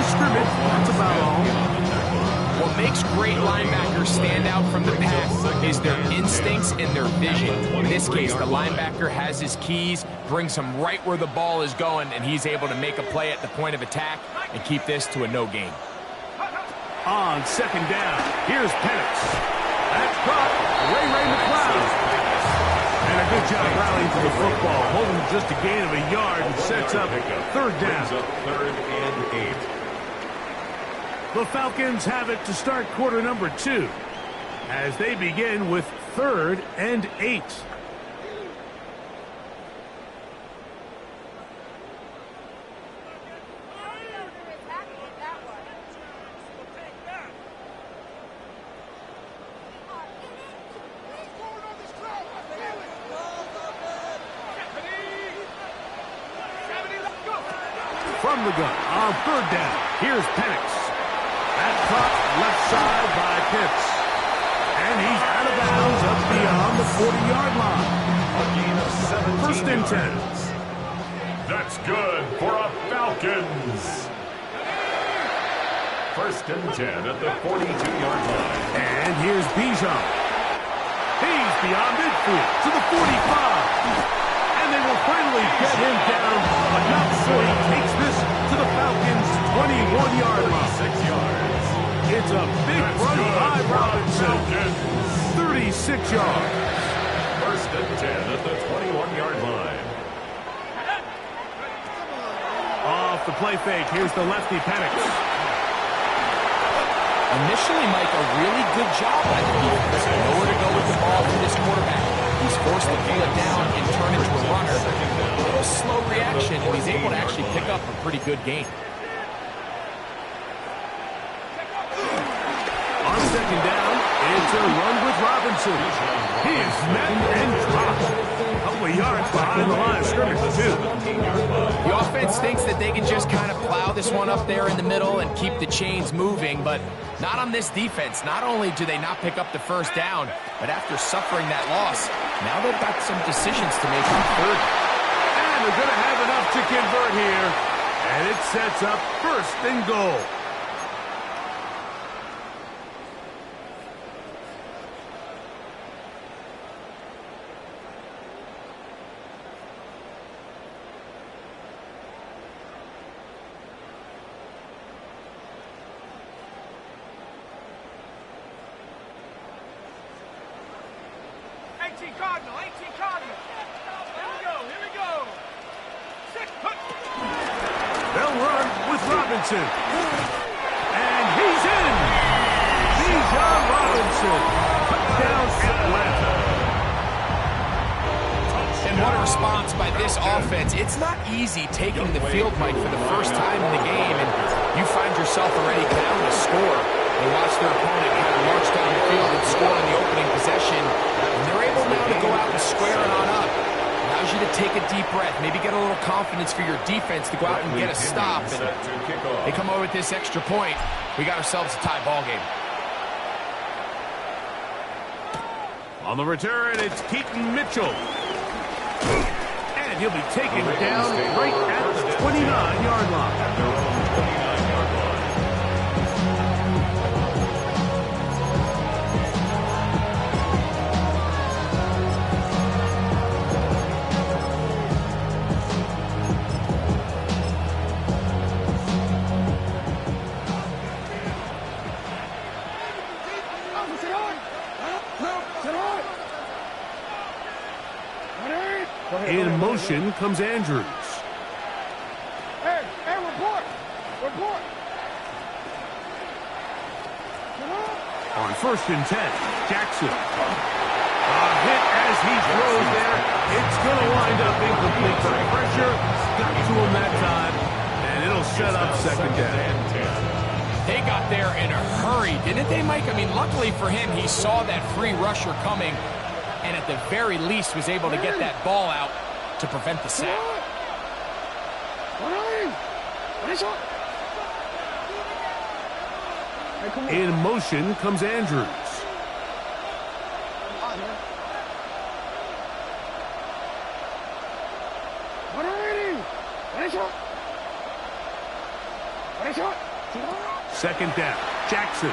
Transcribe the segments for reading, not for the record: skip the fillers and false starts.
of scrimmage. That's about all. What makes great linebackers stand out from the pack is their instincts and their vision. In this case, the linebacker has his keys, brings him right where the ball is going, and he's able to make a play at the point of attack and keep this to a no gain. On second down, here's Penix. That's caught. Ray McLeod. And a good job rallying to the football, holding just a gain of a yard and sets up third down. Third and 8. The Falcons have it to start quarter number 2 as they begin with 3rd and 8. From the gun on third down, here's Penix. That's caught left side by Pitts. And he's out of bounds up beyond the 40-yard line. A gain of 17 First and 10. That's good for a Falcons. First and 10 at the 42-yard line. And here's Bijan. He's beyond midfield to the 45. And they will finally get him down, but not before he takes this to the Falcons' 21-yard line. 6 yards. It's a big run by Robinson. 36 yards. First and 10 at the 21-yard line. Off the play fake, here's the lefty Penix. Initially, Mike, a really good job by the defense. Nowhere to go with the ball for this quarterback. He's forced to pull it down and turn into a runner. A little slow reaction, and he's able to actually pick up a pretty good gain. On second down, it's a run with Robinson. He is met and dropped. A couple of yards behind the line of scrimmage, too. The offense thinks that they can just kind of plow this one up there in the middle and keep the chains moving, but not on this defense. Not only do they not pick up the first down, but after suffering that loss, now they've got some decisions to make on third. And they're going to have enough to convert here. And it sets up first and goal. Cardinal. Here we go. They'll run with Robinson. And he's in. Bijan Robinson. Touchdown Atlanta. And what a response by this offense. It's not easy taking the field, Mike, for the first time in the game, and you find yourself already down to score. They watch their opponent kind of march down the field and score in the opening possession, and they're able now to go out and square it on up. Allows you to take a deep breath, maybe get a little confidence for your defense to go out and get a stop. And they come over with this extra point. We got ourselves a tie ball game. On the return, it's Keaton Mitchell. And he'll be taken down right at the 29-yard line. In motion comes Andrews. Hey, report. On first and 10, Jackson. A hit as he throws there. It's going to wind up incomplete. The pressure got to him that time, and it'll set up second down. They got there in a hurry, didn't they, Mike? I mean, luckily for him, he saw that free rusher coming, and at the very least was able to get that ball out to prevent the sack. In motion comes Andrews. Second down. Jackson.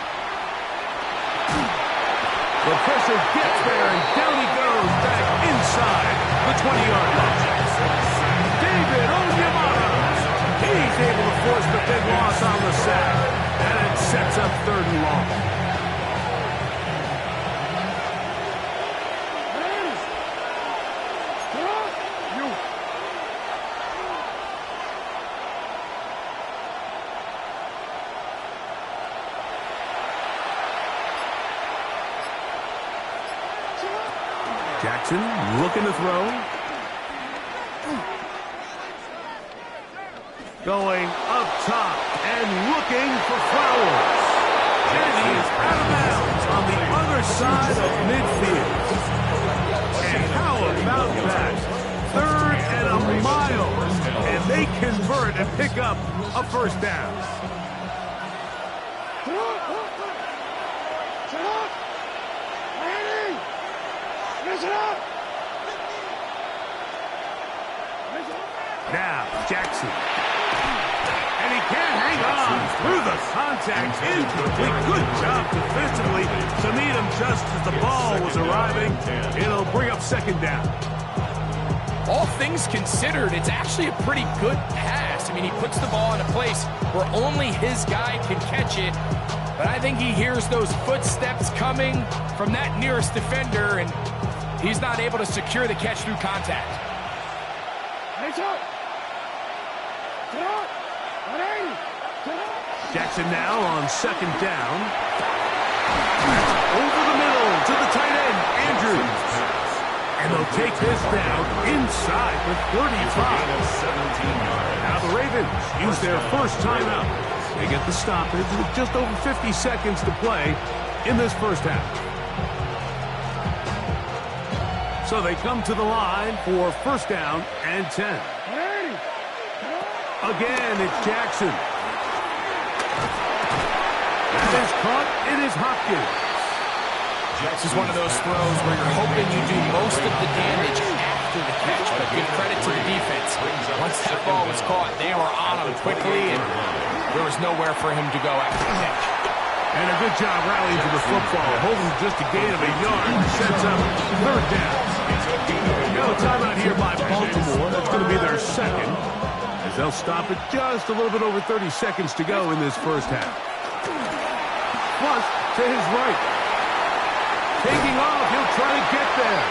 The pressure gets there, and down he goes back inside the 20-yard line. David Onyemata. He's able to force the big loss on the sack, and it sets up 3rd and long. Jackson looking to throw. Going up top and looking for Flowers. And he is out of bounds on the other side of midfield. And how about that? 3rd and a mile. And they convert and pick up a 1st down. Now, Jackson. And he can't hang on through the contact. Incomplete. Good job defensively to meet him just as the ball was arriving. It'll bring up 2nd down. All things considered, it's actually a pretty good pass. I mean, he puts the ball in a place where only his guy can catch it. But I think he hears those footsteps coming from that nearest defender, and he's not able to secure the catch through contact. Jackson now on 2nd down. Over the middle to the tight end, Andrews. And they'll take this down inside the 35. Now the Ravens use their first timeout. They get the stoppage with just over 50 seconds to play in this first half. So they come to the line for 1st down and 10. Again, it's Jackson. That is caught. It is Hopkins. This is one of those throws where you're hoping you do most of the damage after the catch, but good credit to the defense. Once that ball was caught, they were on him quickly, and there was nowhere for him to go after the catch. And a good job rallying to the football, holding just a gain of a yard, sets up 3rd down. Now a timeout here by Baltimore. That's going to be their 2nd, as they'll stop it just a little bit over 30 seconds to go in this first half. Plus, to his right. Taking off, he'll try to get there.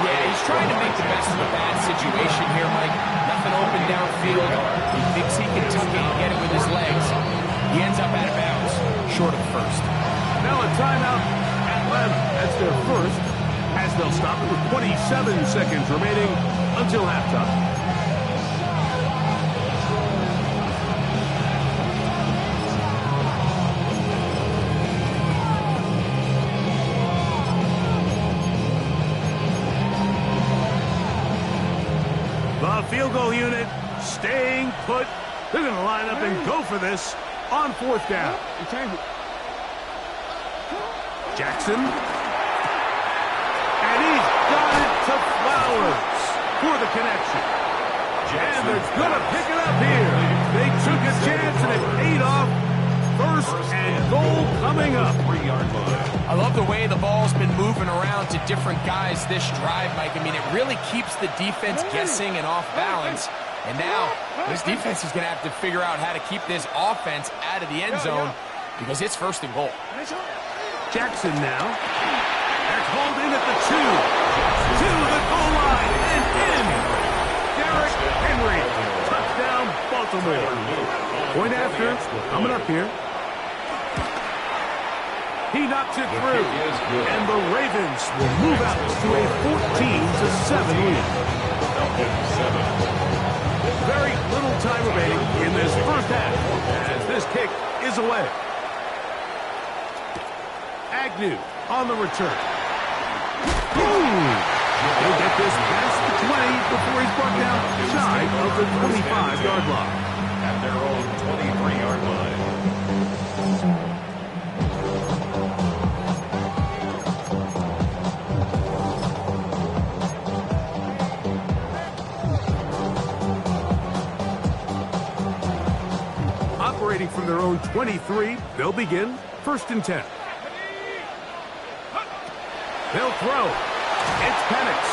Yeah, he's trying to make the best of a bad situation here, Mike. Nothing open downfield. He thinks he can tuck it and get it with his legs. He ends up out of bounds, short of 1st. Now a timeout at Atlanta. That's their 1st, as they'll stop it with 27 seconds remaining until halftime. Field goal unit staying put. They're going to line up and go for this on 4th down. Jackson. And he's got it to Flowers for the connection. And they're going to pick it up here. They took a chance and it paid off. 1st and goal coming up. 3-yard line. I love the way the ball's been moving around to different guys this drive, Mike. I mean, it really keeps the defense guessing and off balance. And now, this defense is going to have to figure out how to keep this offense out of the end zone because it's 1st and goal. Jackson now. That's hauled in at the 2. To the goal line and in. Derrick Henry. Touchdown, Baltimore. Point after. Coming up here. He knocks it through, and the Ravens will move out to a 14-7 lead. Very little time remaining in this first half, as this kick is away. Agnew on the return. He'll get this past the 20 before he's brought down shy of the 25-yard line. At their own 23-yard line. operating from their own 23. They'll begin 1st and 10. They'll throw. It's Penix.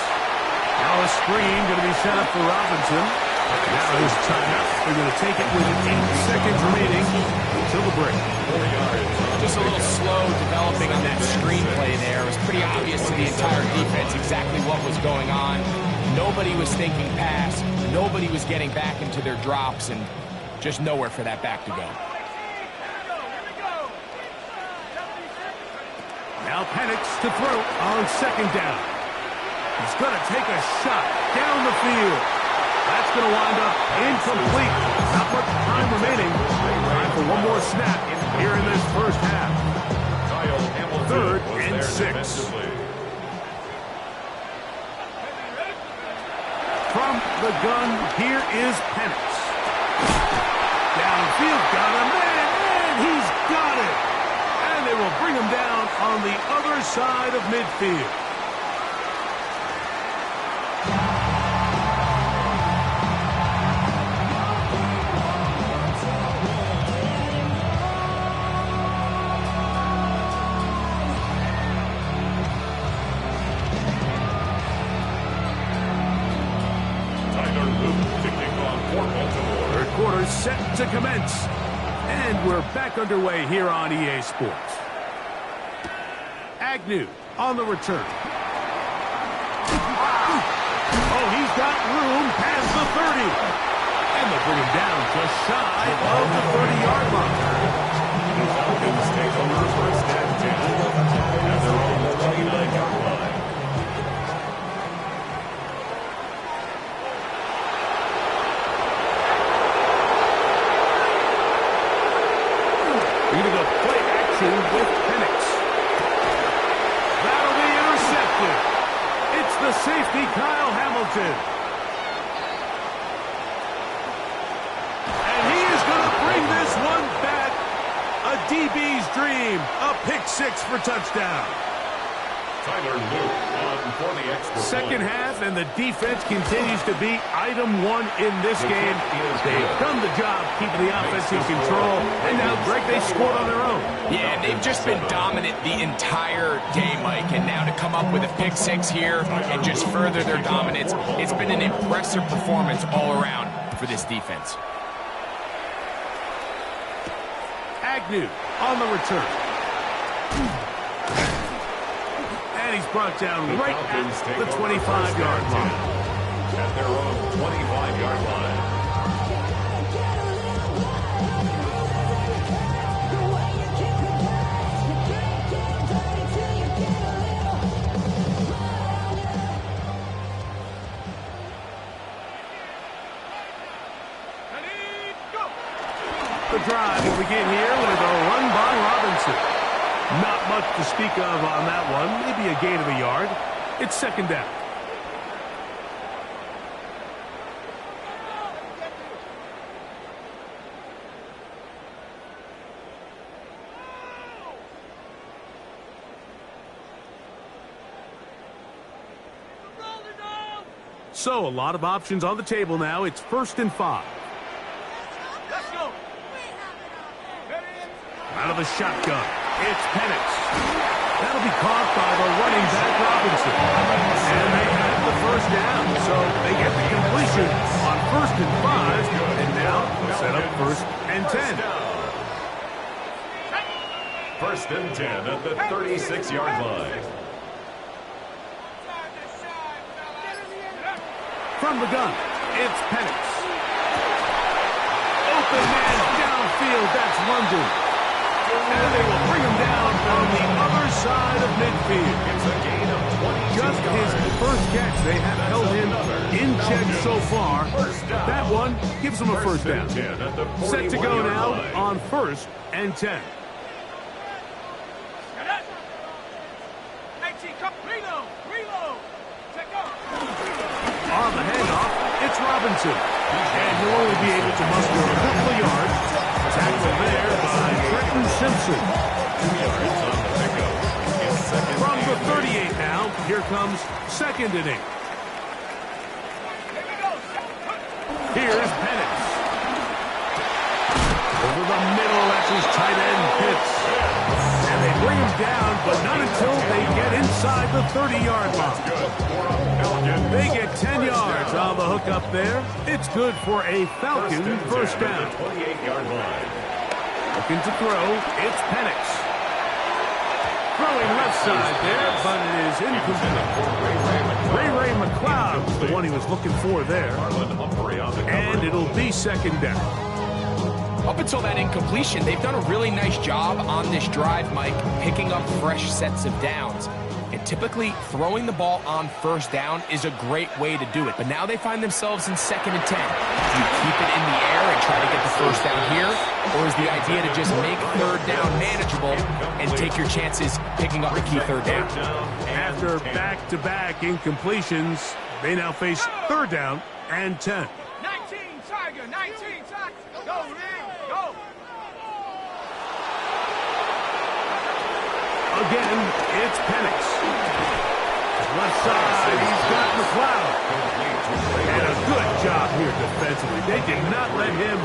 Now a screen going to be set up for Robinson. Now his timeout. They're going to take it with 8 seconds remaining until the break. Just a little slow developing on that screenplay there. It was pretty obvious to the entire defense exactly what was going on. Nobody was thinking pass. Nobody was getting back into their drops, and just nowhere for that back to go. Now Penix to throw on 2nd down. He's going to take a shot down the field. That's going to wind up incomplete. Not much time remaining. Time for one more snap here in this first half. 3rd and 6. From the gun, here is Penix. Downfield, got him, and he's got it. And they will bring him down on the other side of midfield. Third quarter set to commence. And we're back underway here on EA Sports. Agnew on the return. Oh, he's got room past the 30. And they'll bring him down just shy of the 30-yard line. The Falcons take over 1st and 10 at their own 29-yard line. We're going to go play action with Penix. That'll be intercepted. It's the safety, Kyle Hamilton. And he is going to bring this one back. A DB's dream. A pick-6 for touchdown. Tyler Luke on for the extra Second point. half, and the defense continues to be item 1 in this game. They've done the job keeping the offense in control, and now, Greg, they scored on their own. Yeah, and they've just been dominant the entire day, Mike. And now to come up with a pick-6 here and just further their dominance, it's been an impressive performance all around for this defense. Agnew on the return. And he's brought down right at the 25-yard line. At their own 25-yard line. The drive will begin here with a run by Robinson. Not much to speak of on that one. Maybe a gain of a yard. It's 2nd down. So a lot of options on the table now. It's 1st and 5. Let's go. Out of the shotgun, it's Penix. That'll be caught by the running back Robinson. And they have the 1st down, so they get the completion on 1st and 5. And now they'll set up 1st and 10. 1st and 10 at the 36-yard line. From the gun, it's Penix. Open man downfield, that's London. And they will bring him down on the other side of midfield. It's a gain of 22 Just his first catch. They have held him in check so far. That one gives him a 1st down. Set to go now on 1st and 10. On the handoff, it's Robinson. And he'll only be able to muster a couple of yards. Tackled there by Trenton Simpson. From the 38 now, here comes 2nd and 8. Here's Penix. Over the middle. down, but not until they get inside the 30-yard line. They get 10 yards on the hook up there. It's good for a Falcon first down. 28-yard line. Looking to throw, it's Penix. Throwing left side there, but it is incomplete. Ray McLeod was the one he was looking for there. And it'll be second down. Up until that incompletion, they've done a really nice job on this drive, Mike, picking up fresh sets of downs. And typically, throwing the ball on first down is a great way to do it. But now they find themselves in 2nd and 10. Do you keep it in the air and try to get the first down here? Or is the idea to just make third down manageable and take your chances picking up the key third down? After back-to-back incompletions, they now face 3rd down and 10. 19, Tiger, 19, Tiger. Go, Lee, go. Again, it's Penix. Left side, he's got McLeod. And a good job here defensively. They did not let him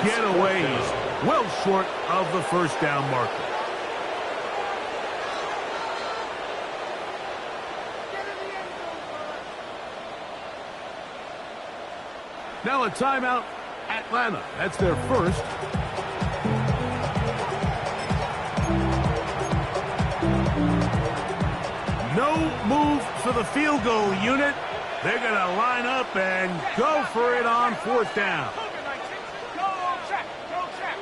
get away. He's well short of the first down marker. Now a timeout, Atlanta. That's their first. No move for the field goal unit. They're going to line up and go for it on 4th down. Go, check, go, check.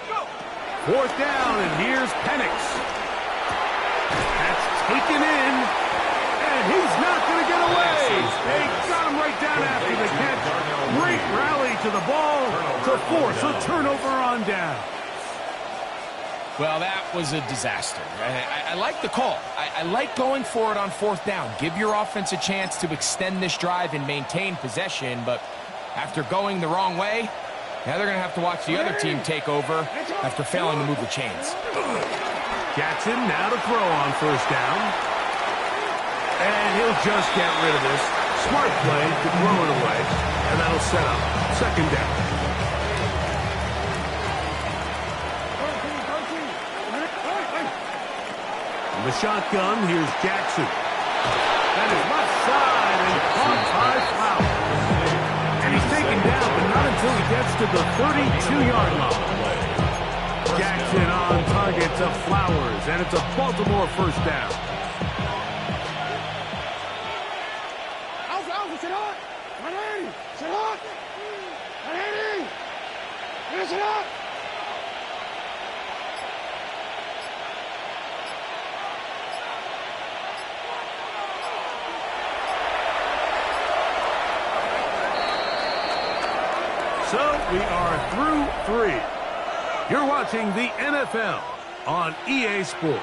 Go. 4th down, and here's Penix. That's taken in, and he's not going to get away. They got him right down after the catch. Great rally to the ball to force a turnover on down. Well, that was a disaster. I like the call. I like going for it on 4th down. Give your offense a chance to extend this drive and maintain possession, but after going the wrong way, now they're going to have to watch the other team take over after failing to move the chains. Jackson now to throw on 1st down. And he'll just get rid of this. Smart play to throw it away, and that'll set up 2nd down. The shotgun, here's Jackson. That is left side and caught by Flowers. And he's taken down, but not until he gets to the 32-yard line. Jackson on target to Flowers, and it's a Baltimore first down. So we are through 3. You're watching the NFL on EA Sports.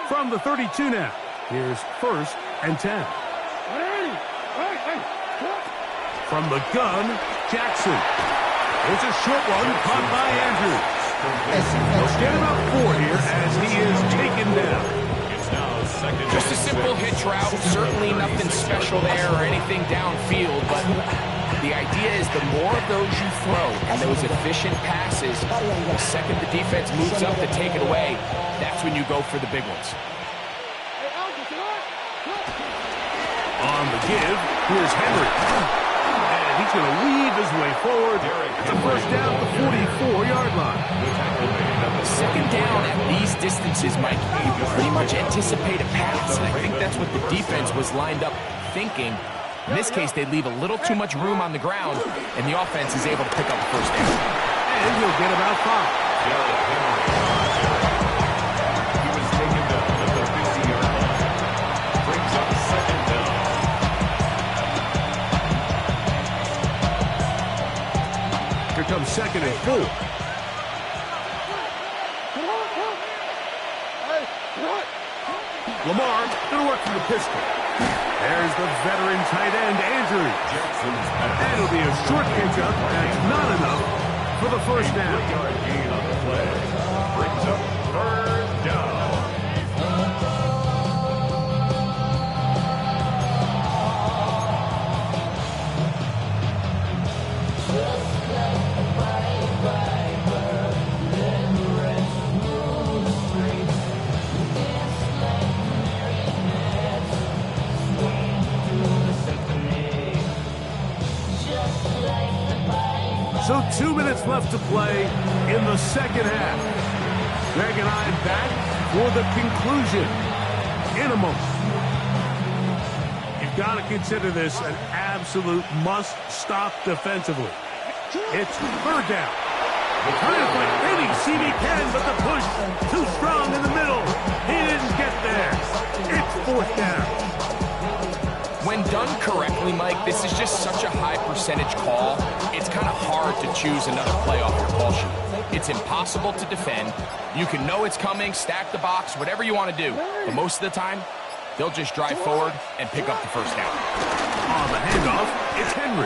From the 32 now, here's 1st and 10. From the gun, Jackson. It's a short one caught by Andrews. They'll get about 4 here as he is taken down. Just a simple hitch route. Certainly nothing special there or anything downfield, but the idea is the more of those you throw and those efficient passes, the second the defense moves up to take it away, that's when you go for the big ones. On the give, here's Henry. And he's going to weave his way forward. It's a first down at the 44-yard line. 2nd down at these distances, Mike, you pretty much anticipate a pass, and I think that's what the defense was lined up thinking. In this case, they leave a little too much room on the ground, and the offense is able to pick up a first down. And he'll get about 5. Here comes 2nd and 4. Lamar going to work from the pistol. There's the veteran tight end, Andrews. And it'll be a short pickup. That's not enough for the first down. 3-yard gain on the play. Brings up third down. So 2 minutes left to play in the second half. Greg and I am back for the conclusion in a moment. You've got to consider this an absolute must-stop defensively. It's third down. Trying to find any CD can, but the push too strong in the middle. He didn't get there. It's fourth down. When done correctly, Mike, this is just such a high percentage call. It's kind of hard to choose another play off your call sheet. It's impossible to defend. You can know it's coming, stack the box, whatever you want to do. But most of the time, they'll just drive forward and pick up the first down. On the handoff, it's Henry.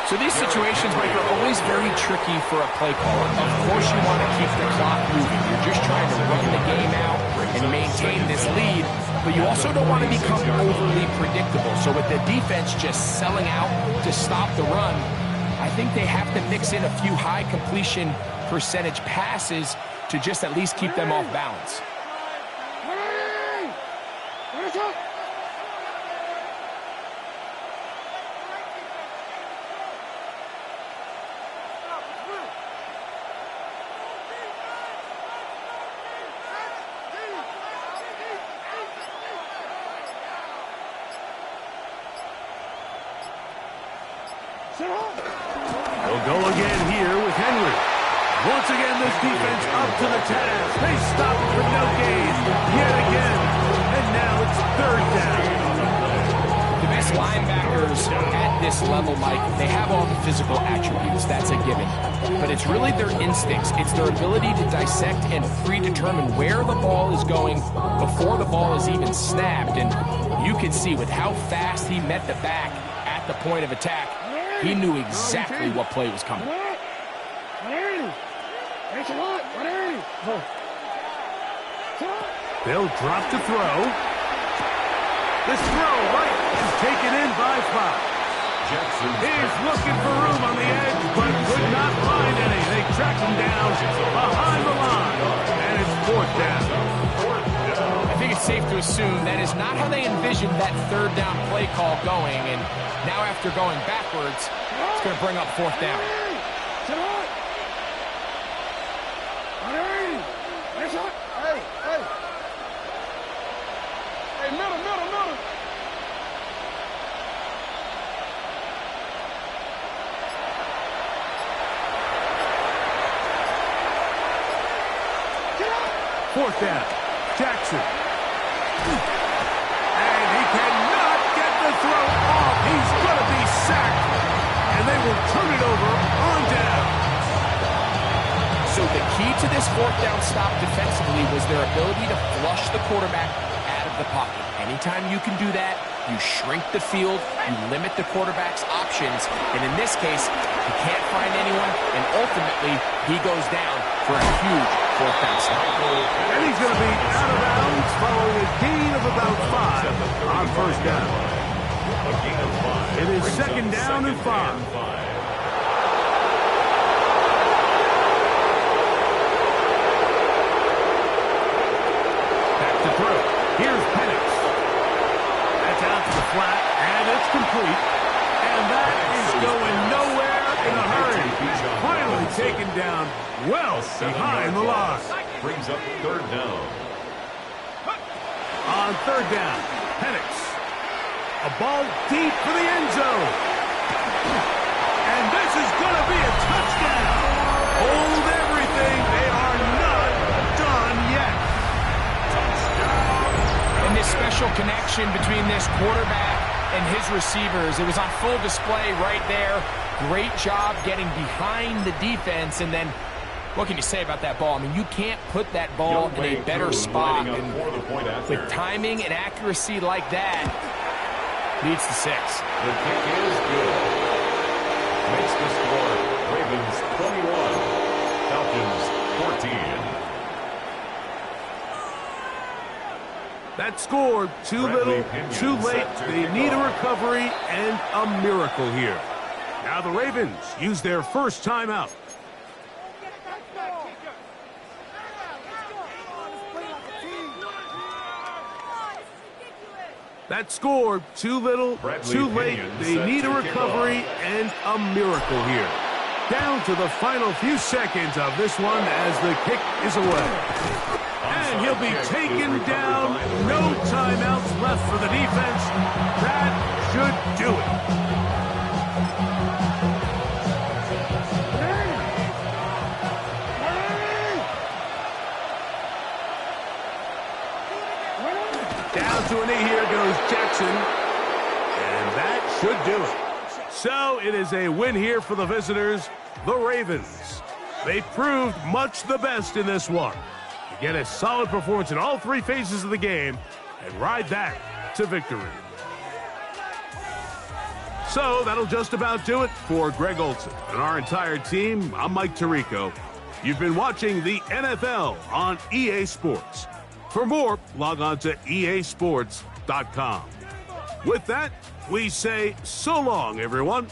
So these situations, Mike, are always very tricky for a play caller. Of course you want to keep the clock moving. You're just trying to run the game out and maintain this lead, but you also don't want to become overly predictable. So with the defense just selling out to stop the run, I think they have to mix in a few high completion percentage passes to just at least keep them off balance. They'll go again here with Henry. Once again, this defense up to the task. They stop it for no gain yet again. And now it's third down. The best linebackers at this level, Mike, they have all the physical attributes. That's a given. But it's really their instincts. It's their ability to dissect and predetermine where the ball is going before the ball is even snapped. And you can see with how fast he met the back at the point of attack, he knew exactly what play was coming. They'll drop to throw. This throw right is taken in by 5. He's looking for room on the edge, but could not find any. They track him down behind the line, and it's fourth down. I think it's safe to assume that is not how they envisioned that third down play call going, and now after going backwards, it's going to bring up fourth down. Hey, middle. Fourth down. Jackson. And he cannot get the throw off. He's going to be sacked. And they will turn it over on down. So the key to this fourth down stop defensively was their ability to flush the quarterback out of the pocket. Anytime you can do that, you shrink the field, you limit the quarterback's options, and in this case, he can't find anyone, and ultimately, he goes down for a huge fourth down stop. And he's going to be out of bounds following a gain of about 5 on first down. It is second down and 5. Here's Penix. That's out to the flat, and it's complete. And that is going nowhere in a hurry. Finally taken down well behind the line. Brings up third down. On third down, Penix. A ball deep for the end zone. And this is going to be a touchdown. Hold everything. They are not done yet. And this special connection between this quarterback and his receivers, it was on full display right there. Great job getting behind the defense, and then what can you say about that ball? I mean, you can't put that ball in a better spot, and with timing and accuracy like that, leads to 6. The kick is good. makes the score Ravens 21, Falcons 14. That score, too little, too late. They need a recovery and a miracle here. Now the Ravens use their first timeout. That score, too little, too late. They need a recovery and a miracle here. Down to the final few seconds of this one as the kick is away. And he'll be taken down. No timeouts left for the defense. That should do it. Down to a knee, here goes Jackson. And that should do it. So it is a win here for the visitors, the Ravens. They proved much the best in this one. To get a solid performance in all three phases of the game and ride that to victory. So that'll just about do it for Greg Olson and our entire team. I'm Mike Tirico. You've been watching the NFL on EA Sports. For more, log on to easports.com. With that, we say so long, everyone.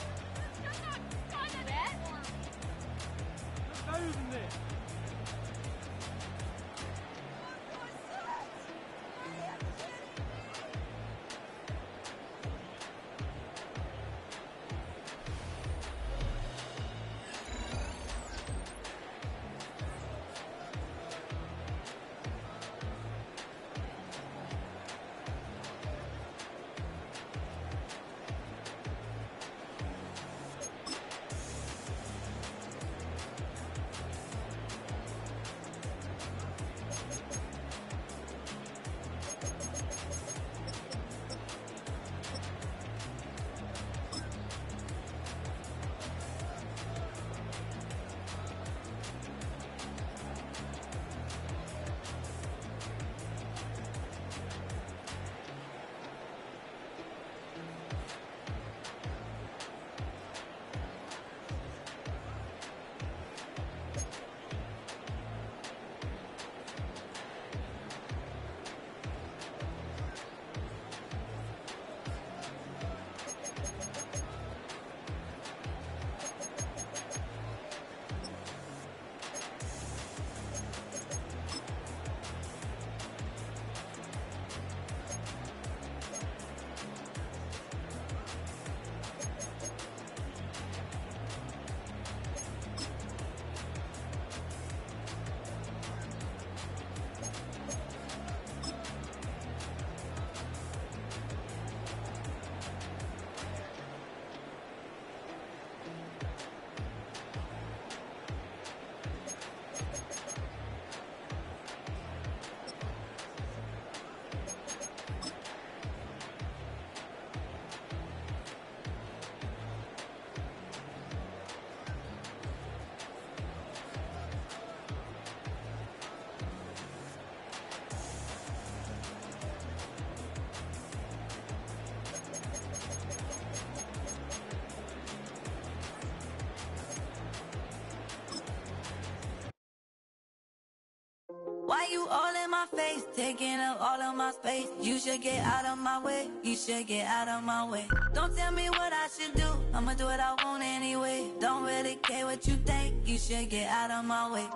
Why you all in my face, taking up all of my space? You should get out of my way, you should get out of my way. Don't tell me what I should do, I'ma do what I want anyway. Don't really care what you think, you should get out of my way.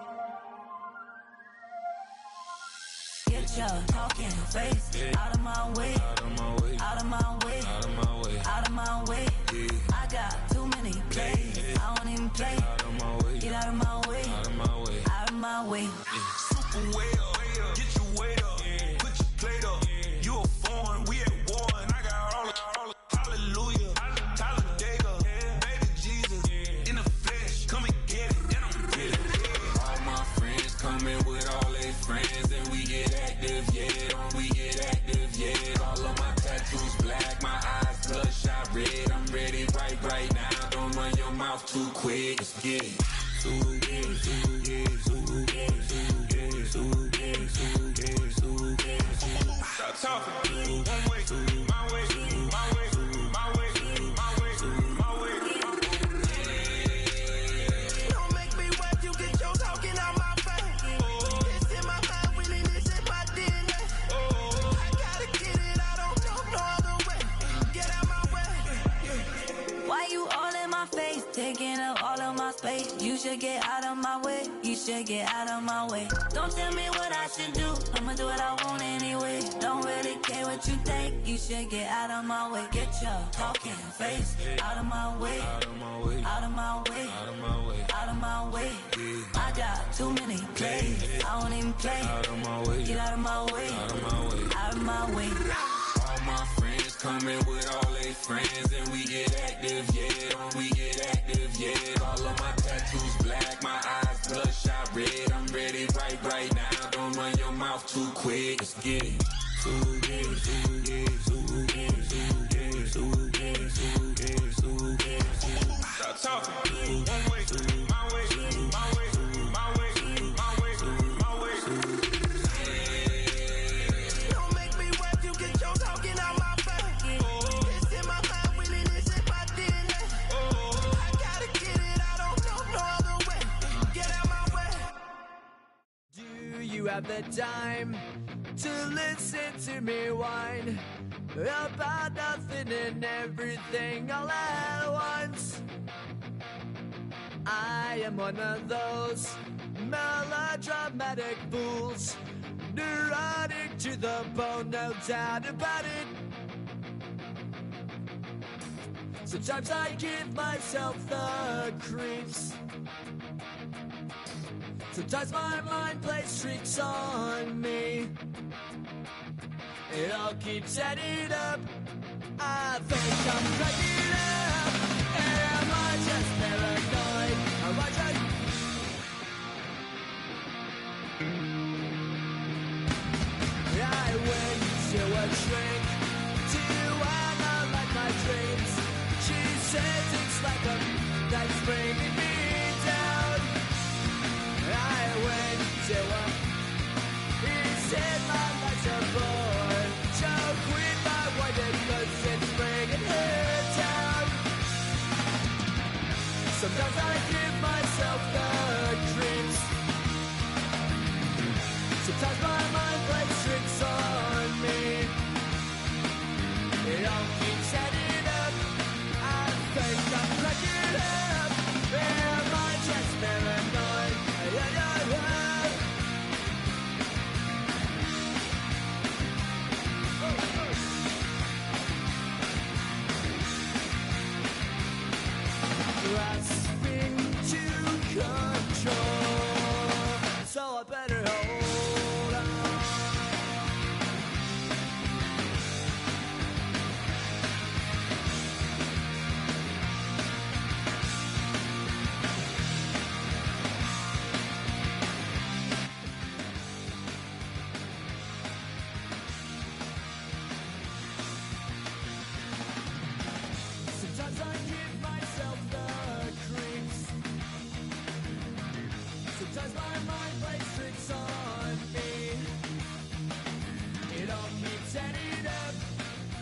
Get your talking face out of my way, out of my way, out of my way, out of my way, out of my way. I got too many plays, I don't even play. Out of my way, get out of my way, out of my way, out of my way. Way up, get your weight up, put your plate up. You a foreign, we at war, and I got all the hallelujah, Talladega, baby Jesus, in the flesh, come and get it, and I'm with it. All my friends coming with all their friends, and we get active, yeah, we get active, yeah. All of my tattoos black, my eyes bloodshot red, I'm ready right now, don't run your mouth too quick, let's get it. Stop talking. One way, my way, my way, my way, my way, my way. space. You should get out of my way. You should get out of my way. Don't tell me what I should do. I'ma do what I want anyway. Don't really care what you think. You should get out of my way. Get your talking face out of my way. Out of my way. Out of my way. Out of my way. Out of my way. I got too many plays. I won't even play. Out of my way. Get out of my way. Out of my way. Out of my way. All my friends coming with all their friends, and we get active, yeah. We get active, yeah. All of my tattoos black, my eyes bloodshot red. I'm ready right now. Don't run your mouth too quick. Let's get it. Stop talking. One way, my way, my way, my way, my way, my way. Don't make me rap, you get your talking out my face. It's in my mind, winning this in my DNA. I gotta get it, I don't know no other way. Get out my way. Do you have the time to listen to me whine about nothing and everything all at once? I am one of those melodramatic fools, neurotic to the bone, no doubt about it. Sometimes I give myself the creeps. Sometimes my mind plays tricks on me. It all keeps adding up. I think I'm cracking up. Am I just paranoid? Am I just... I went to a shrink to analyze my dreams. She says it's like a that's bringing me down. I went to a... He said my life's a bore. So quit my wife because it's bringing her down. Sometimes I give myself the creeps. Sometimes my mind plays tricks on me. It all keeps adding up. I think I'm cracking up. Am I just paranoid? Grasping to control, so I better hold on. Sometimes I give myself the creeps. Sometimes my mind plays tricks on me. It all keeps adding up.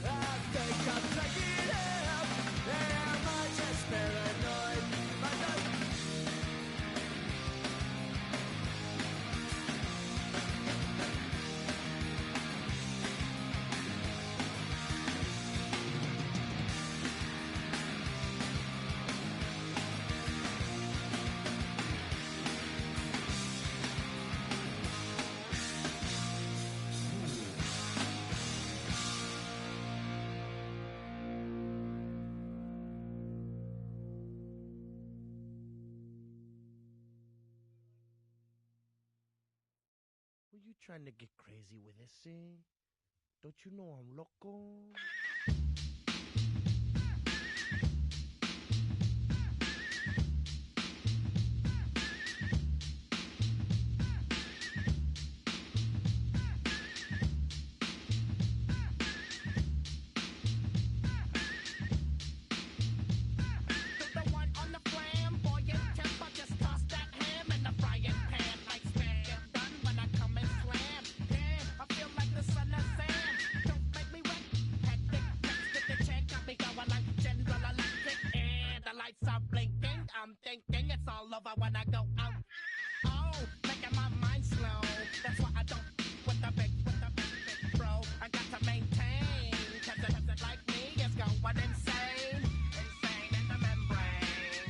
I think I'm cracking up. Am I just paranoid? Am I just... Were you trying to get crazy with this thing? Don't you know I'm loco? Insane in the membrane.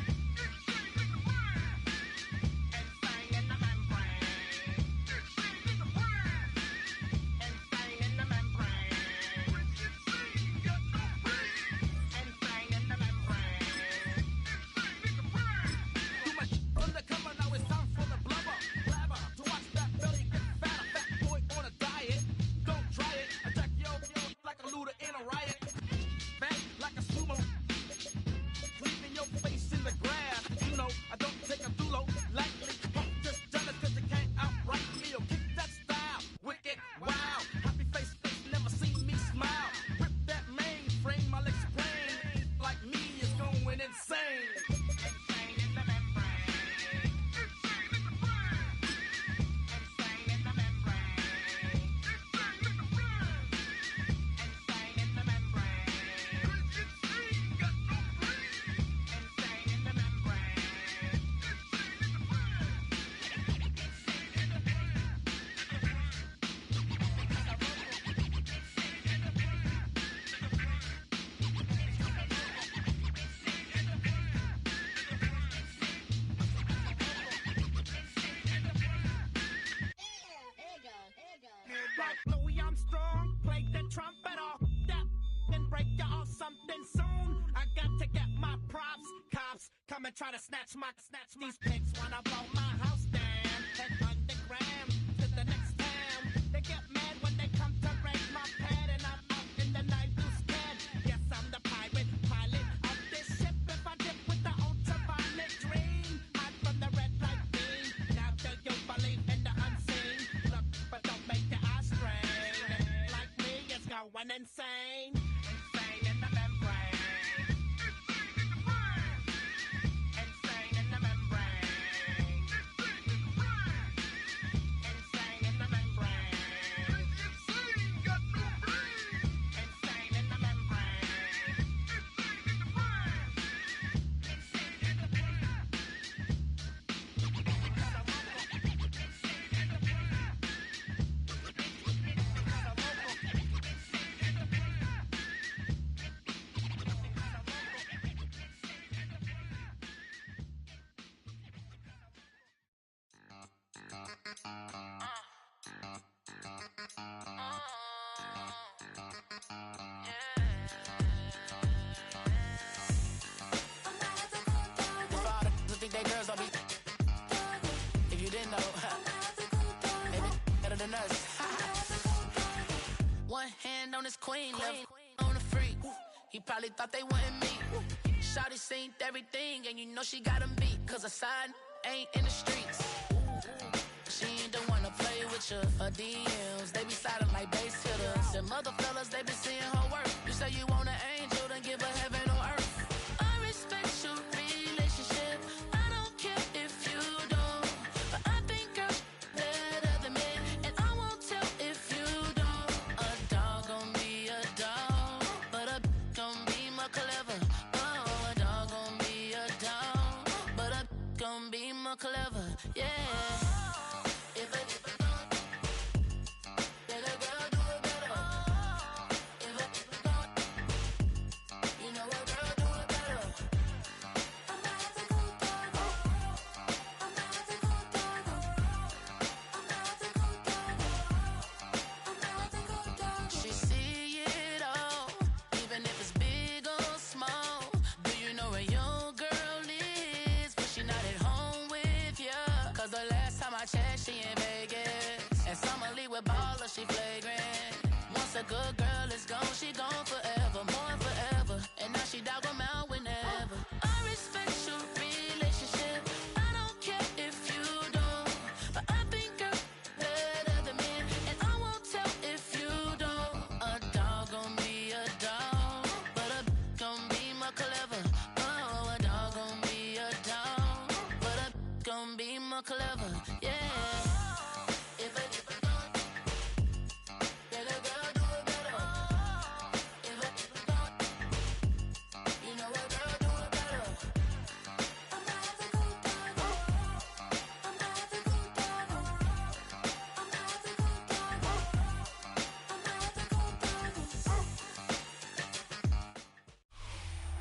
my props. Cops come and try to snatch these pigs wanna blow my house down. Head underground to the next town. They get mad when they come to raid my pad, and I'm out in the night too scared. Yes, I'm the pirate pilot of this ship. If I dip with the ultraviolet green, hide from the red light beam. Now do you believe in the unseen? Look, but don't make your eyes strain. Like me, it's going insane. Insane in the membrane. Insane in the membrane. Insane in the membrane. Insane got no brain. Insane in the membrane. Insane in the brain. Think they girls don't be. If you didn't know, maybe better than us. One hand on his queen, left on the freak. He probably thought they wanted me. Shawty seen everything, and you know she got him beat. Cause a side ain't in the streets. She ain't the one to play with you. Her DMs, they be sliding like base hitters. The mother fellas, they be seeing her work. You say you want an angel, then give her heaven on earth. I respect your relationship. I don't care if you don't. But I think girls better than men. And I won't tell if you don't. A dog gon' be a dog, but a gon' be more clever. Oh, a dog gon' be a dog, but a gon' be more clever. Yeah. If a let a girl do it better. If a you know a girl do it better. I'm not a good dog. I'm not a good dog. I'm not a good dog. I'm not a good dog. She see it all, even if it's big or small. Do you know where your girl is? But she not at home with ya. Cause the last time I checked, she in Vegas. And summer leave with baller, she flagrant. Once a good girl is gone, she gone forever, more forever. And now she dog 'em out whenever. I respect your relationship. I don't care if you don't. But I think girls better than men. And I won't tell if you don't. A dog gon' be a dog, but a gon' be more clever. Oh, a dog gon' be a dog, but a gon' be more clever. Yeah. If a let a girl do it better. If a you know a girl do it better. I'm not a good dog. I'm not a good dog. I'm not a good dog. I'm not a good dog.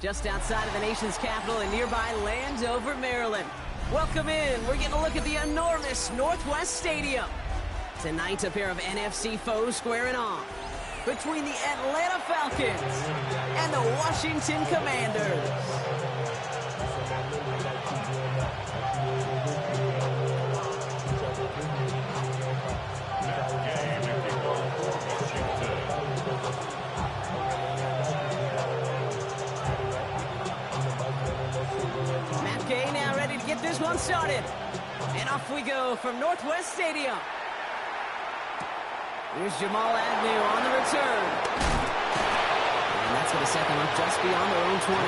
Just outside of the nation's capital in nearby Landover, Maryland. Welcome in. We're getting a look at the enormous Northwest Stadium. Tonight, a pair of NFC foes squaring off between the Atlanta Falcons and the Washington Commanders. Matt Gay now ready to get this one started. And off we go from Northwest Stadium. Here's Jamal Agnew on the return. And that's going to set them up just beyond their own 20.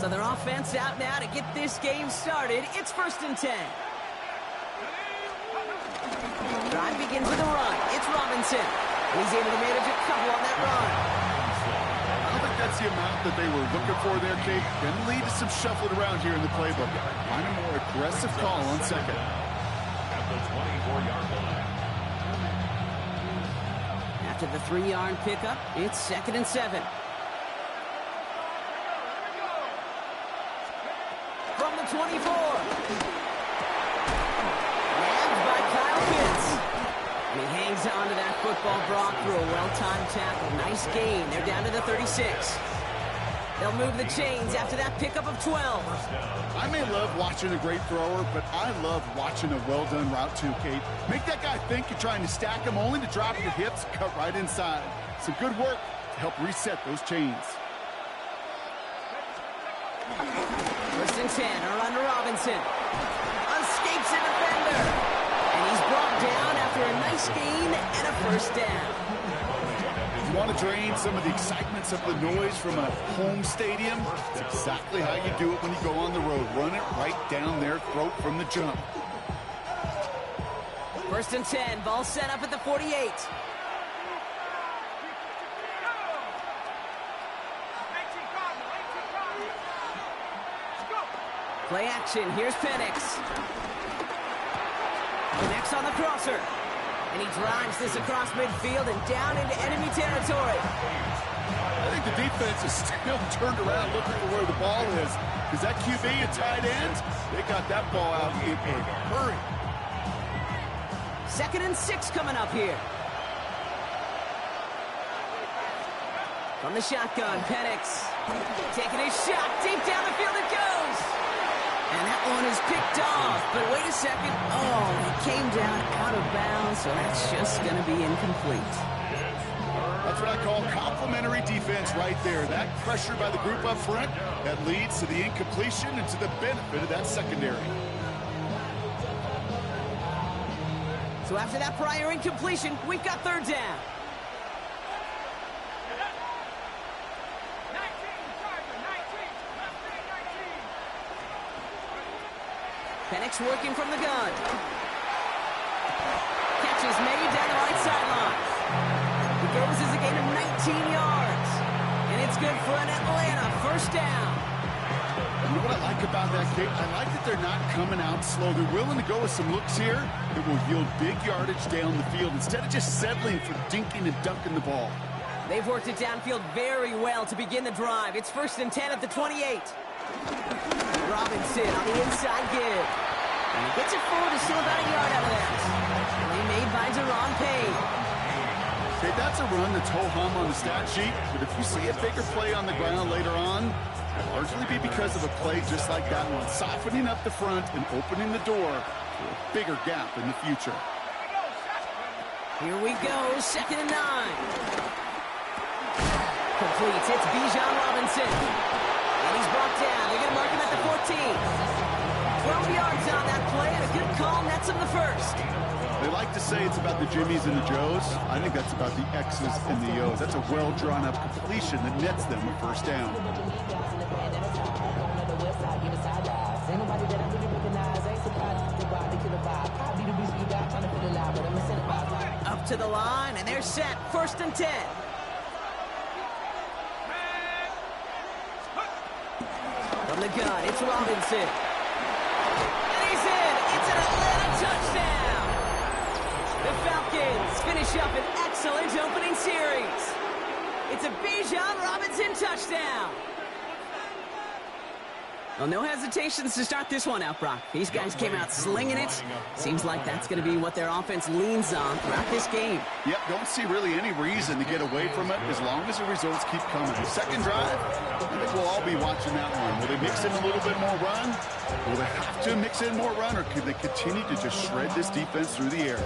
So their offense out now to get this game started. It's 1st and 10. Drive begins with a run. It's Robinson. He's able to manage a couple on that run. I don't think that's the amount that they were looking for there, Kate. Going to lead to some shuffling around here in the playbook. Find a more aggressive call on second. At the 24-yard line. After the 3-yard pickup, it's 2nd and 7. From the 24. Nabbed by Kyle Pitts. And he hangs on to that football, Brock, through a well-timed tackle. Nice gain. They're down to the 36. They'll move the chains after that pickup of 12. I may love watching a great thrower, but I love watching a well-done route too, Kate. Make that guy think you're trying to stack him only to drop your hips, cut right inside. Some good work to help reset those chains. 1st and 10 are under Robinson. Escapes a defender. And he's brought down after a nice gain and a 1st down. You want to drain some of the excitements of the noise from a home stadium? It's exactly how you do it when you go on the road. Run it right down their throat from the jump. 1st and 10, ball set up at the 48. Play action, here's Penix. Connects on the crosser. And he drives this across midfield and down into enemy territory. I think the defense is still turned around looking for where the ball is. Because that QB and tight ends, they got that ball out in a hurry. 2nd and 6 coming up here. From the shotgun, Penix. Taking a shot, deep down the field it goes. And that one is picked off, but wait a second. Oh, it came down out of bounds, so that's just going to be incomplete. That's what I call complimentary defense right there. That pressure by the group up front, that leads to the incompletion and to the benefit of that secondary. So after that prior incompletion, we've got 3rd down. Penix working from the gun. Catch is made down the right sideline. He goes as a gain of 19 yards. And it's good for an Atlanta 1st down. You know what I like about that, Kate? I like that they're not coming out slow. They're willing to go with some looks here that will yield big yardage down the field instead of just settling for dinking and dunking the ball. They've worked it downfield very well to begin the drive. It's 1st and 10 at the 28. Robinson on the inside give. And he gets it forward to steal about a yard out of that. Play made by Deron Payne. Okay, that's a run that's ho-hum on the stat sheet, but if you see a bigger play on the ground later on, it'll largely be because of a play just like that one, softening up the front and opening the door for a bigger gap in the future. Here we go, 2nd and 9. Completes, it's Bijan Robinson. And he's brought down. They're going to mark him at the 14. 12 yards on that play, and a good call nets him the 1st. They like to say it's about the Jimmies and the Joes. I think that's about the X's and the O's. That's a well-drawn-up completion that nets them a 1st down. Up to the line, and they're set. 1st and 10. From the gun, it's Robinson. And he's in. It's an Atlanta touchdown. The Falcons finish up an excellent opening series. It's a Bijan Robinson touchdown. Well, no hesitations to start this one out, Brock. These guys came out slinging it. Seems like that's going to be what their offense leans on throughout this game. Yep, don't see really any reason to get away from it as long as the results keep coming. The 2nd drive, I think we'll all be watching that one. Will they mix in a little bit more run? Will they have to mix in more run, or can they continue to just shred this defense through the air?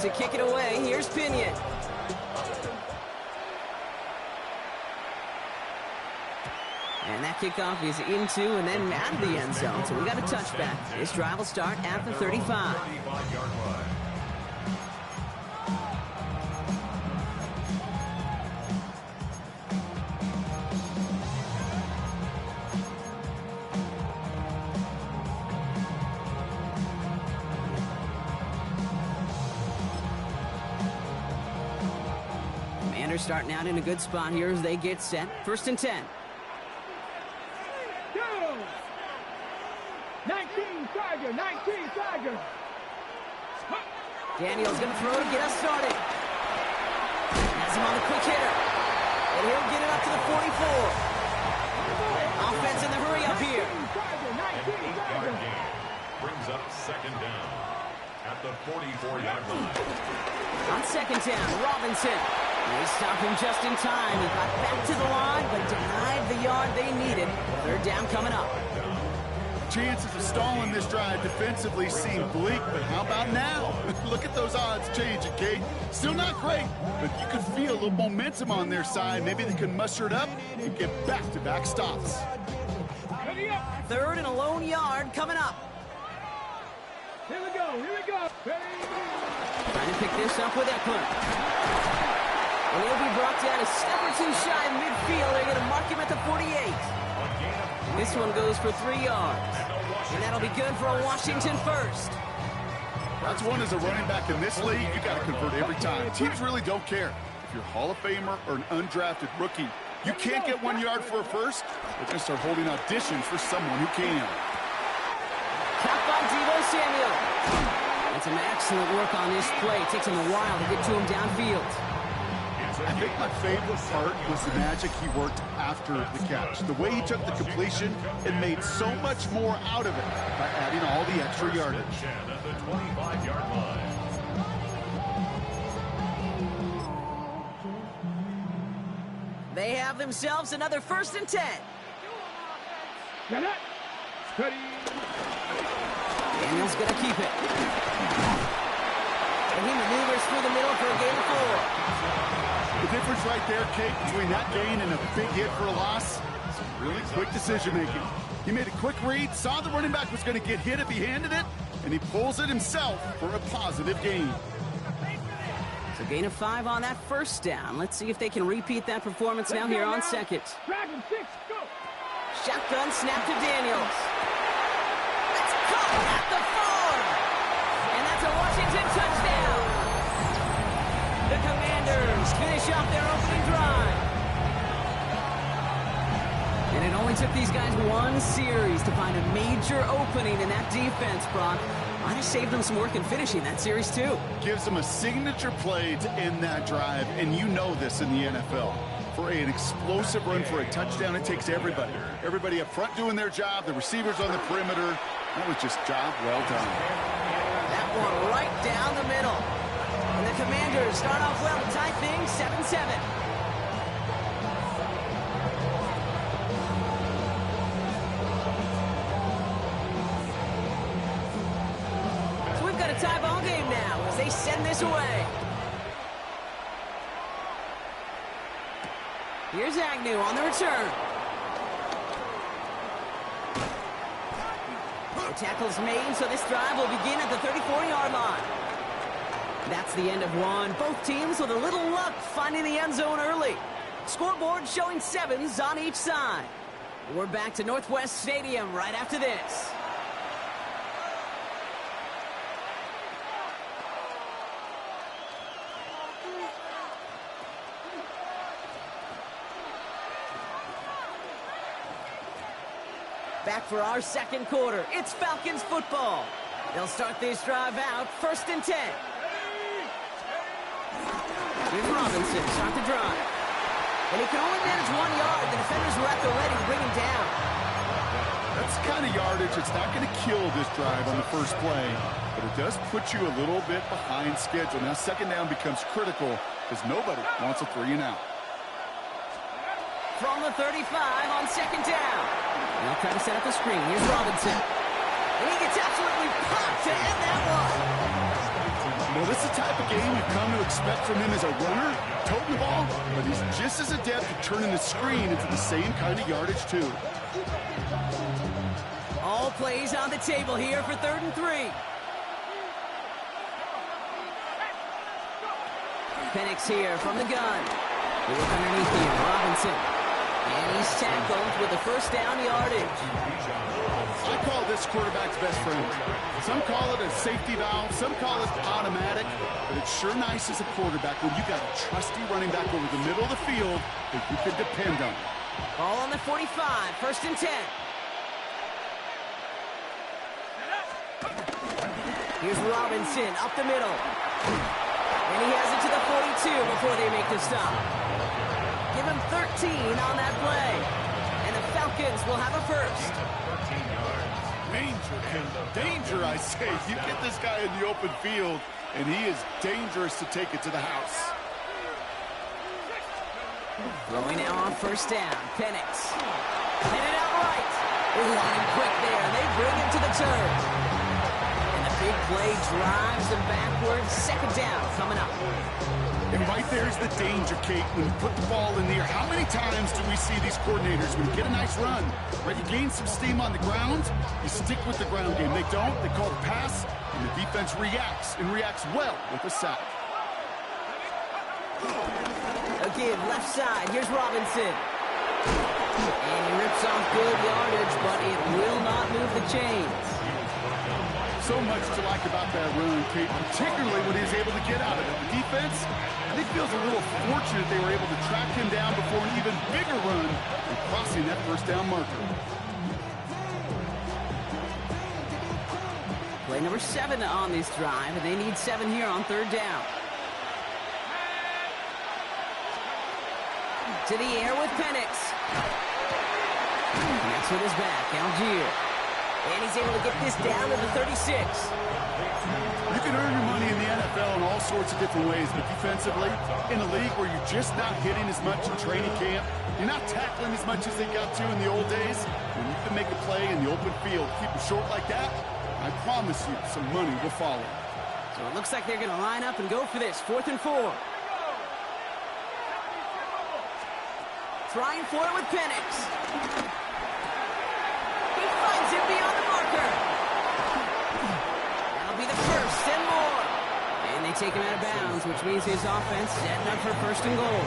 To kick it away, here's Pinion. And that kickoff is into and then out of the end zone. So we got a touchback. This drive will start at the 35. Starting out in a good spot here as they get set. 1st and 10. Go! 19 Tiger, 19 Tiger. Daniels going to throw to get us started. Has him on the quick hitter. And he'll get it up to the 44. Offense in the hurry up here. An 8-yard gain brings up second down at the 44-yard line. On second down, Robinson. They stopped him just in time. He got back to the line, but denied the yard they needed. Third down coming up. Chances of stalling this drive defensively seem bleak, but how about now? Look at those odds changing, Kate. Still not great, but you can feel a little momentum on their side. Maybe they can muster it up and get back-to-back stops. Third and a lone yard coming up. Here we go, here we go. Trying to pick this up with Eckler. And he'll be brought down a step or two shy of midfield. They're going to mark him at the 48. This one goes for 3 yards. And that'll be good for a Washington first. That's one as a running back in this league, you got to convert every time. Teams really don't care. If you're a Hall of Famer or an undrafted rookie, you can't get 1 yard for a first. They're going to start holding auditions for someone who can. Cap by Deebo Samuel. And some excellent work on this play. It takes him a while to get to him downfield. I think my favorite part was the magic he worked after the catch. The way he took the completion and made so much more out of it by adding all the extra yardage. At the 25-yard line. They have themselves another 1st and 10. Now steady. Daniels going to keep it. And he maneuvers through the middle for a gain of 4. The difference right there, Kate, between that gain and a big hit for a loss, some really quick decision-making. He made a quick read, saw the running back was going to get hit if he handed it, and he pulls it himself for a positive gain. So gain of 5 on that 1st down. Let's see if they can repeat that performance now here on 2nd. Dragon 6, go. Shotgun snap to Daniels. That's caught at the 4. And that's a Washington touchdown. The Commanders finish off their opening drive. And it only took these guys 1 series to find a major opening in that defense, Brock. Might have saved them some work in finishing that series, too. Gives them a signature play to end that drive, and you know this in the NFL. For an explosive run for a touchdown, it takes everybody. Everybody up front doing their job, the receivers on the perimeter. That was just job well done. That one right down the middle. And the Commanders start off well to tie things 7-7. So we've got a tie ball game now as they send this away. Here's Agnew on the return. No tackles made, so this drive will begin at the 34-yard line. That's the end of one. Both teams with a little luck finding the end zone early. Scoreboard showing 7s on each side. We're back to Northwest Stadium right after this. Back for our 2nd quarter. It's Falcons football. They'll start this drive out 1st and 10. Here's Robinson, start the drive. And he can only manage 1 yard. The defenders were at the ready to bring him down. That's the kind of yardage that's not going to kill this drive on the first play, but it does put you a little bit behind schedule. Now 2nd down becomes critical because nobody wants a 3 and out. From the 35 on 2nd down. They'll try to set up a screen. Here's Robinson. And he gets absolutely popped to end that one. Well, this is the type of game you've come to expect from him as a runner, toting the ball, but he's just as adept at turning the screen into the same kind of yardage, too. All plays on the table here for 3rd and 3. Penix here from the gun. They look underneath here. Robinson. And he's tackled with the 1st down yardage. I call this quarterback's best friend. Some call it a safety valve, some call it automatic, but it's sure nice as a quarterback when you got a trusty running back over the middle of the field that you can depend on. Ball on the 45, 1st and 10. Here's Robinson up the middle. And he has it to the 42 before they make the stop. Give him 13 on that play. And the Falcons will have a first. Danger, Kendall. Danger, I say. You get this guy in the open field, and he is dangerous to take it to the house. Throwing now on first down. Penix. Headed out right. Line quick there. They bring him to the turn. And the big play drives them backwards. Second down coming up. And right there's the danger, Kate, when you put the ball in the air. How many times do we see these coordinators, when you get a nice run, right, you gain some steam on the ground, you stick with the ground game. They don't, they call the pass, and the defense reacts, and reacts well with a sack. Again, left side, here's Robinson. And he rips off good yardage, but it will not move the chains. So much to like about that run, Kate, particularly when he was able to get out of it. The defense, I think, feels a little fortunate they were able to track him down before an even bigger run and crossing that first down marker. Play number 7 on this drive, and they need 7 here on third down. To the air with Penix. Next with his back, Algier. And he's able to get this down to the 36. You can earn your money in the NFL in all sorts of different ways, but defensively, in a league where you're just not hitting as much in training camp, you're not tackling as much as they got to in the old days, when you can make a play in the open field, keep it short like that, I promise you some money will follow. So it looks like they're going to line up and go for this, 4th and 4. Trying for it with Penix. He finds him beyond the marker. That'll be the first and more. And they take him out of bounds, which means his offense setting up for first and goal.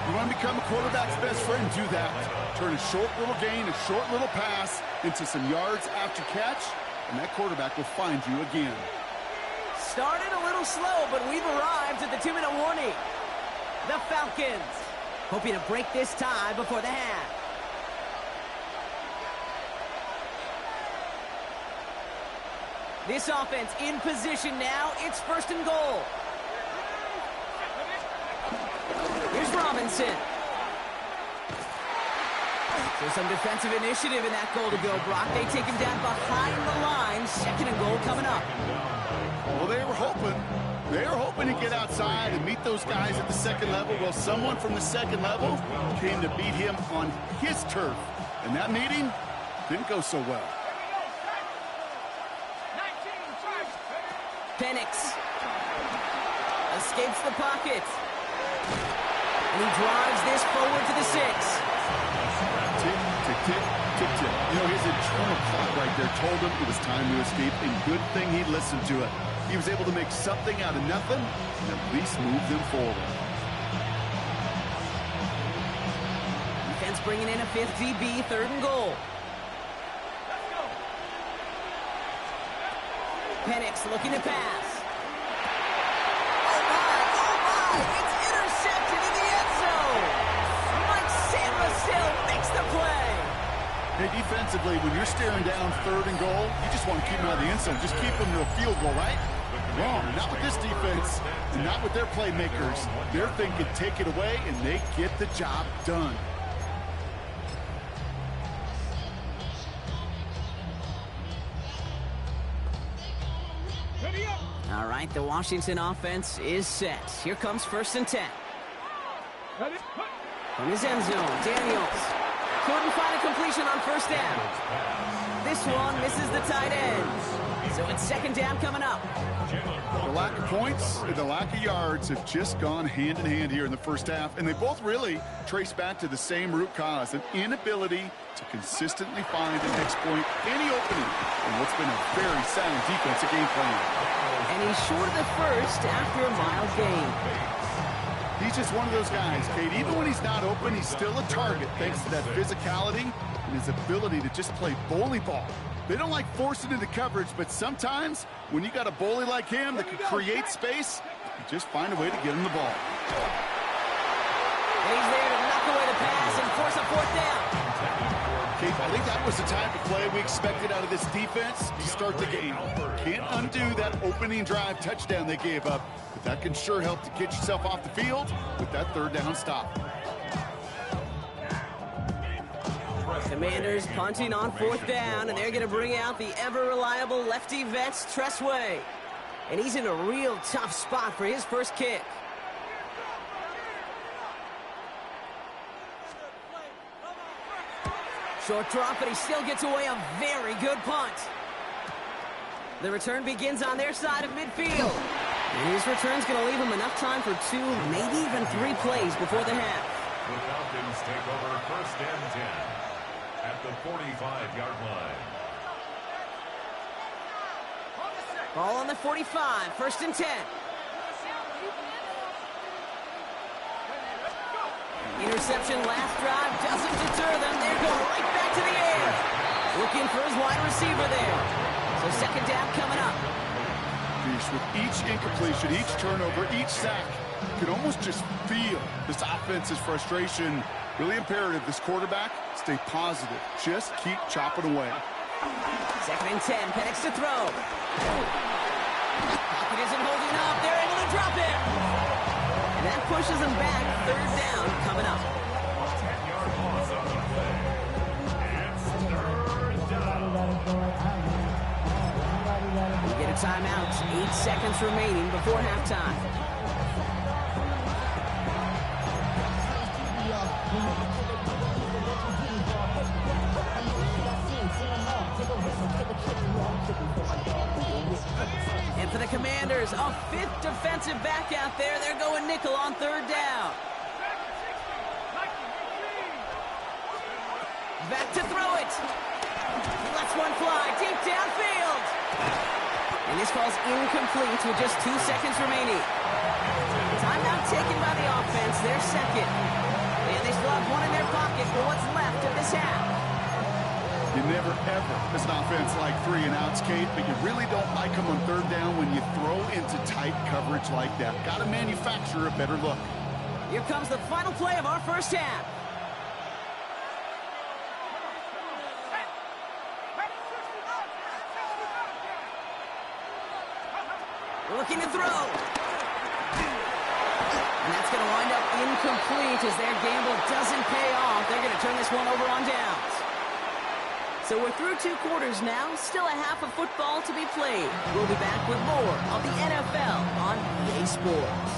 You want to become a quarterback's best friend, do that. Turn a short little gain, a short little pass into some yards after catch, and that quarterback will find you again. Started a little slow, but we've arrived at the 2-minute warning. The Falcons hoping to break this tie before the half. This offense in position now. It's first and goal. Here's Robinson. So some defensive initiative in that goal to go, Brock. They take him down behind the line. Second and goal coming up. Well, they were hoping to get outside and meet those guys at the second level. Well, someone from the second level came to beat him on his turf. And that meeting didn't go so well. Penix escapes the pocket. And he drives this forward to the 6. Tick, tick, tick, tick, tick. You know, his internal clock right there told him it was time to escape, and good thing he listened to it. He was able to make something out of nothing and at least move them forward. Defense bringing in a 5th DB, 3rd and goal. Penix looking to pass. Oh my, it's intercepted in the end zone. Mike Sanderson makes the play. Hey, defensively, when you're staring down 3rd and goal, you just want to keep them out of the end zone. Just keep them to a field goal, right? Wrong. Not with this defense, and not with their playmakers. They're thinking take it away, and they get the job done. All right, the Washington offense is set. Here comes 1st and 10. From his end zone, Daniels couldn't find a completion on first down. This one misses the tight end. So it's 2nd down coming up. The lack of points and the lack of yards have just gone hand in hand here in the first half, and they both really trace back to the same root cause, an inability to consistently find and exploit any opening in what's been a very sound defensive game plan. And he's short of the first after a mild gain. He's just one of those guys, Kate. Even when he's not open, he's still a target thanks to that physicality and his ability to just play bully ball. They don't like forcing into coverage, but sometimes when you got a bully like him that can create space, you just find a way to get him the ball. And he's there to knock away the pass and force a 4th down. Kate, I think that was the type of play we expected out of this defense to start the game. Can't undo that opening drive touchdown they gave up, but that can sure help to get yourself off the field with that third down stop. Commanders punting on fourth down, and they're going to bring out the ever-reliable lefty vets, Tressway. And he's in a real tough spot for his first kick. Short drop, but he still gets away a very good punt. The return begins on their side of midfield. And his return's going to leave him enough time for 2, maybe even 3 plays before the half. The Falcons take over first and 10 at the 45-yard line. Ball on the 45, first and 10. Interception last drive doesn't deter them. They're going right back to the air. Looking for his wide receiver there. So second down coming up. With each incompletion, each turnover, each sack, you can almost just feel this offense's frustration. Really imperative this quarterback stay positive. Just keep chopping away. Second and 10, Penix to throw. Pocket isn't holding up. They're able to drop it. And that pushes them back. Third down coming up. 10-yard loss on the play. It's third down. We get a timeout. 8 seconds remaining before halftime. And for the Commanders, a 5th defensive back out there. They're going nickel on third down. Back to throw it. He lets one fly deep downfield. And this falls incomplete with just 2 seconds remaining. Timeout taken by the offense, their second. And they still have one in their pocket for what's left of this half. You never, ever, as an offense, like 3 and outs, Kate, but you really don't like them on third down when you throw into tight coverage like that. Got to manufacture a better look. Here comes the final play of our first half. Looking to throw. And that's going to wind up incomplete as their gamble doesn't pay off. They're going to turn this one over on downs. So we're through 2 quarters now. Still a half of football to be played. We'll be back with more of the NFL on EA Sports.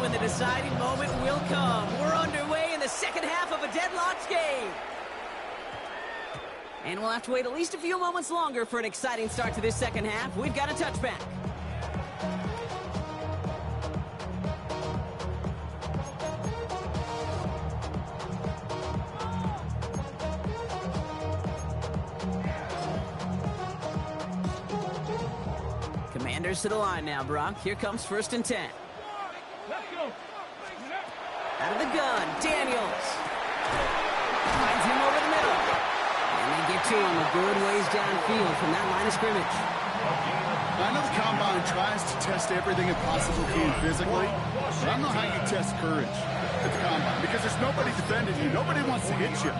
The deciding moment will come. We're underway in the second half of a deadlocked game. And we'll have to wait at least a few moments longer for an exciting start to this second half. We've got a touchback. Commanders to the line now, Brock. Here comes first and 10. Out of the gun, Daniels. Finds him over the middle. And they get to him a good ways downfield from that line of scrimmage. I know the Combine tries to test everything it possibly can physically, but I don't know how you test courage at the Combine because there's nobody defending you. Nobody wants to hit you.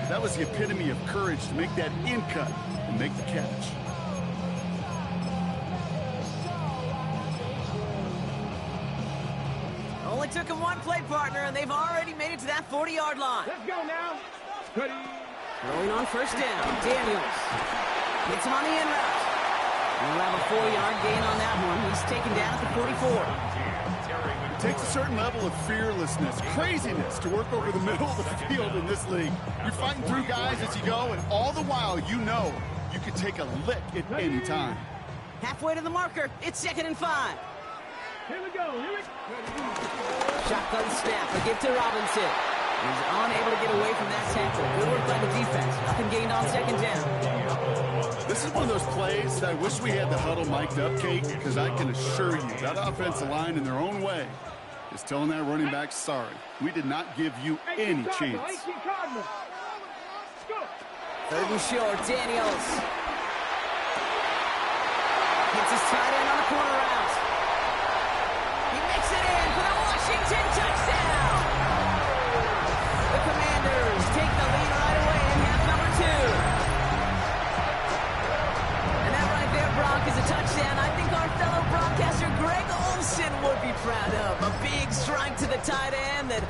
That was the epitome of courage to make that in cut and make the catch. Only took him one play, partner, and they've already made it to that 40-yard line. Let's go now. Ready. Throwing on first down, Daniels. Hits him on the in route. And we'll have a 4-yard gain on that one. He's taken down at the 44. It takes a certain level of fearlessness, craziness to work over the middle of the field in this league. You're fighting through guys as you go, and all the while you know you can take a lick at any time. Halfway to the marker. It's second and 5. Here we go. Shotgun snap, a give to Robinson. He's unable to get away from that tackle. Good work by the defense. Nothing gained on second down. This is one of those plays that I wish we had the huddle mic'd up, Kate, because I can assure you that offensive line in their own way is telling that running back, sorry, we did not give you any chance. Third and short, Daniels. Gets his tight end on the corner route. He makes it in for the Washington touchdown. The Commanders take the lead right away in half number 2. And that right there, Brock, is a touchdown I think our fellow broadcaster Greg Olsen would be proud of. A big strike to the tight end that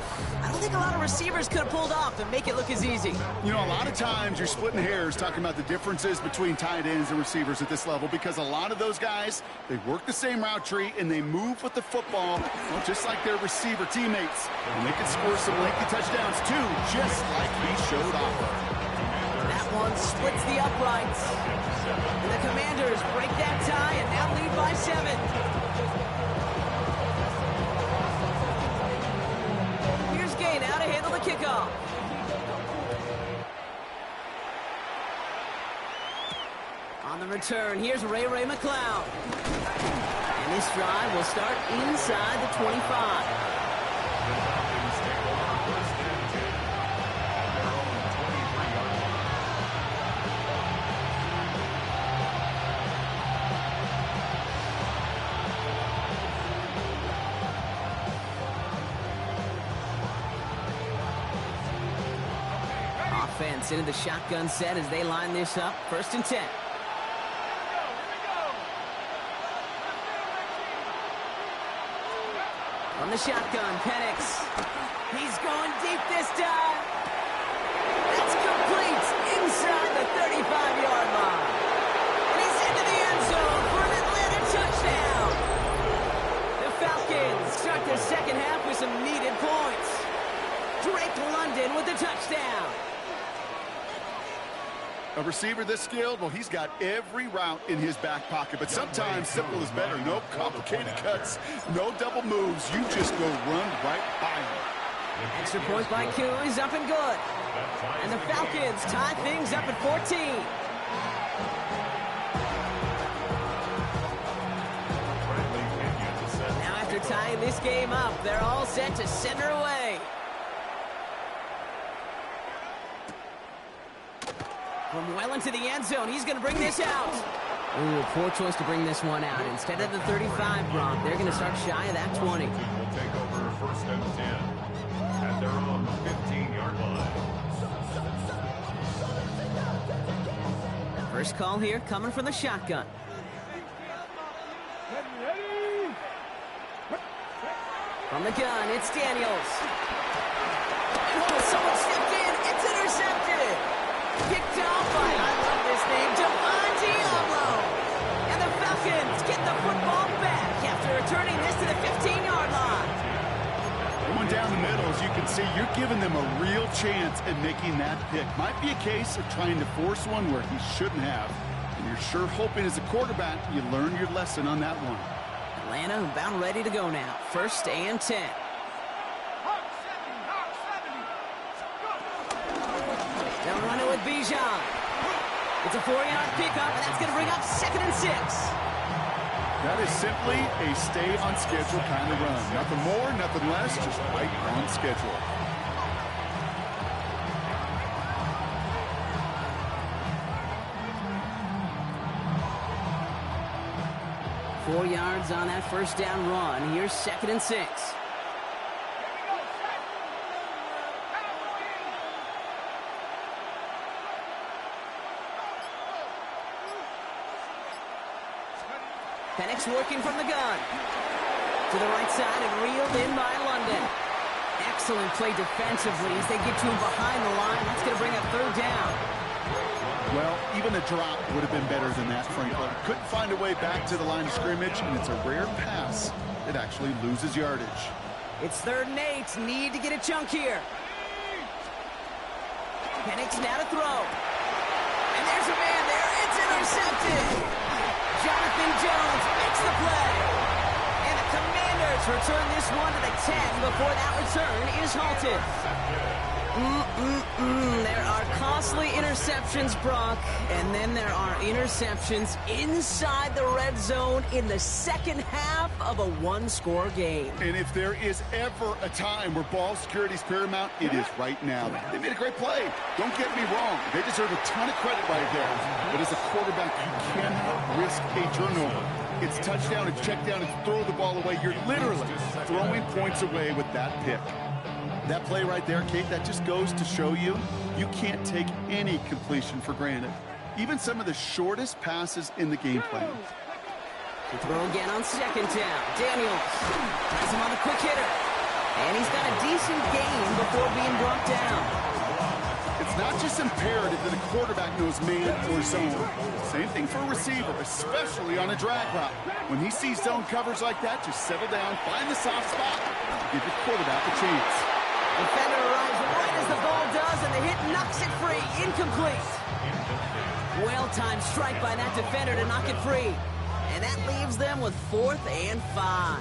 I don't think a lot of receivers could have pulled off and make it look as easy. You know, a lot of times you're splitting hairs talking about the differences between tight ends and receivers at this level because a lot of those guys, they work the same route tree and they move with the football, well, just like their receiver teammates. And they can score some lengthy touchdowns too, just like he showed off. That one splits the uprights. And the Commanders break that tie and now lead by 7. Here's Gay now to handle the kickoff. On the return, here's Ray McLeod. And this drive will start inside the 25. Offense into the shotgun set as they line this up. 1st and 10. From the shotgun, Penix. He's going deep this time. That's complete inside the 35-yard line. And he's into the end zone for an Atlanta touchdown. The Falcons start their second half with some needed points. Drake London with the touchdown. A receiver this skilled, well, he's got every route in his back pocket, but sometimes simple is better. No complicated cuts, no double moves. You just go run right by him. Extra point by Q is up and good. And the Falcons tie things up at 14. Now after tying this game up, they're all set to send her away. From well into the end zone, he's going to bring this out. Ooh, poor choice to bring this one out. Instead of the 35, Brock, they're going to start shy of that 20. Will take over 1st and 10 at their own 15-yard line. First call here coming from the shotgun. From the gun, it's Daniels. Oh, someone stepped in. It's intercepted. Picked off by, I love this name, Devon Diablo. And the Falcons get the football back after returning this to the 15-yard line. Going down the middle, as you can see, you're giving them a real chance at making that pick. Might be a case of trying to force one where he shouldn't have. And you're sure hoping as a quarterback you learn your lesson on that one. Atlanta about ready to go now. 1st and 10. They'll run it with Bijan. It's a 4-yard pickup, and that's going to bring up 2nd and 6. That is simply a stay on schedule kind of run. Nothing more, nothing less, just right on schedule. Four yards on that 1st down run. Here's 2nd and 6. Penix working from the gun. To the right side and reeled in by London. Excellent play defensively as they get to him behind the line. That's going to bring up 3rd down. Well, even a drop would have been better than that, frankly. Couldn't find a way back to the line of scrimmage, and it's a rare pass that actually loses yardage. It's 3rd and 8. Need to get a chunk here. Penix now to throw. And there's a man there. It's intercepted. Jonathan Jones makes the play. And the Commanders return this one to the 10 before that return is halted. There are costly interceptions, Brock, and then there are interceptions inside the red zone in the second half of a one-score game. And if there is ever a time where ball security is paramount, it is right now. They made a great play. Don't get me wrong. They deserve a ton of credit right there. But as a quarterback, you cannot risk a turnover. it's touchdown, it's check down, it's throw the ball away. You're literally throwing points away with that pick. That play right there, Kate, that just goes to show you, you can't take any completion for granted. Even some of the shortest passes in the game plan. To throw again on second down. Daniels has him on the quick hitter. And he's got a decent gain before being brought down. It's not just imperative that a quarterback knows man or zone. Same thing for a receiver, especially on a drag route. When he sees zone coverage like that, just settle down, find the soft spot, give your quarterback a chance. Defender arrives right as the ball does, and the hit knocks it free. Incomplete. Well-timed strike by that defender to knock it free. And that leaves them with 4th and 5.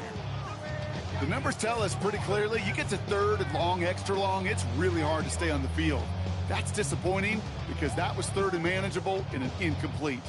The numbers tell us pretty clearly, you get to 3rd and long, extra long, it's really hard to stay on the field. That's disappointing because that was 3rd and manageable in an incomplete.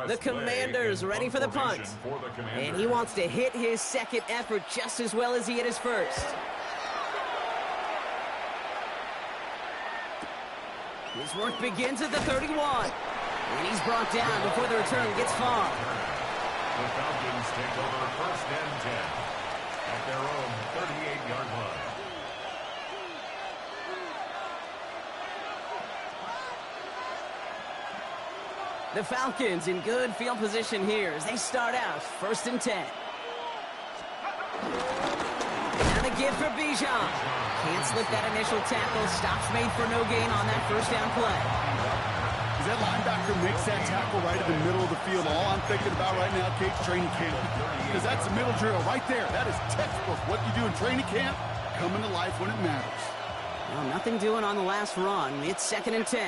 The Commander's ready for the punt. And he wants to hit his second effort just as well as he hit his first. His work begins at the 31. And he's brought down before the return gets far. The Falcons take over 1st and 10 at their own 38-yard line. The Falcons in good field position here as they start out 1st and 10. And a give for Bijan. Can't slip that initial tackle. Stops made for no gain on that first down play. As that linebacker makes that tackle right in the middle of the field, all I'm thinking about right now, Kate's training camp. Because that's a middle drill right there. That is textbook. What you do in training camp, coming to life when it matters. Well, nothing doing on the last run. It's 2nd and 10.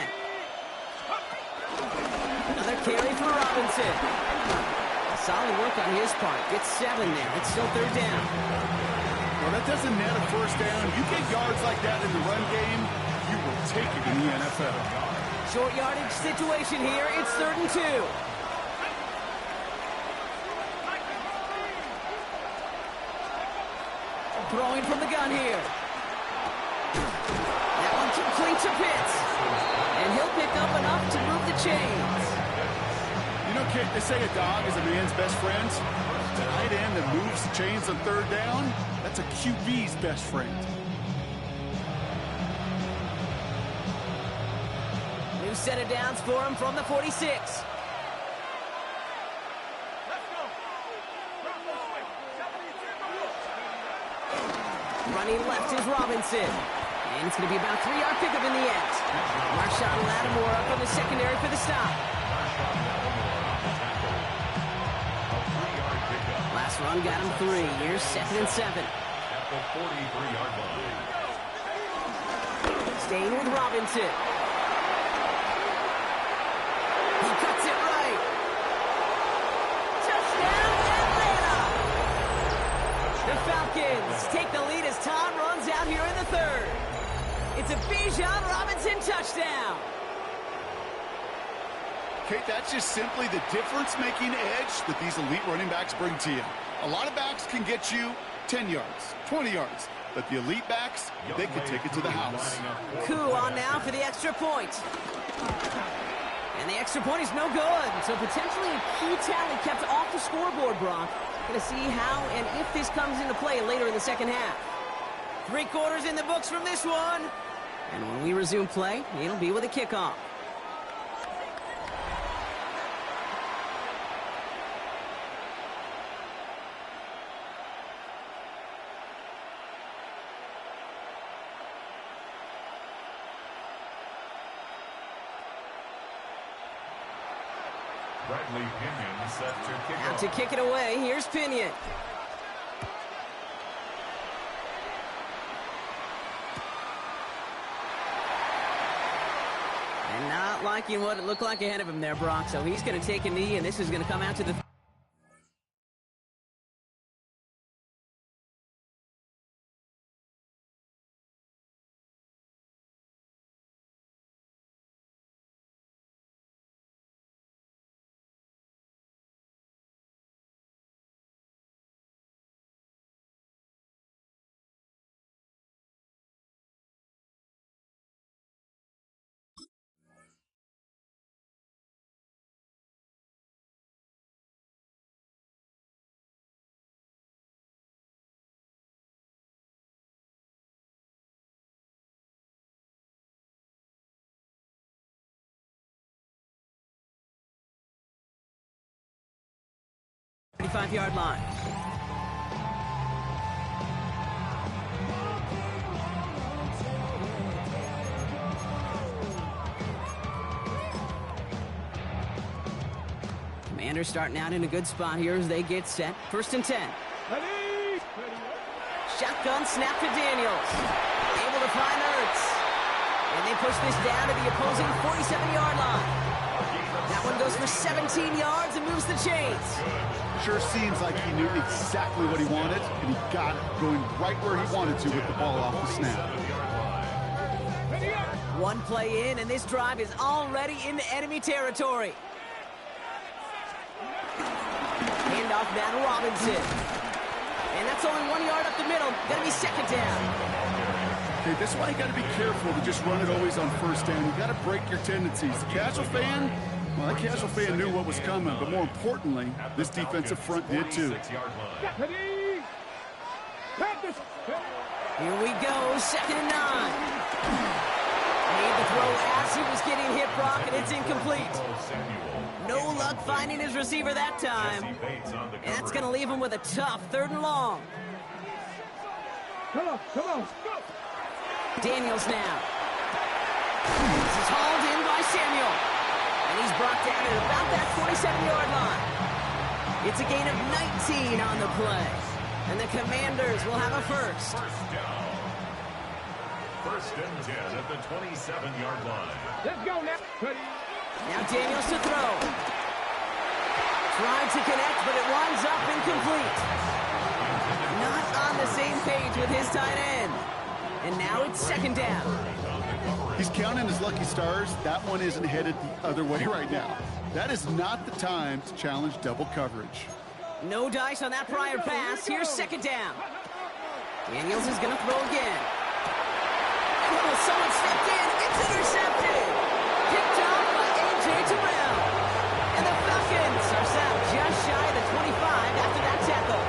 Another carry for Robinson. Solid work on his part. Gets 7 there. It's still 3rd down. Well, that doesn't net a first down. You get yards like that in the run game, you will take it in the NFL. Short yardage situation here. It's 3rd and 2. Throwing from the gun here. That one complete to Pitts. And he'll pick up enough to move the chains. You know, Kit, they say a dog is a man's best friend. The tight end that moves the chains on 3rd down, that's a QB's best friend. New set of downs for him from the 46. Running left is Robinson. And it's going to be about a 3-yard pickup in the end. Marshawn Lattimore up on the secondary for the stop. Last run got him 3. Here's 2nd and 7. At the 43-yard line. Staying with Robinson. He cuts it right. Touchdown, Atlanta! The Falcons take the lead as time runs out here in the 3rd. It's a Bijan Robinson touchdown. Kate, that's just simply the difference-making edge that these elite running backs bring to you. A lot of backs can get you 10 yards, 20 yards, but the elite backs, they can take it to the house. Coup on now for the extra point. And the extra point is no good, so potentially a key tally kept off the scoreboard, Brock. Going to see how and if this comes into play later in the second half. 3 quarters in the books from this one. And when we resume play, it'll be with a kickoff. Bradley Pinion set to kick Out off. to kick it away. Here's Pinion. And not liking what it looked like ahead of him there, Brock. So he's going to take a knee, and this is going to come out to the 25-yard line. Commanders starting out in a good spot here as they get set. 1st and 10. Shotgun snap to Daniels. Able to find Ertz. And they push this down to the opposing 47-yard line. That one goes for 17 yards and moves the chains. Sure seems like he knew exactly what he wanted, and he got it going right where he wanted to with the ball off the snap. One play in, and this drive is already into enemy territory. Handoff now to Robinson. And that's only 1 yard up the middle. Gonna be 2nd down. Okay, that's why you got to be careful to just run it always on 1st down. You got to break your tendencies. The casual fan, well, that casual fan knew what was coming, but more importantly, this defensive front did too. Here we go, 2nd and 9. Made the throw as he was getting hit, Brock, and it's incomplete. No luck finding his receiver that time. And that's going to leave him with a tough 3rd and long. Come on. Daniels now. This is hauled in by Samuel. And he's brought down at about that 47-yard line. It's a gain of 19 on the play. And the Commanders will have a first. 1st and 10 at the 27-yard line. Let's go now. Now Daniels to throw. Tried to connect, but it winds up incomplete. Not on the same page with his tight end. And now it's 2nd down. He's counting his lucky stars. That one isn't headed the other way right now. That is not the time to challenge double coverage. No dice on that prior pass. Here's 2nd down. Daniels is going to throw again. Oh, someone stepped in. It's intercepted. Picked off by A.J. Terrell. And the Falcons are set just shy of the 25 after that tackle.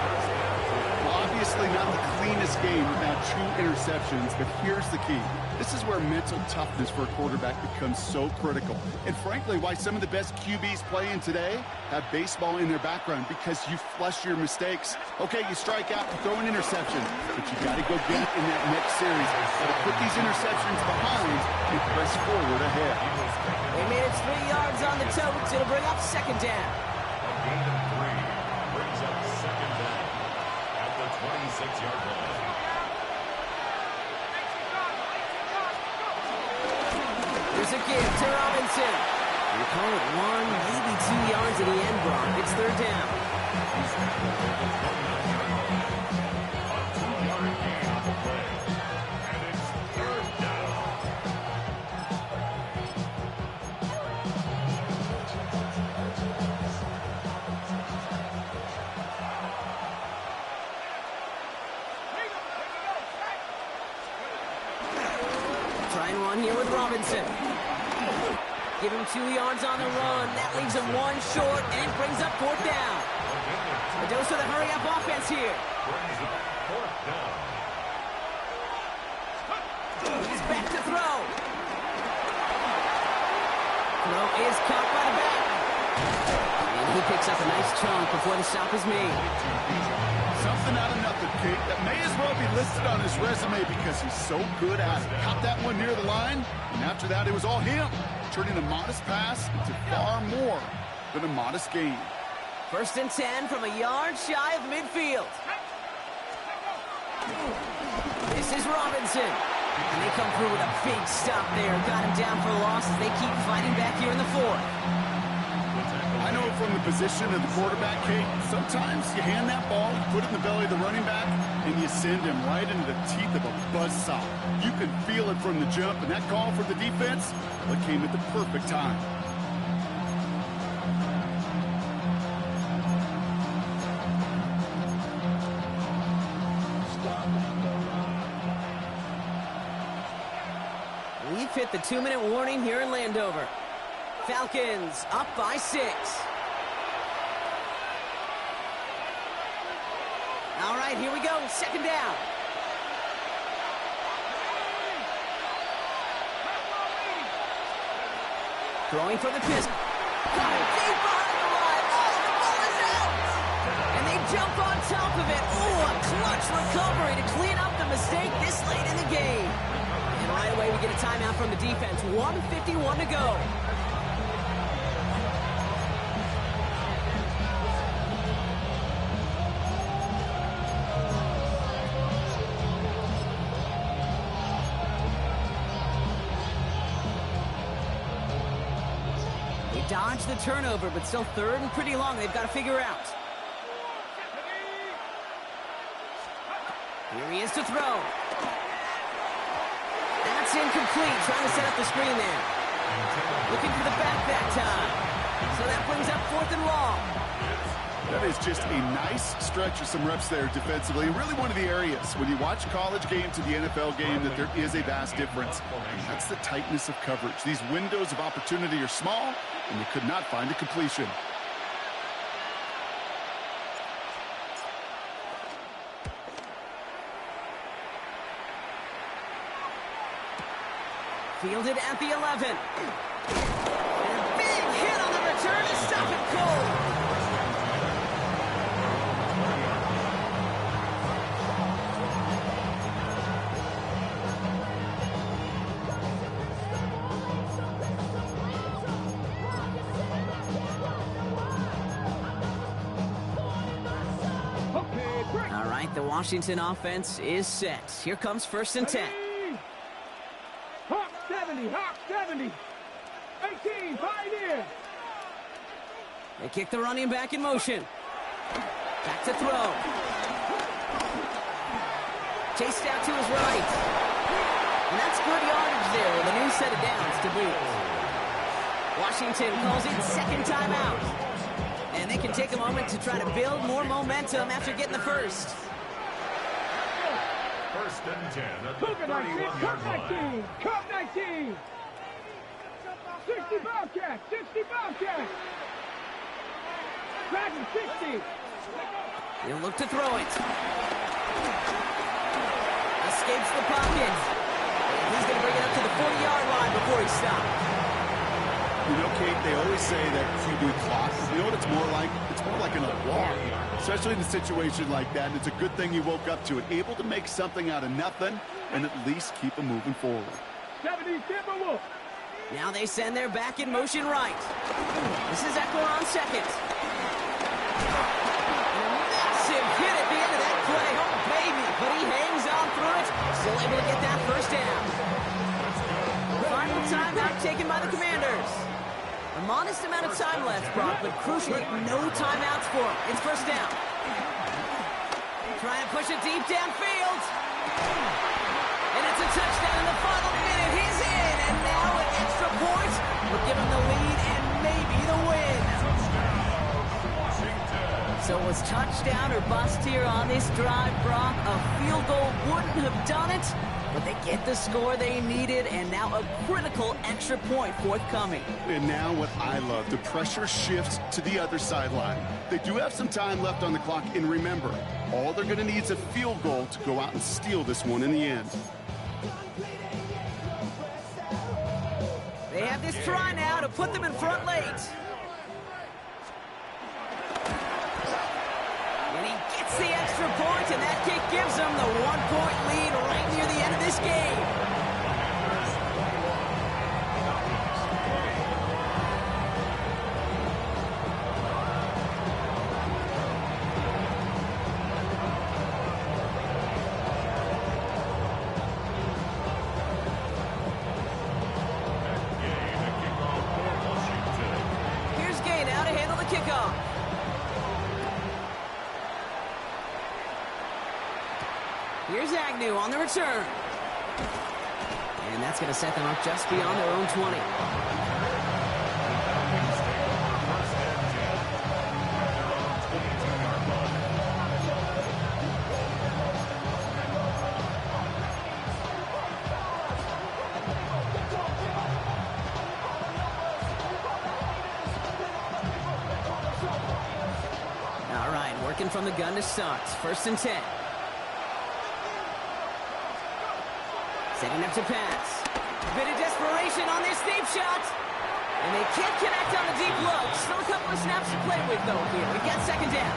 Well, obviously not the cleanest game without 2 interceptions, but here's the key. This is where mental toughness for a quarterback becomes so critical. And frankly, why some of the best QBs playing today have baseball in their background, because you flush your mistakes. Okay, you strike out, you throw an interception, but you got to go get it in that next series. Got to put these interceptions behind and press forward ahead. They made it 3 yards on the totes. It'll bring up 2nd down. A gain of 3 brings up 2nd down at the 26-yard line. There's a give to Robinson. You call it 1, maybe 2 yards at the end, Brock. It's 3rd down. A 2-yard gain on the play. And it's 3rd down. Try and run here with Robinson. Give him 2 yards on the run. That leaves him 1 short and brings up 4th down. A dose of the hurry-up offense here. Brings up 4th down. He's back to throw. Throw is caught by the back. And he picks up a nice chunk before the stop is made. Something out of nothing, Kate. That may as well be listed on his resume because he's so good at it. Caught that one near the line, and after that, it was all him, turning a modest pass into far more than a modest gain. 1st and 10 from a yard shy of midfield. This is Robinson. And they come through with a big stop there. Got him down for a loss as they keep fighting back here in the 4th. I know from the position of the quarterback, Kate, sometimes you hand that ball, put it in the belly of the running back, and you send him right into the teeth of a buzzsaw. You can feel it from the jump, and that call for the defense, well, it came at the perfect time. We've hit the 2-minute warning here in Landover. Falcons up by 6. All right, here we go. 2nd down. Throwing for the pistol. Got it deep behind the line. Oh, the ball is out. And Nice recovery to clean up the mistake this late in the game. And right away we get a timeout from the defense. 1:51 to go. Dodge the turnover, but still third and pretty long. They've got to figure out. Here he is to throw. That's incomplete. Trying to set up the screen there. Looking for the back that time. So that brings up 4th and long. That is just a nice stretch of some reps there defensively. Really one of the areas when you watch college game to the NFL game that there is a vast difference. And that's the tightness of coverage. These windows of opportunity are small, and they could not find a completion. Fielded at the 11. And a big hit on the return to stop it cold. All right, the Washington offense is set. Here comes 1st and 10. Hawk 70, Hawk 70. 18, 5 in. They kick the running back in motion. Back to throw. Chased out to his right. And that's good yardage there with a new set of downs to boot. Washington calls it second timeout. And they can take a moment to try to build more momentum after getting the first. 1st and 10 at the Cougar 19, 31-yard Cup line. 19, Cup 19. 60 Bobcat, 60 Bobcat. Dragon 60. He'll look to throw it. Escapes the pocket. And he's going to bring it up to the 40-yard line before he stops. You know, Kate, they always say that QB clock. You know what it's more like? It's more like an alarm, especially in a situation like that. And it's a good thing you woke up to it, able to make something out of nothing and at least keep them moving forward. 70 Timberwolf. Now they send their back in motion right. This is Eckler on second. Massive hit at the end of that play. Oh, baby. But he hangs on through it. Still able to get that first down. Final timeout taken by the Commanders. A modest amount of time left, Brock, but crucially, no timeouts for him. It's 1st down. Trying to push it deep downfield. And it's a touchdown in the final minute. He's in, and now an extra point will give him the lead and maybe the win. So it was touchdown or bust here on this drive, Brock. A field goal wouldn't have done it, but they get the score they needed, and now a critical extra point forthcoming. And now what I love, the pressure shifts to the other sideline. They do have some time left on the clock, and remember, all they're going to need is a field goal to go out and steal this one in the end. They have this try now to put them in front late. And he gets the extra point, and that kick gives them the 1-point lead right near the end of this game. Here's Gay now to handle the kickoff. Here's Agnew on the return. And that's going to set them up just beyond their own 20. All right, working from the gun to start. 1st and 10. Setting up to pass. A bit of desperation on this deep shot. And they can't connect on the deep look. Still a couple of snaps to play with, though, here. We've got 2nd down.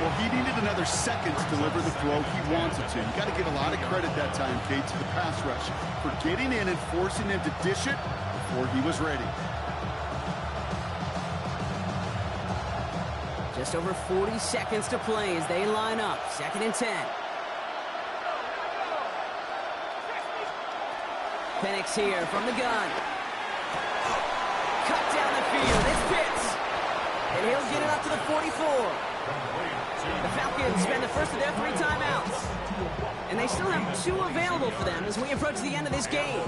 Well, he needed another second to deliver the throw he wanted to. You got to give a lot of credit that time, Kate, to the pass rush for getting in and forcing him to dish it before he was ready. Just over 40 seconds to play as they line up. 2nd and 10. Penix here from the gun. Cut down the field. It's Pitts. And he'll get it up to the 44. The Falcons spend the first of their 3 timeouts. And they still have 2 available for them as we approach the end of this game.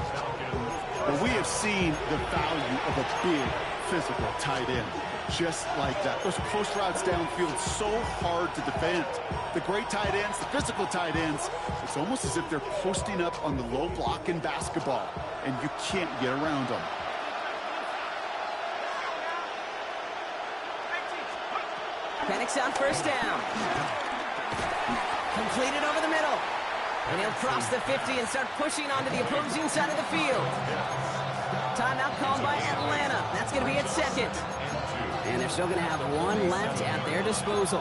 Well, we have seen the value of a big physical tight end. Just like that. Those post routes downfield, so hard to defend. The great tight ends, the physical tight ends, it's almost as if they're posting up on the low block in basketball, and you can't get around them. Penix on first down. Completed over the middle. And he'll cross the 50 and start pushing onto the opposing side of the field. Timeout called by Atlanta. That's going to be at 2nd. And they're still going to have 1 left at their disposal.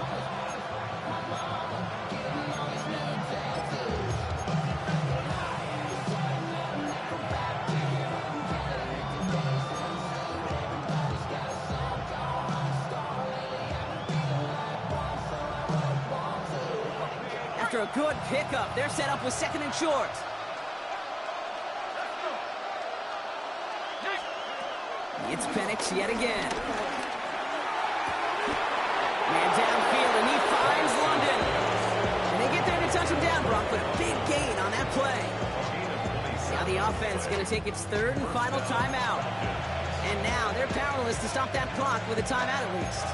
After a good pickup, they're set up with 2nd and short. It's Penix yet again. Man downfield, and he finds London. And they get there to touch him down, Brock, but a big gain on that play. Now the offense is going to take its 3rd and final timeout. And now they're powerless to stop that clock with a timeout at least.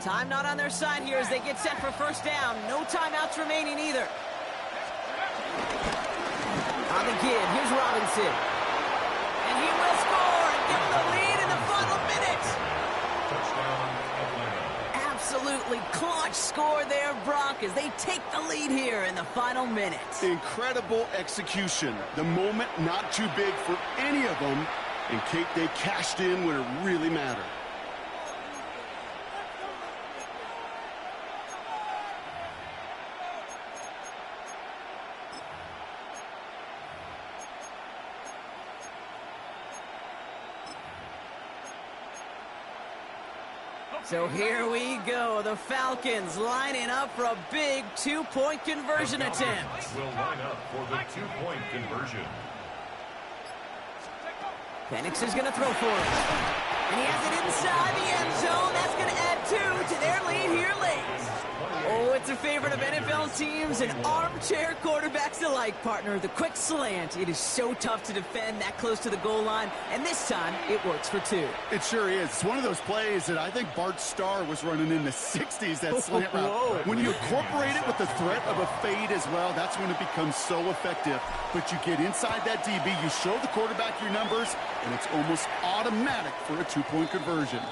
Time not on their side here as they get set for first down. No timeouts remaining either. On the give, here's Robinson. And he will score and give them the lead in the final minute. Absolutely clutch score there, Brock, as they take the lead here in the final minute. Incredible execution. The moment not too big for any of them. And Kate, they cashed in when it really mattered. So here we go, the Falcons lining up for a big 2-point conversion attempt. Will line up for the 2-point conversion. Penix is going to throw for it. And he has it inside the end zone. That's going to add 2 to their lead here late. Oh, it's a favorite of NFL teams and armchair quarterbacks alike, partner. The quick slant. It is so tough to defend that close to the goal line, and this time it works for 2. It sure is. It's one of those plays that I think Bart Starr was running in the 60s, that slant route. When you incorporate it with the threat of a fade as well, that's when it becomes so effective. But you get inside that DB, you show the quarterback your numbers, and it's almost automatic for a 2-point conversion.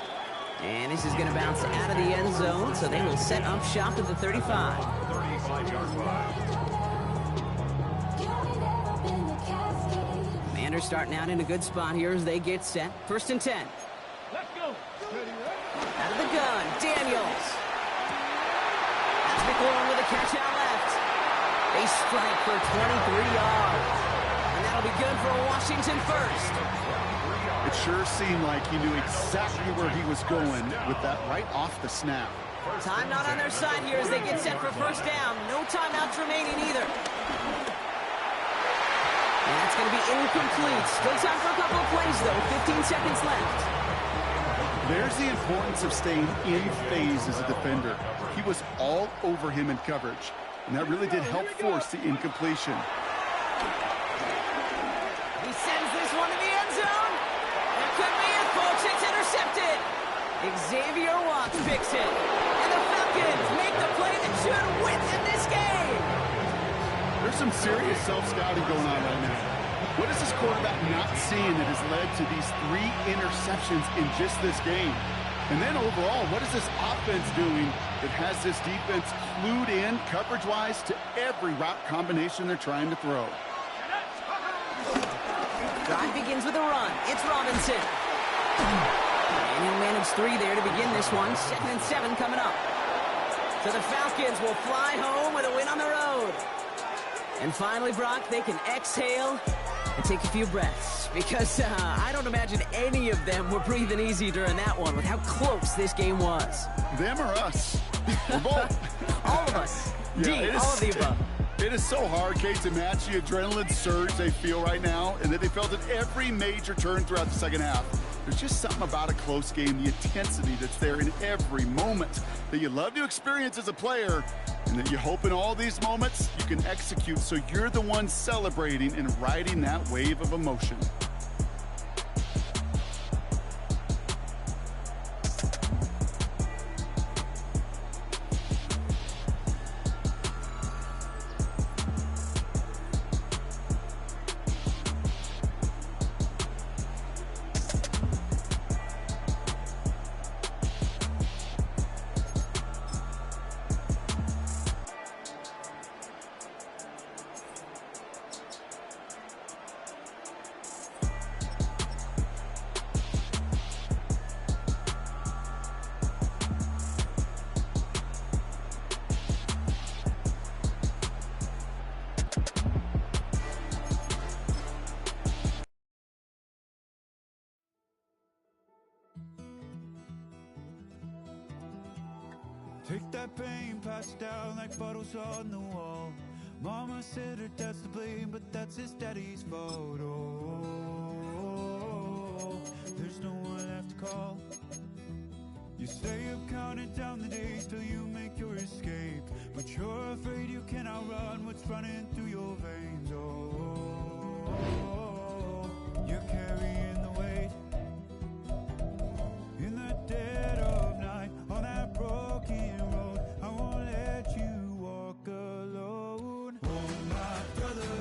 And this is going to bounce out of the end zone, so they will set up shop at the 35. 35-yard line. Commanders starting out in a good spot here as they get set. 1st and 10. Let's go. Out of the gun, Daniels. That's McLaurin with a catch out left. They strike for 23 yards. And that'll be good for a Washington first. It sure seemed like he knew exactly where he was going with that right off the snap. Time not on their side here as they get set for first down. No timeouts remaining either. And that's going to be incomplete. Still time for a couple of plays, though. 15 seconds left. There's the importance of staying in phase as a defender. He was all over him in coverage, and that really did help force the incompletion. He sends this one to the end zone. It could be it, folks. It's intercepted. Xavier Watts picks it. And the Falcons make the play that should win them this game. There's some serious self-scouting going on right now. What is this quarterback not seeing that has led to these 3 interceptions in just this game? And then overall, what is this offense doing that has this defense clued in coverage-wise to every route combination they're trying to throw? Drive begins with a run. It's Robinson. And he'll manage 3 there to begin this one. 2nd and 7 coming up. So the Falcons will fly home with a win on the road. And finally, Brock, they can exhale and take a few breaths. Because I don't imagine any of them were breathing easy during that one with how close this game was. Them or us? We're both. All of us. Yeah, all of the above. It is so hard, Kate, to match the adrenaline surge they feel right now and that they felt at every major turn throughout the second half. There's just something about a close game, the intensity that's there in every moment that you love to experience as a player, and that you hope in all these moments you can execute so you're the one celebrating and riding that wave of emotion. Take that pain, pass it down like photos on the wall. Mama said her dad's to blame, but that's his daddy's fault. Oh, there's no one left to call. You stay up counting down the days till you make your escape, but you're afraid you can outrun what's running through your veins. Oh, you're carrying the weight in the dead of night on that broken road. I won't let you walk alone. Oh my brother,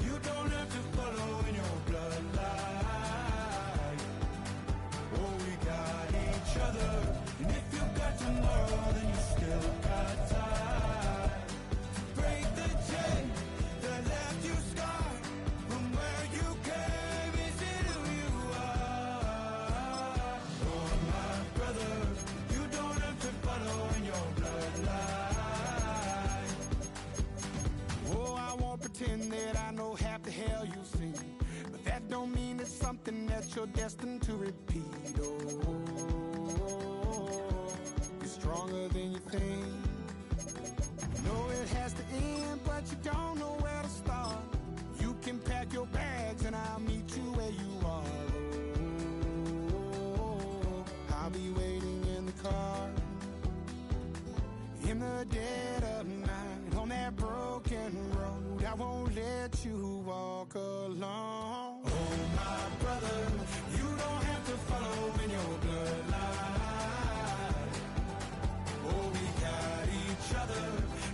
you don't have to follow in your bloodline. Oh, we got each other, and if you got tomorrow, then you still got time to break the chain that left you scarred from where you came. Is it who you are? Oh my brother, you don't have to follow in your bloodline. Oh, I won't pretend that I know half the hell you've seen, but that don't mean it's something that you're destined to repeat. Oh, you're stronger than you think. You know it has to end, but you don't know where to start. You can pack your bags and I'll meet you where you are. Oh, I'll be waiting in the car in the dead of night on that broken road. I won't let you walk alone. Oh my brother, you don't have to follow in your bloodline. Oh, we got each other,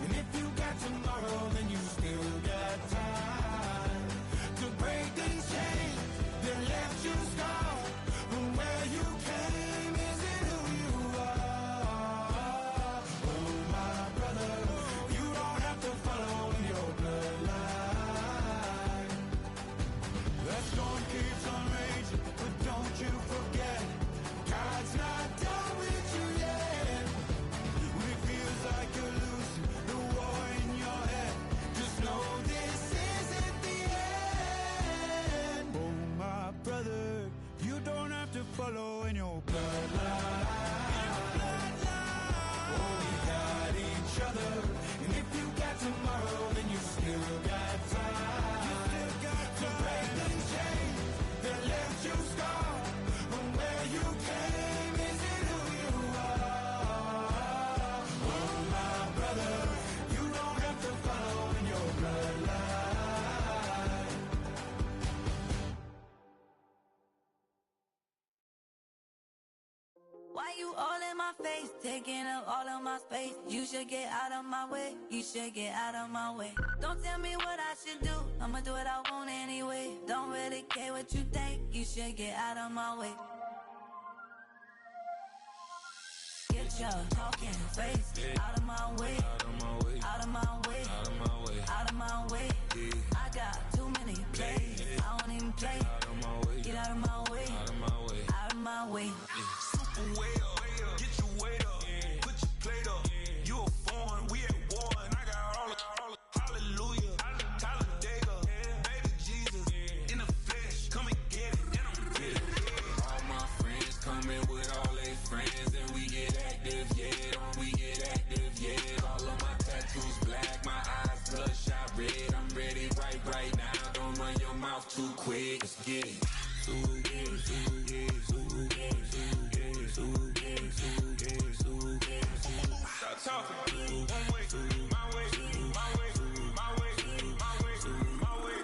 and if you got tomorrow, then you still got time to break these chains that left you scarred from where you came. Is it who you are? Oh my brother, you don't have to follow in your bloodline. That storm keeps on raging, but don't you forget, God's not done with you yet. When it feels like you're losing the war in your head, just know this isn't the end. Oh my brother, you don't have to follow in your bloodline. Oh, we got each other, and if you got tomorrow, then you still got time. You still got to break these chains that left you scarred from where you came. Is it who you are? Oh my brother, you don't have to follow in your bloodline. Why you all in my face, taking up all of my space? You should get out of my way, you should get out of my way. Don't tell me what I should do, I'ma do what I want anyway. Don't really care what you think, you should get out of my way. Get your talking face out of my way, out of my way, out of my way, out of my way, out of my way. I got too many plays, I don't even play. talking. One way, my way, my way, my way, my way, my way.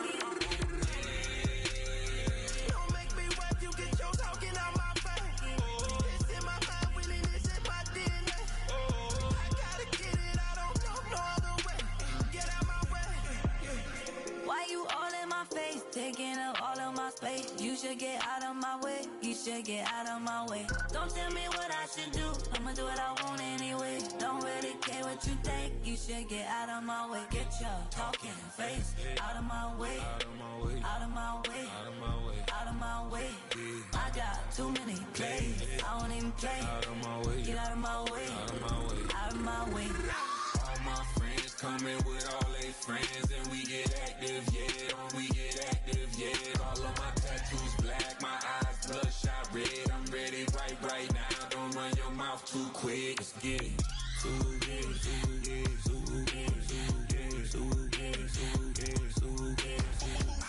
Don't make me wet, you get your talking out my face. It's in my mind, winning this in my DNA. I gotta get it, I don't know no other way. Get out my way. Why you all in my face, taking up all of my space? You should get out of my way, you should get out of my way. Don't tell me what I should do, I'ma do what I want anyway. Don't really care what you think, you should get out of my way. Get your talking face out of my way, out of my way, out of my way, out of my way, out of my way. I got too many plays, I won't even play. Out of my way, get out of my way, out of my way, out of my way. All my friends coming with all their friends, and we get active, yeah. We get active, yeah. All of my tattoos black, my eyes bloodshot red. I'm ready right now. Don't run your mouth too quick. Let's get it.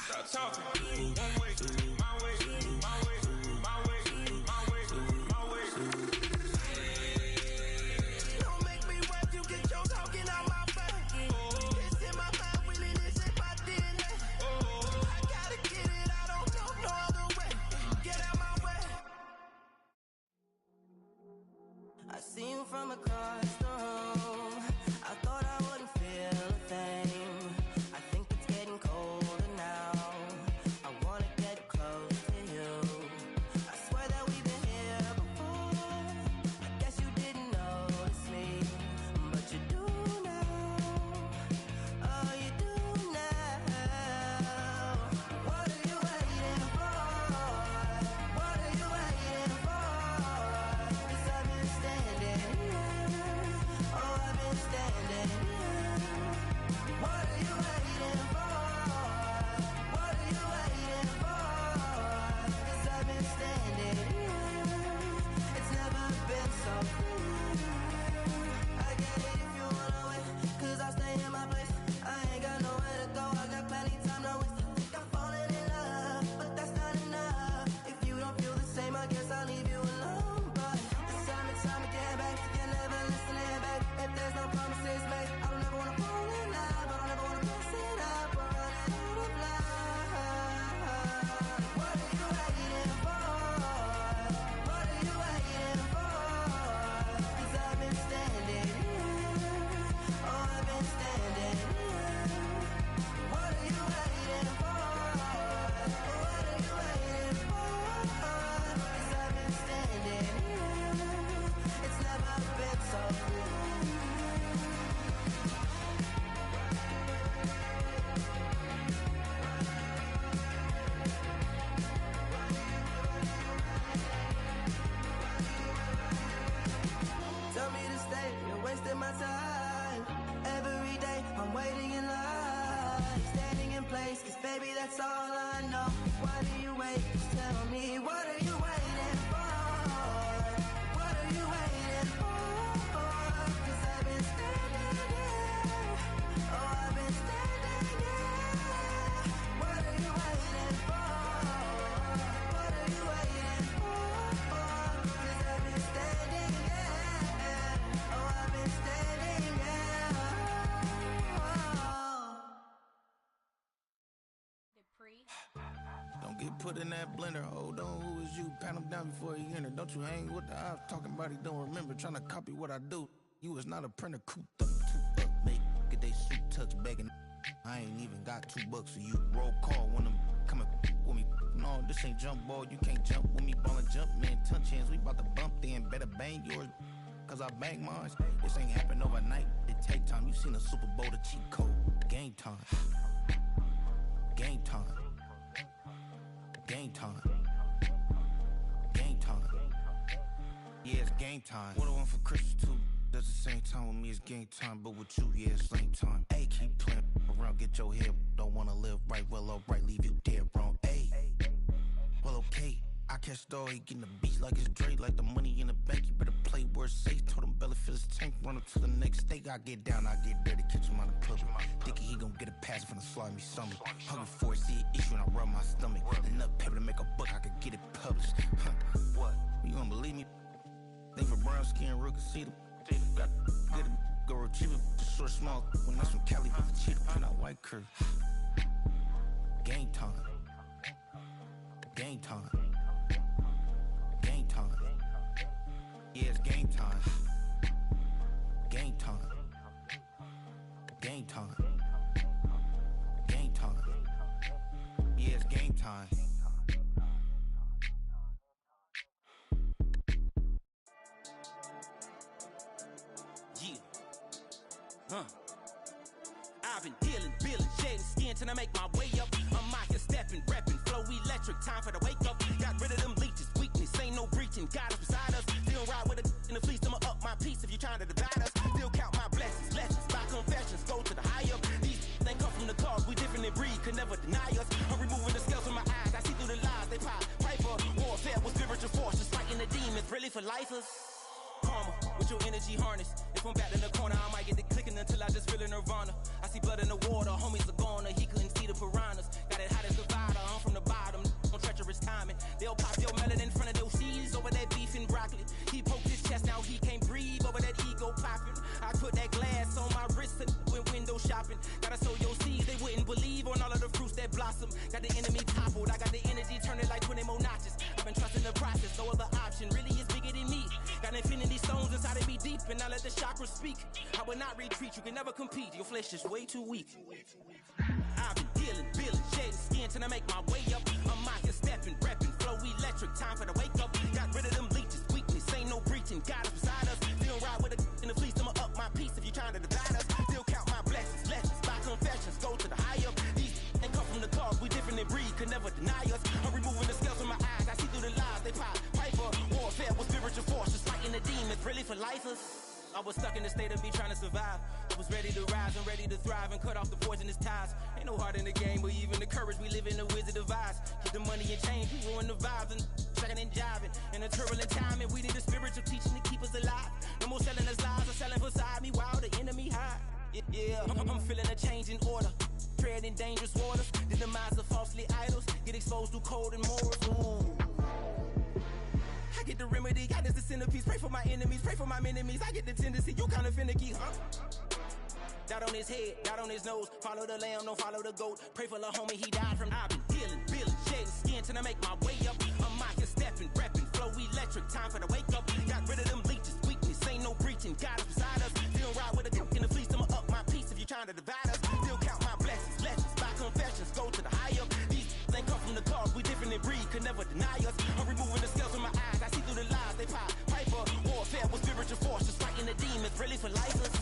Stop talking. One way, my way, my way, my way, my way, my way. Don't make me wet, you get your talking out my face. It's in my mind, winning this in my DNA. I gotta get it, I don't know no other way. Get out my way. I see you from across the room. I thought I wouldn't feel a thing. I think it's getting colder now. I wanna get close to you. I swear that we've been here before. I guess you didn't notice me, but you do now. Oh, you do now. What are you waiting for? What are you waiting for? 'Cause I've been standing here. Oh, I've been standing here. What are you waiting for? What are you waiting for? 'Cause I've been standing here. It's never been so clear. I get it if you wanna wait, 'cause I'll stay in my place. I ain't got nowhere to go, I got plenty time to waste. I think I'm falling in love, but that's not enough. If you don't feel the same, I guess I'll leave you alone. But time and time again, babe, you're never listening, babe. If there's no promises made, I don't ever wanna fall in love. I don't ever wanna mess it up or run out of love. What are you waiting for? What are you waiting for? 'Cause I've been standing here. Oh, I've been standing here. What are you waiting for? What are you waiting for? 'Cause I've been standing here. It's never been so clear. Tell me to stay, you're wasting my time. Every day I'm waiting in line, standing in place, 'cause baby that's all I know. Why do you wait? Just tell me, what are you waiting for? What are you waiting for? 'Cause I've been standing here. Oh, I've been standing here. What are you waiting for? What are you waiting for? 'Cause I've been standing here. Oh, I've been standing here. Don't get put in that blender. Hold on, who is you? Pat him down before he enter. Don't you hang with the ops talking about he don't remember. Trying to copy what I do. You is not a printer. Cooped up, toot up, make get they suit tucks begging. I ain't even got $2 for you. Roll call when I'm coming with me. No, this ain't jump ball. You can't jump with me. Ballin' jump, man. Touch hands. We bout to bump then. Better bang yours, 'cause I bang mine. This ain't happen overnight. It take time. You seen the Super Bowl, the cheat code. Game time. Game time. Game time. Game time. Yeah, it's game time. What I want for Christmas too. That's the same time with me, it's game time. But with you, yeah, it's same time. Hey, keep playing around, get your head. Don't wanna live right, well, alright, leave you dead wrong. Hey, well, okay. I catch the dog, he getting the beats like it's Dre, like the money in the bank. You better play where it's safe. Told him belly fill his tank, run up to the next steak. I get down, I get dirty, catch him on the public. Thinking he gon' get a pass from the slide me something. Hungry for it, see it issue and I rub my stomach. Enough paper to make a book, I could get it published. Huh, what? You don't believe me? Think for brown skin, real can see them. Got good go retrieve it, just short small. When that's from Cali, but the cheetah print out white curve. Game time. Game time. Game time. Yeah, it's game time. Game time. Game time. Game time. Yeah, it's game time. Yeah. I've been dealing, shedding skin till I make my way up. I'm out here stepping, repping, flow electric, time for the wake up. Got rid of them leeches, weakness, ain't no breaching. God is beside us, still ride with a in the fleece. I'ma up my piece if you trying to divide us. Still count my blessings, lessons, by confessions, go to the high up. These they come from the cause, we different in breed, could never deny us. I'm removing the scales from my eyes, I see through the lies they pop. Piper, warfare with spiritual force, just fighting the demons, really for lifers. Karma, with your energy harness. If I'm back in the corner, I might get it clicking until I just feel a nirvana. I see blood in the water, homies are gone, he couldn't see the piranhas. Got it hot as Nevada, I'm from the bottom, on treacherous timing. They'll pop your melon in front of those seeds over that beef and broccoli. He poked his chest, now he can't breathe over that ego popping. I put that glass on my wrist and went window shopping. Gotta sow your seeds, they wouldn't believe on all of the fruits that blossom. Got the enemy toppled, I got the energy turning like 20 more notches. I've been trusting the process, no other option really is bigger than me. Got infinity stones inside of me deep, and I let the chakras speak. I will not retreat, you can never compete, your flesh is way too weak. I've been dealing, shedding skin till I make my way up. I'm out here stepping, repping, flow electric, time for the wake up. Got rid of them leeches, weakness, ain't no breaching. God is beside us, still ride with a in the fleece. I'ma up my piece if you trying to divide us. Still count my blessings, lessons, by confessions, go to the high up. These ain't come from the cause, we different in breed, could never deny us. I'm removing the scales from my eyes, I see through the lies they pop. Piper, warfare with spiritual force, just fighting the demons, really for lifers. I was stuck in the state of me trying to survive. I was ready to rise and ready to thrive and cut off the poisonous ties. Ain't no heart in the game, but even the courage we live in the wizard of Oz. Get the money and change, we ruin the vibes and checking and jiving. In a turbulent time, and we need a spiritual teaching to keep us alive. No more selling us lies or selling beside me while the enemy hide. Yeah, I'm feeling a change in order. Treading dangerous waters, the demise of falsely idols. Get exposed through code and morals. Ooh. I get the remedy, God is the centerpiece. Pray for my enemies, pray for my enemies. I get the tendency, you kinda finicky, huh? Dot on his head, dot on his nose. Follow the lamb, don't follow the goat. Pray for the homie, he died from. I've been dealing, shedding skin till I make my way up. I'm out here stepping, repping, flow electric, time for the wake up. Got rid of them leeches, weakness, ain't no breaching. God is beside us, still ride with a in the fleece. I'ma up my piece if you trying to divide us. Still count my blessings, lessons, by confessions, go to the high up. These ain't come from the cause, we different in breed, could never deny us. I'm removing the scales from my eyes, I see through the lies they pop. Piper, warfare with spiritual force, just fighting the demons, really for lifers.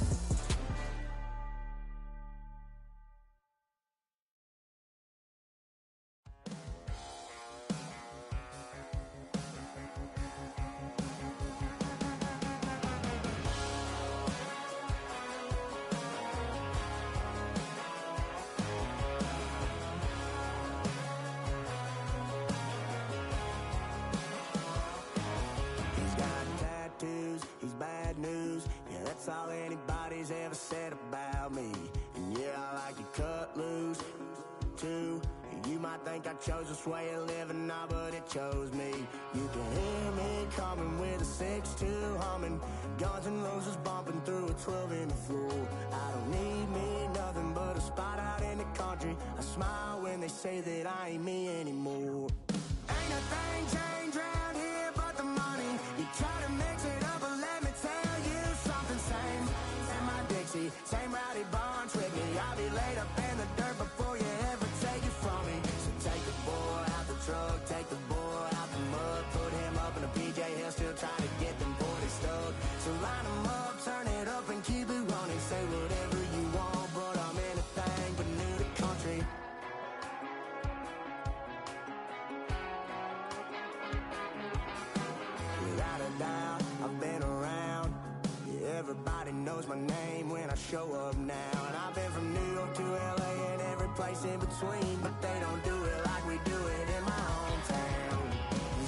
He's bad news, yeah, that's all anybody's ever said about me. And yeah, I like to cut loose, too. You might think I chose this way of living now, but it chose me. You can hear me coming with a 6-2 humming, Guns N' Roses bumping through a 12 in the floor. I don't need me nothing but a spot out in the country. I smile when they say that I ain't me anymore. Ain't a thing changed around here but the money. You try to mix it up, but let me tell you something. Same my Dixie, same rowdy bunch with me. I'll be laid up in the dirt before you ever take it from me. So take the boy out the truck, take the boy out the mud, put him up in a PJ Hill, still trying to get them 40 stuck. So line them up, turn it up and keep it running. Say whatever you want, but I'm anything but new to country. Without a doubt, I've been around. Yeah, everybody knows my name when I show up now. And I've been from New York to LA and every place in between, but they don't do it like we do it in my hometown.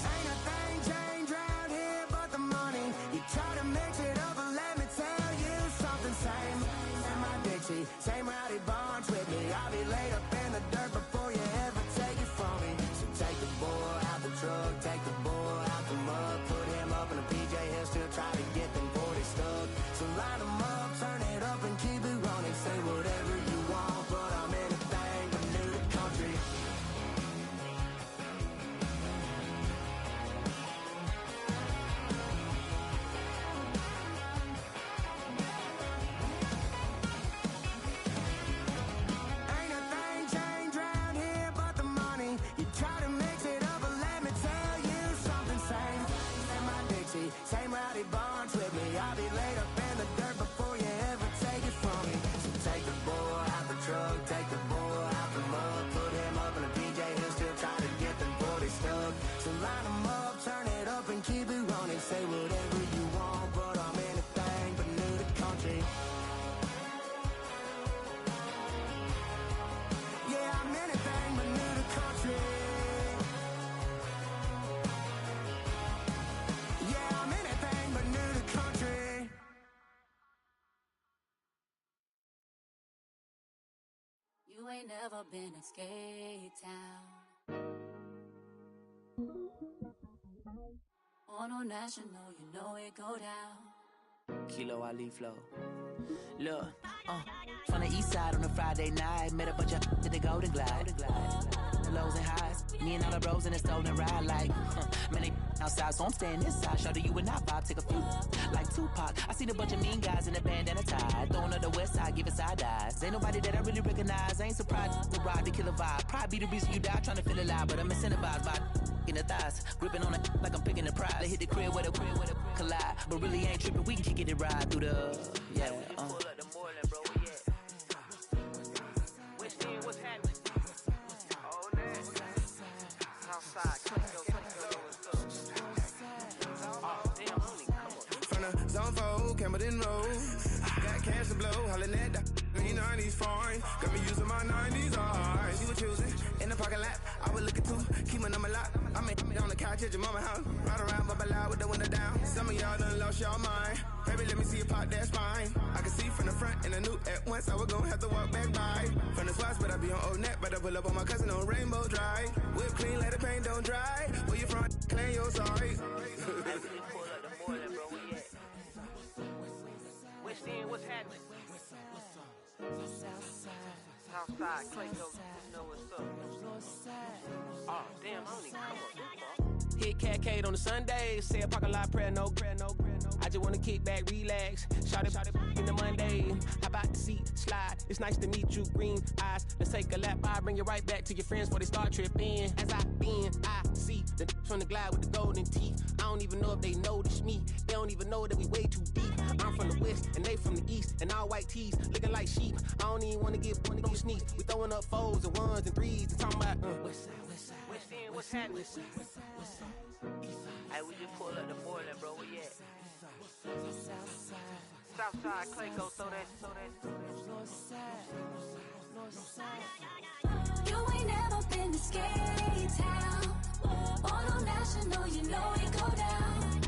Ain't a thing changed around here but the money. You try to mix it up, but let me tell you something. Same my Dixie, same rowdy bunch with me. I'll be laid up in the dirt before you ever take it from me. So take the boy out the truck, take the boy out the mud, put him up in a PJ Hill, still try to get them 40 stuck. You ain't never been in skate town. On a national, you know it go down. Kilo Ali flow. Look, from the east side on a Friday night, met a bunch of to the Golden Glide. The lows and highs, me and all the bros in a stolen ride. Like, man, they outside, so I'm staying inside. Show you and I vibe, take a few. Like Tupac, I seen a bunch of mean guys in the band and a tie. Throwing up the west side, giving side eyes. Ain't nobody that I really recognize. I ain't surprised to ride the killer vibe. Probably be the reason you die, trying to feel alive. But I'm incentivized by in the thighs, gripping on it like I'm picking the prize. They hit the crib where the collide, but really ain't tripping. We can kick it and ride through the yeah. Pull up the Moreland, bro. Where you at? West End, what's happening? Oh, man. Southside, from the zone 4, Campbellton Road. Got cash to blow, hollering at the 90s foreign. Got me using my 90s eyes. You were choosing in the parking lot. I was looking too, keep my number locked. I'm on the couch at your mama house. Ride around, bubble loud with the window down. Some of y'all done lost y'all mind. Baby, let me see you pop that spine. I can see from the front and I knew at once I was gonna have to walk back by. From the spots, but I be on Old Net. But I pull up on my cousin on Rainbow Drive. Whip clean, let the paint don't dry. Where you from? Claim your sorry. West End, what's happening? Southside, Clayco, you know what's up. Oh, damn, I don't even come up this far. Hit Catcade on the Sundays, say a parking lot prayer, no. I just wanna kick back, relax, shout it in the Monday. Hop out the seat, slide, it's nice to meet you, green eyes. Let's take a lap, I bring you right back to your friends before they start tripping. As I bend, I see the from the glide with the golden teeth. I don't even know if they notice me, they don't even know that we way too deep. I'm from the west, and they from the east, and all white tees, looking like sheep. I don't even wanna get sneaks. We throwing up fours and ones and threes and talking about West End, what's happening? Hey, we just pull up the Moreland, bro. Where you at? Southside, Clayco, throw that. You ain't never been to skate town. On a national, you know it go down.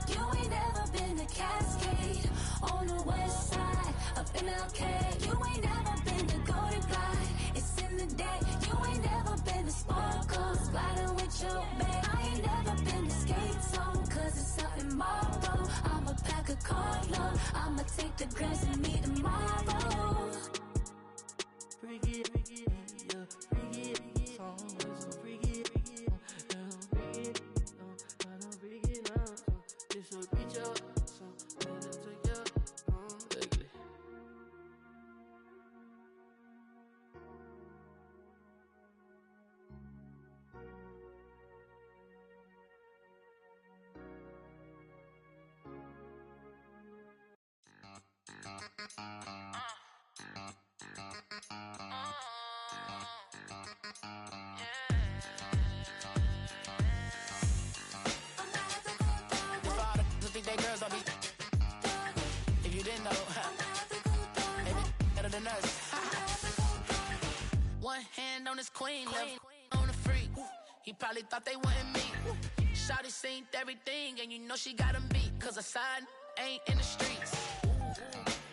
You ain't never been to Cascade. On the west side, up in LK. You ain't never been to Golden Glide. It's in the day. You ain't never been to Sparkles, gliding with your babe. I ain't never been to Skate Zone, cause it's out in Marlboro. I'ma pack a carload. I'ma take the grams and meet tomorrow. Bring it, yeah, bring it, song, so bring it, bring it, I don't bring it up, this will reach up, so let it take you, ugly. If you didn't know, maybe better than us. One hand on his queen, left on the freak. He probably thought they wouldn't meet. Shawty seen everything, and you know she got him beat. Cause her side ain't in the streets.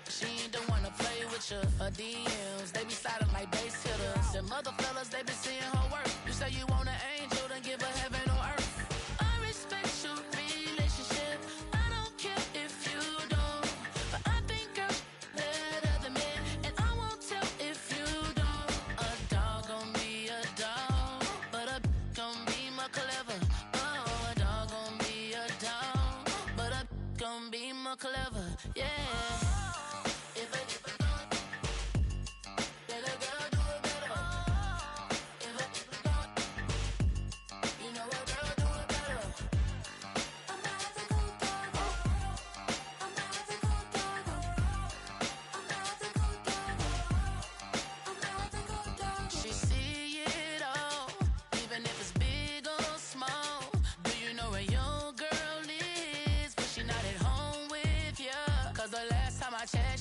She ain't the one to play with you. Her DMs, they be sliding like base hitters. And mother fellas, they been seeing her work. You say you want an angel, then give her heaven or earth. I respect your relationship. I don't care if you don't. But I think girls better than men. And I won't tell if you don't. A dog gon' be a dog, but a gon' be more clever. Oh, a dog gon' be a dog, but a gon' be more clever. Yeah.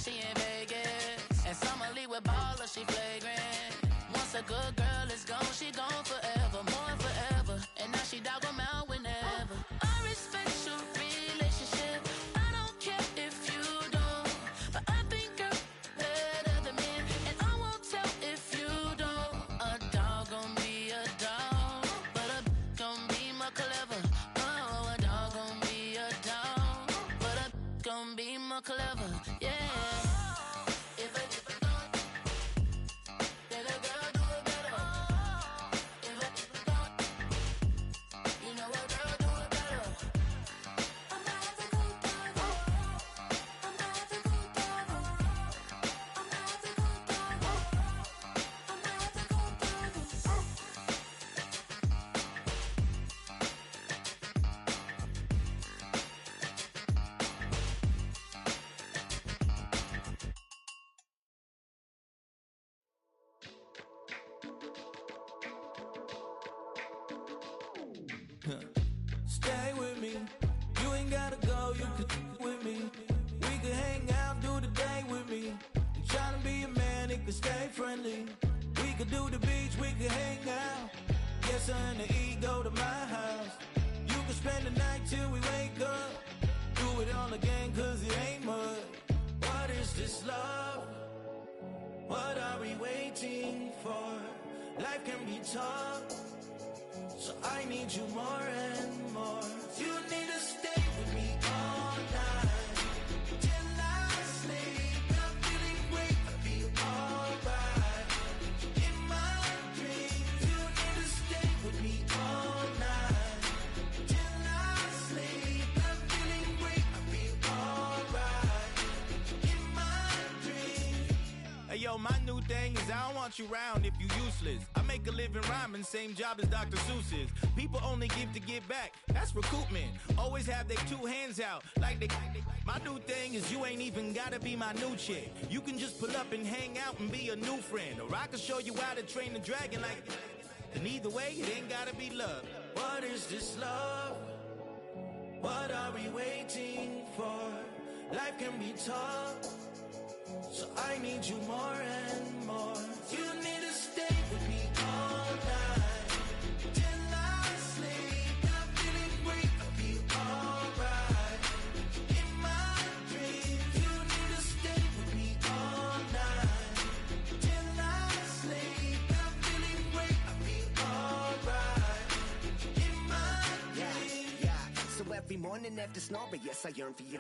She in Vegas, and Summer Lee with baller, she flagrant. Once a good girl is gone, she gone forever, more forever. And now she dog 'em out whenever. I respect your relationship. I don't care if you don't, but I think girls better than men, and I won't tell if you Stay with me. You ain't gotta go, you could with me. We could hang out, do the day with me. You tryna be a man, it could stay friendly. We could do the beach, we could hang out. Yes, her and the E go to my house. You could spend the night till we wake up. Do it all again, cause it ain't mud. What is this love? What are we waiting for? Life can be tough, so I need you more and more. You need to stay with me all night till I sleep. I'm feeling great, I'll be alright. In my dreams, you need to stay with me all night till I sleep. I'm feeling great, I'll be alright. In my dreams. Hey yo, my new thing is I don't want you round if you useless. I make a living rhyming, same job as Dr. Seuss's. People only give to give back, that's recoupment. Always have their two hands out, like they. My new thing is you ain't even gotta be my new chick. You can just pull up and hang out and be a new friend. Or I can show you how to train the dragon like. And either way, it ain't gotta be love. What is this love? What are we waiting for? Life can be tough, so I need you more and more. You need to stay with me all night till I sleep. I'm feeling great, I'll be alright. In my dreams, you need to stay with me all night till I sleep. I'm feeling great, I'll be alright. In my dreams. Yeah. So every morning after snoring, yes, I yearn for you.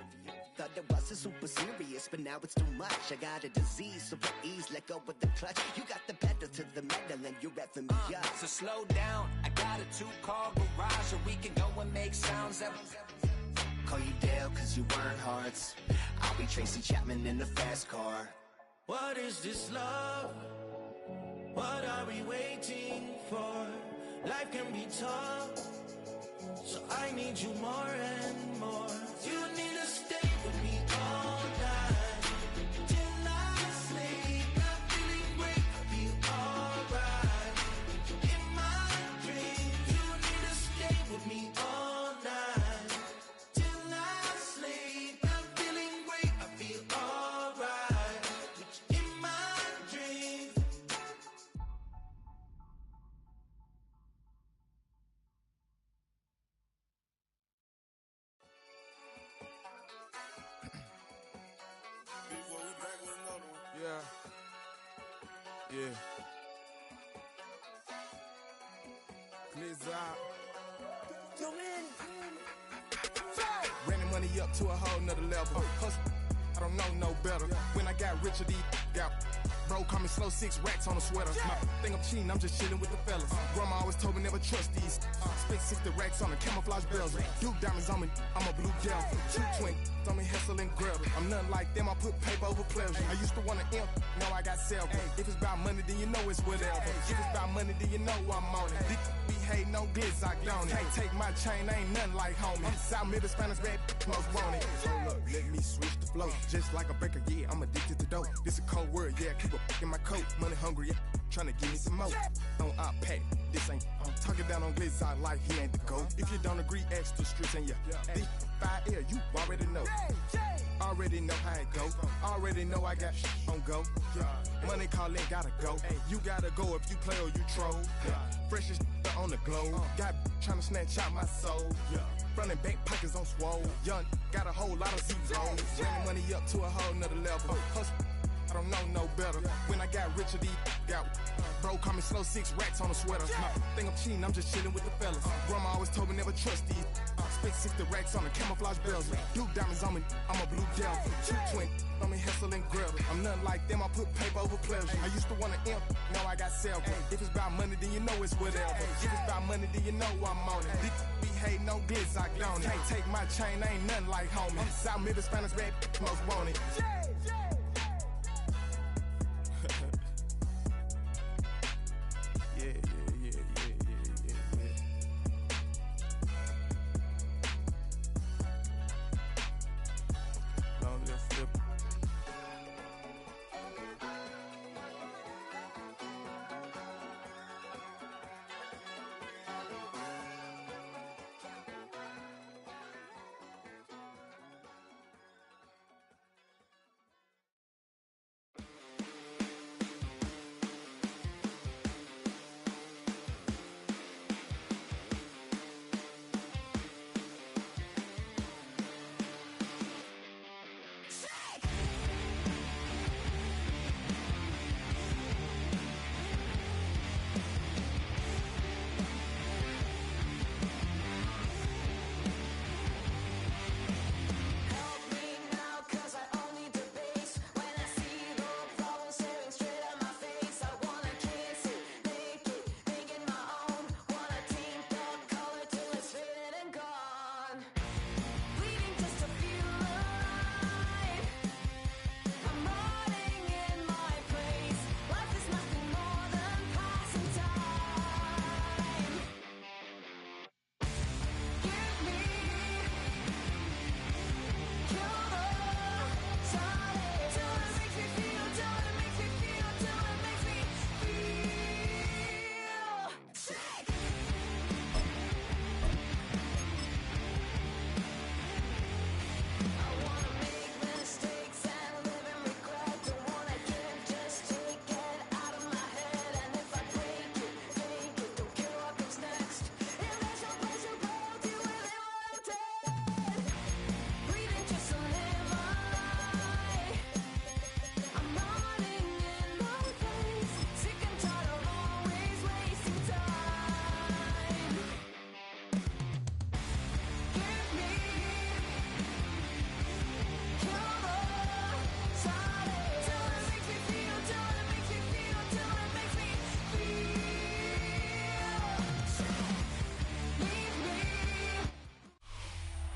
Thought it wasn't super serious, but now it's too much. I got a disease, so please let go with the clutch. You got the pedal to the metal and you're revving me up. So slow down, I got a 2-car garage, or we can go and make sounds that. Call you Dale, cause you weren't hearts. I'll be Tracy Chapman in the fast car. What is this love? What are we waiting for? Life can be tough, so I need you more and more. You need to stay with me all night till I sleep. I'm feeling great, I'll be alright. In my dreams, you need to stay with me all night till I sleep. I'm feeling great, I'll be alright. In my dreams. Yeah. Glizz out. Running money up to a whole nother level. Hustle, I don't know no better. When I got richer, these got. Bro, call me slow 6 racks on a sweater. My think I'm cheating, I'm just chilling with the fellas. Grandma always told me never trust these. Spent 60 racks on a camouflage bells. Duke diamonds on me, I'm a blue gel. 2 twin on me, Hessel and Gretel. I'm nothing like them, I put paper over pleasure. I used to want to imp, now I got several. If it's about money, then you know it's whatever. If it's about money, then you know I'm on it. Be hate no glitz, I don't. Can't take my chain, ain't nothing like homie. South Middle Spanish red, most want it. Hold up, let me switch the flow. Just like a baker, yeah, I'm addicted to dope. This a cold word, yeah, keep a in my coat. Money hungry, yeah, tryna give me some more. On I pack, this ain't. I'm talking down on glitz, I like he ain't the goat. If you don't agree, ask the streets and yeah. This 5 air, you already know. Already know how it go. Already know I got on go. Money calling, gotta go. You gotta go if you play or you troll. Freshest on the globe. Got tryna snatch out my soul. Front and back pockets on swole. Young, got a whole lot of zeros. Running money up to a whole nother level. Hustle, I don't know no better. When I got richer, these got. Bro, call me slow 6 racks on a sweater. My think I'm cheating, I'm just chilling with the fellas. Grandma always told me never trust these. Spent 60 racks on the camouflage bells. Duke diamonds on me, I'm a blue gel. 2 twin on me, Hessel and Gretel. I'm nothing like them, I put paper over pleasure. I used to want to imp, now I got several. If it's about money, then you know it's whatever. If it's about money, then you know I'm on it. Be hate no glitz, I don't. Can't take my chain, ain't nothing like homie. South Middle Spanish red, most want it.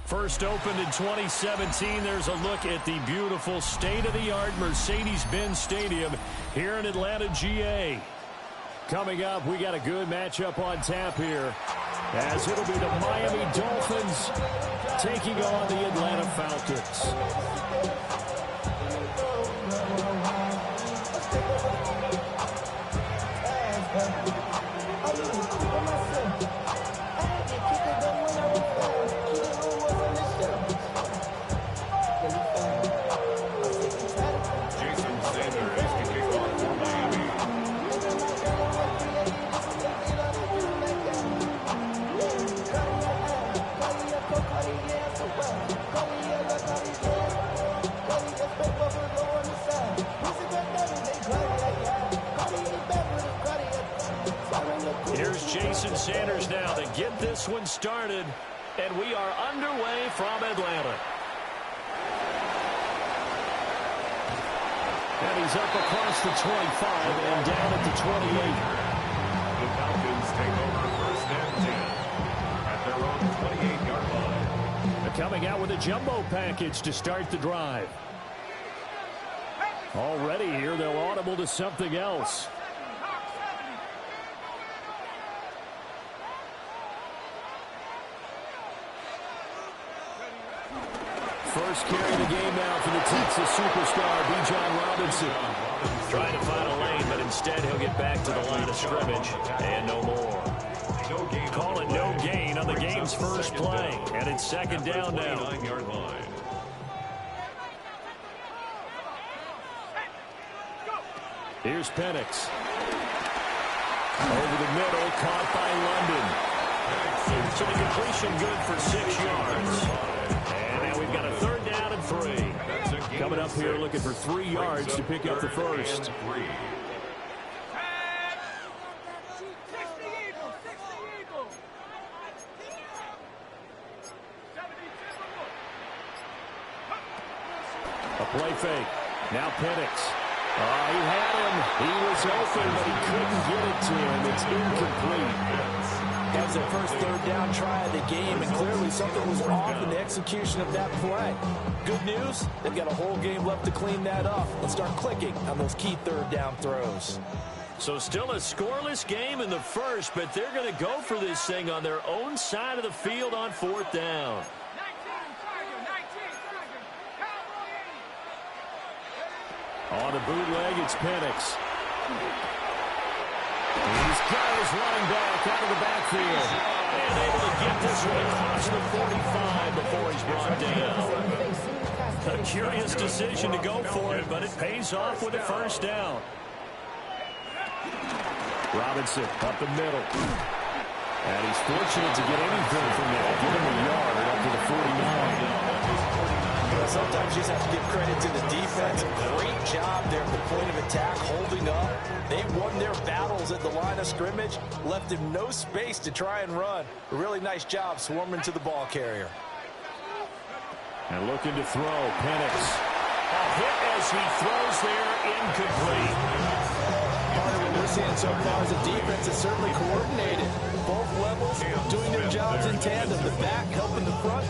First opened in 2017. There's a look at the beautiful state-of-the-art Mercedes-Benz Stadium here in Atlanta, GA. Coming up, we got a good matchup on tap here, as it'll be the Miami Dolphins taking on the Atlanta Falcons. Here's Jason Sanders now to get this one started, and we are underway from Atlanta. And he's up across the 25 and down at the 28. The Falcons take over first and 10 at their own 28-yard line. They're coming out with a jumbo package to start the drive. Already here, they're audible to something else. First carry of the game now for the Texas superstar, Bijan Robinson. Trying to find a lane, but instead he'll get back to the line of scrimmage. And no more. Call it no gain on the game's first play. And it's second down now. 29-yard line. Here's Penix. Over the middle, caught by London. So the completion good for 6 yards. And now we've got a third down and 3. Coming up here looking for 3 yards to pick up the first. A play fake. Now Penix. He had him. He was open, but he couldn't get it to him. It's incomplete. That was their first third down try of the game, and clearly something was off in the execution of that play. Good news, they've got a whole game left to clean that up and start clicking on those key third down throws. So still a scoreless game in the first, but they're going to go for this thing on their own side of the field on fourth down. On the bootleg, it's Penix. He's got his running back out of the backfield. And able to get this one across the 45 before he's brought down. A curious decision to go for it, but it pays off with a first down. Robinson up the middle. And he's fortunate to get anything from that. Give him a yard up to the 49. Sometimes you just have to give credit to the defense. Great job there at the point of attack, holding up. They won their battles at the line of scrimmage, left him no space to try and run. A really nice job swarming to the ball carrier. And looking to throw, Penix. A hit as he throws there, incomplete. Part of what we're seeing so far is the defense is certainly coordinated. Both levels doing their jobs in tandem. The back helping the front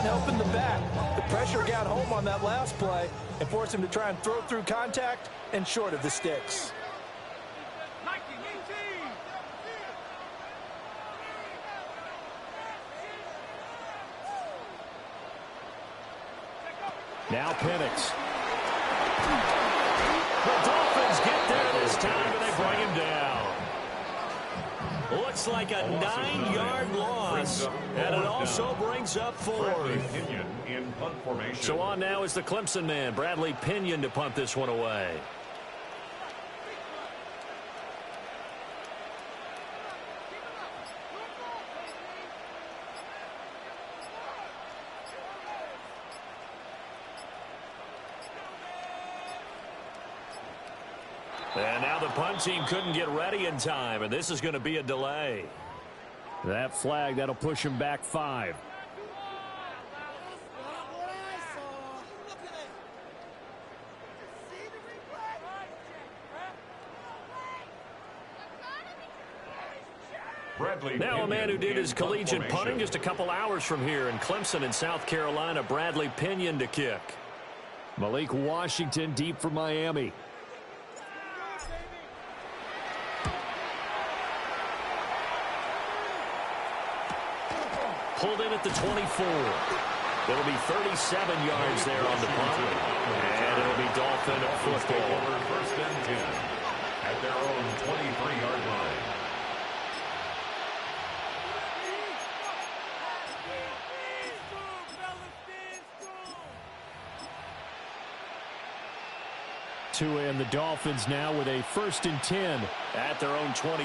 helping the back. The pressure got home on that last play and forced him to try and throw through contact and short of the sticks. Now Penix. The Dolphins get there this time, and they bring him down. Looks like a 9-yard loss, and it also brings up 4. So on now is the Clemson man, Bradley Pinion, to punt this one away. And now the punt team couldn't get ready in time, and this is going to be a delay. That flag, that'll push him back 5. Now a man who did his collegiate punting just a couple hours from here in Clemson in South Carolina, Bradley Pinion to kick. Malik Washington deep for Miami. Pulled in at the 24. It'll be 37 yards there on the punt. And it'll be Dolphin football. First and 10 at their own 23-yard line. And the Dolphins now with a 1st and 10 at their own 23.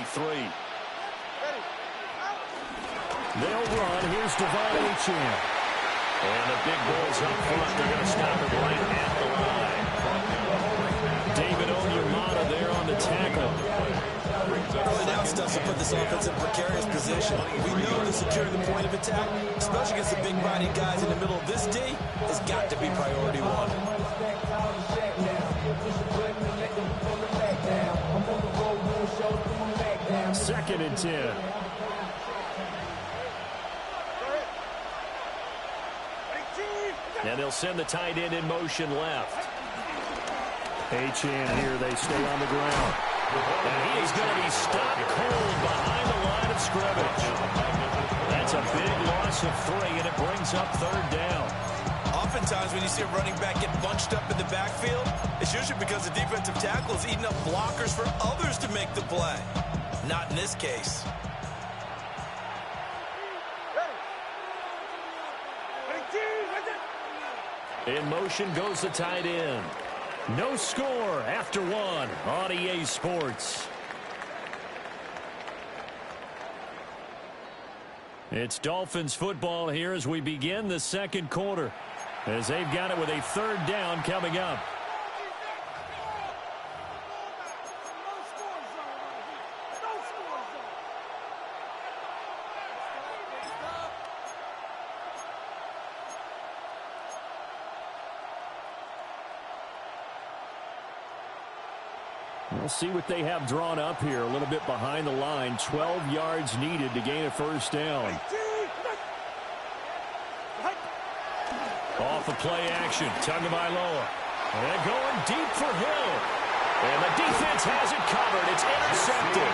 They'll run. Here's Devon Achane. And the big boys up front. They're going to stop him right at the line. David Onyemata there on the tackle. Early down stuff to put this offense in a precarious position. We know to secure the point of attack, especially against the big body guys in the middle of this D, has got to be priority one. 2nd and 10. And they'll send the tight end in motion left. Achane here, they stay on the ground. And he is going to be stopped cold behind the line of scrimmage. That's a big loss of 3, and it brings up 3rd down. Oftentimes when you see a running back get bunched up in the backfield, it's usually because the defensive tackle is eating up blockers for others to make the play. Not in this case. In motion goes the tight end. No score after 1 on EA Sports. It's Dolphins football here as we begin the 2nd quarter, as they've got it with a 3rd down coming up. We'll see what they have drawn up here. A little bit behind the line. 12 yards needed to gain a 1st down. Off of play action. Tagovailoa. And going deep for Hill. And the defense has it covered. It's intercepted.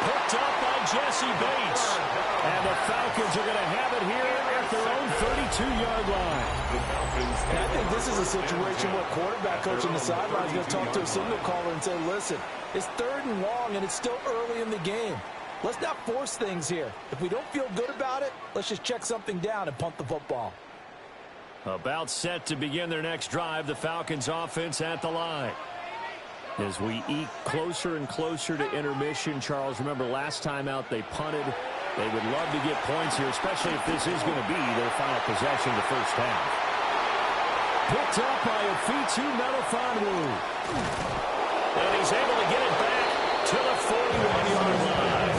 Picked up by Jesse Bates. And the Falcons are going to have it here at their own 32-yard line. And I think this is a situation where quarterback coach on the sideline is going to talk to a signal caller and say, listen, it's 3rd and long and it's still early in the game. Let's not force things here. If we don't feel good about it, let's just check something down and punt the football. About set to begin their next drive, the Falcons offense at the line. As we eke closer and closer to intermission, Charles, remember last time out they punted. They would love to get points here, especially if this is going to be their final possession of the 1st half. Picked up by Ofitu Melifonwu. And he's able to get it back to the 41-yard line.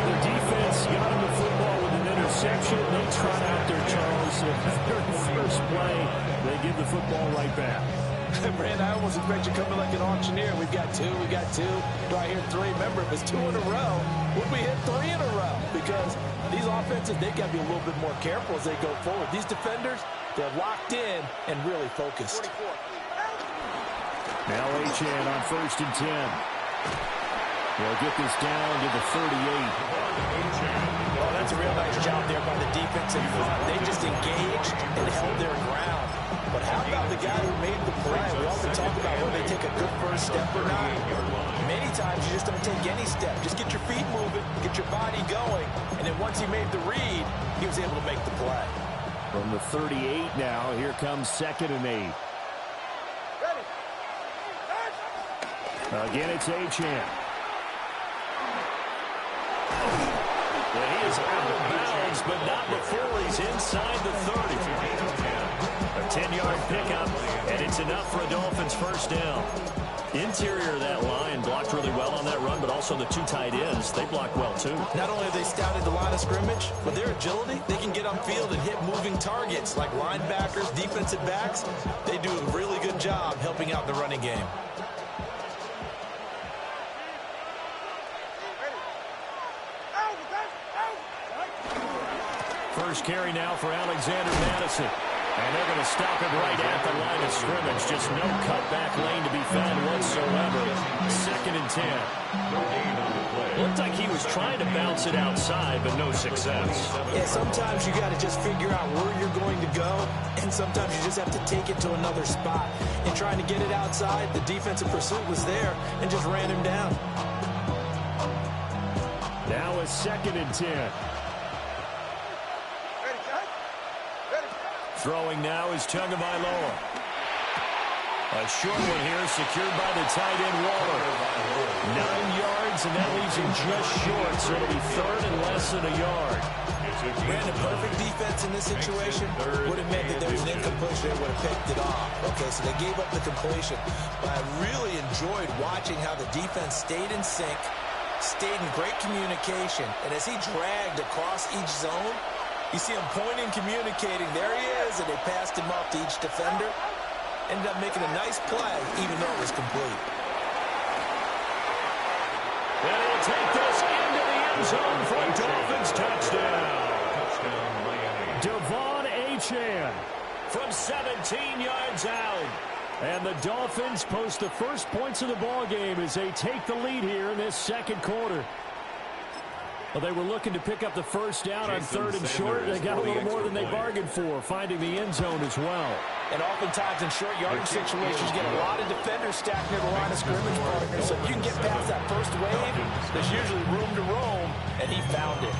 The defense got him the football with an interception. They trot out there, Charles. The very first play, they give the football right back. Brand, I almost expect you coming like an auctioneer. We've got 2, we got 2. Do I hear 3? Remember, if it's 2 in a row, would we hit 3 in a row? Because these offenses, they got to be a little bit more careful as they go forward. These defenders, they're locked in and really focused. Now Achane on 1st and 10. They'll get this down to the 38. Well, that's a real nice job there by the defensive front. They just engaged and held their ground. But how about the guy who made the play? We often talk about whether they take a good first step or not. Many times you just don't take any step. Just get your feet moving, get your body going, and then once he made the read, he was able to make the play. From the 38 now, here comes 2nd and 8. Again, it's Achane. And he is out of bounds, but not before he's inside the 30. A 10-yard pickup, and it's enough for a Dolphins 1st down. Interior of that line blocked really well on that run, but also the 2 tight ends, they blocked well too. Not only have they scouted the line of scrimmage, but their agility, they can get upfield and hit moving targets like linebackers, defensive backs. They do a really good job helping out the running game. first carry now for Alexander Madison. And they're going to stop him right at the line of scrimmage. Just no cutback lane to be found whatsoever. 2nd and 10. No gain on the play. Looked like he was trying to bounce it outside, but no success. Yeah, sometimes you got to just figure out where you're going to go, and sometimes you just have to take it to another spot. In trying to get it outside, the defensive pursuit was there and just ran him down. Now a 2nd and 10. Throwing now is Tagovailoa. A short one here, secured by the tight end Waller. 9 yards, and that leaves him just short, so it'll be 3rd and less than a yard. Brandon, perfect defense in this situation would have meant that there was an incompletion that would have picked it off. Okay, so they gave up the completion. But I really enjoyed watching how the defense stayed in sync, stayed in great communication, and as he dragged across each zone, you see him pointing, communicating. There he is, and they passed him off to each defender. Ended up making a nice play, even though it was complete. And he'll take this into the end zone for a Dolphins touchdown. Touchdown, Miami. Devon Achane from 17 yards out. And the Dolphins post the first points of the ball game as they take the lead here in this 2nd quarter. Well, they were looking to pick up the first down on 3rd and short. They got a little more than they bargained for, finding the end zone as well. And oftentimes in short yardage situations, you get a lot of defenders stacked near the line of scrimmage partners. So if you can get past that first wave, there's usually room to roam, and he found it.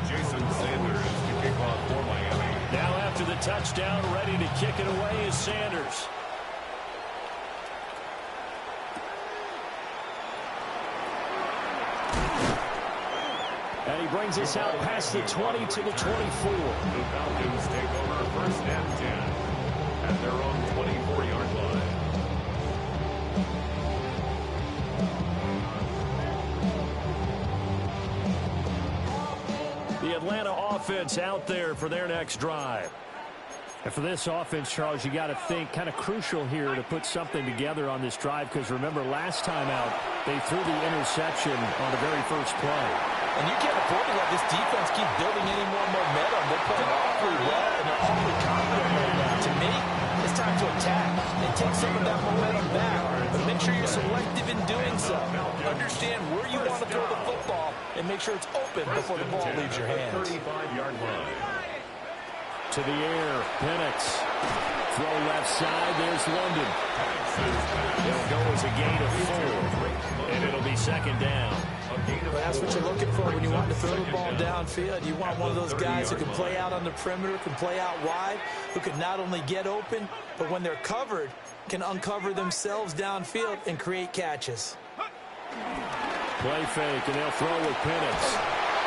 Jason Sanders to kick off for Miami. Now after the touchdown, ready to kick it away is Sanders. And he brings us out past the 20 to the 24. The Falcons take over 1st and 10 at their own 24-yard line. The Atlanta offense out there for their next drive. And for this offense, Charles, you got to think kind of crucial here to put something together on this drive, because remember last time out they threw the interception on the very first play. And you can't afford to let this defense keep building any more momentum. They're playing awfully well, and they're awfully confident right now. To me, it's time to attack and take some of that momentum back. But make sure you're selective in doing so. Understand where you want to throw the football and make sure it's open before the ball leaves your hands. 35-yard line. To the air, Penix. Throw left side, there's London. It'll go as a gain of 4, and it'll be 2nd down. Well, that's what you're looking for when you want to throw the ball downfield. You want one of those guys who can play out on the perimeter, can play out wide, who can not only get open, but when they're covered, can uncover themselves downfield and create catches. Play fake, and they'll throw with Penix.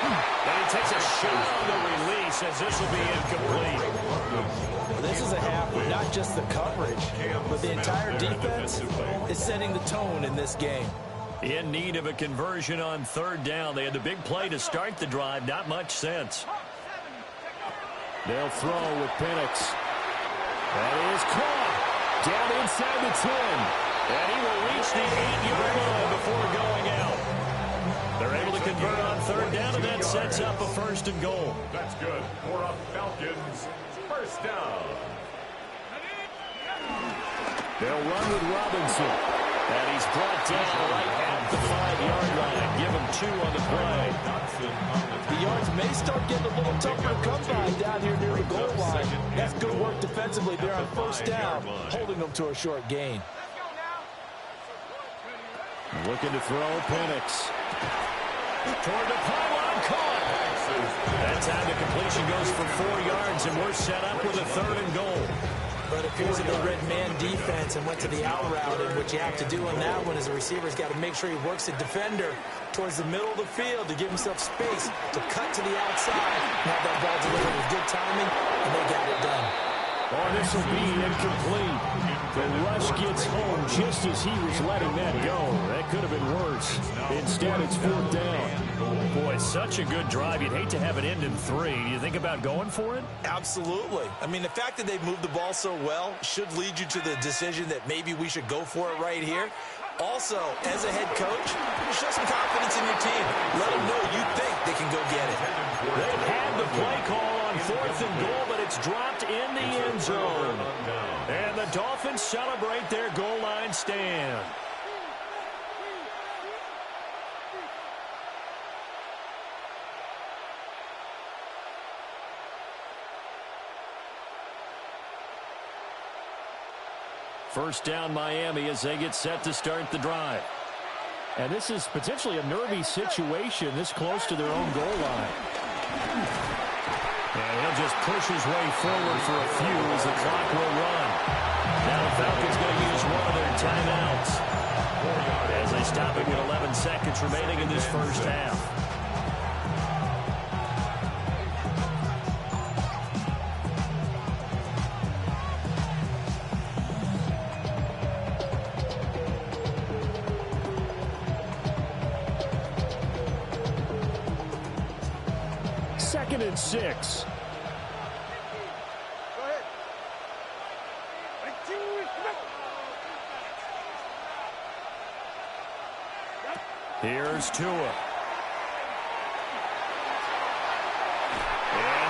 And he takes a shot on the release as this will be incomplete. This is a half where not just the coverage, but the entire defense is setting the tone in this game. In need of a conversion on 3rd down. They had the big play to start the drive. Not much sense. They'll throw with Penix. That is caught. Down inside the 10. And he will reach the 8-yard line before going out. They're able to convert on 3rd down, and that sets up a 1st and goal. That's good for a Falcons 1st down. They'll run with Robinson. And he's brought down right at the 5-yard line. Give him 2 on the play. The yards may start getting a little tougher to come by down here near the goal line. That's good work defensively there on 1st down, holding them to a short gain. Looking to throw Penix. Toward the pylon, caught. That time the completion goes for 4 yards, and we're set up with a 3rd and goal. But it appears that they read man defense and went to the out route, and what you have to do on that one is the receiver's got to make sure he works the defender towards the middle of the field to give himself space to cut to the outside and have that ball delivered with good timing, and they got it done. Oh, this will be incomplete. The rush gets home just as he was letting that go. That could have been worse. Instead, it's 4th down. Boy, such a good drive. You'd hate to have it end in 3. Do you think about going for it? Absolutely. I mean, the fact that they've moved the ball so well should lead you to the decision that maybe we should go for it right here. Also, as a head coach, show some confidence in your team. Let them know you think they can go get it. They've had the play call on 4th and goal, but it's dropped in the end zone. And the Dolphins celebrate their goal line stand. First down Miami as they get set to start the drive. And this is potentially a nervy situation this close to their own goal line. And he'll just push his way forward for a few as the clock will run. Now the Falcons going to use one of their timeouts as they stop it with 11 seconds remaining in this first half. Second and 6. Here's Tua. And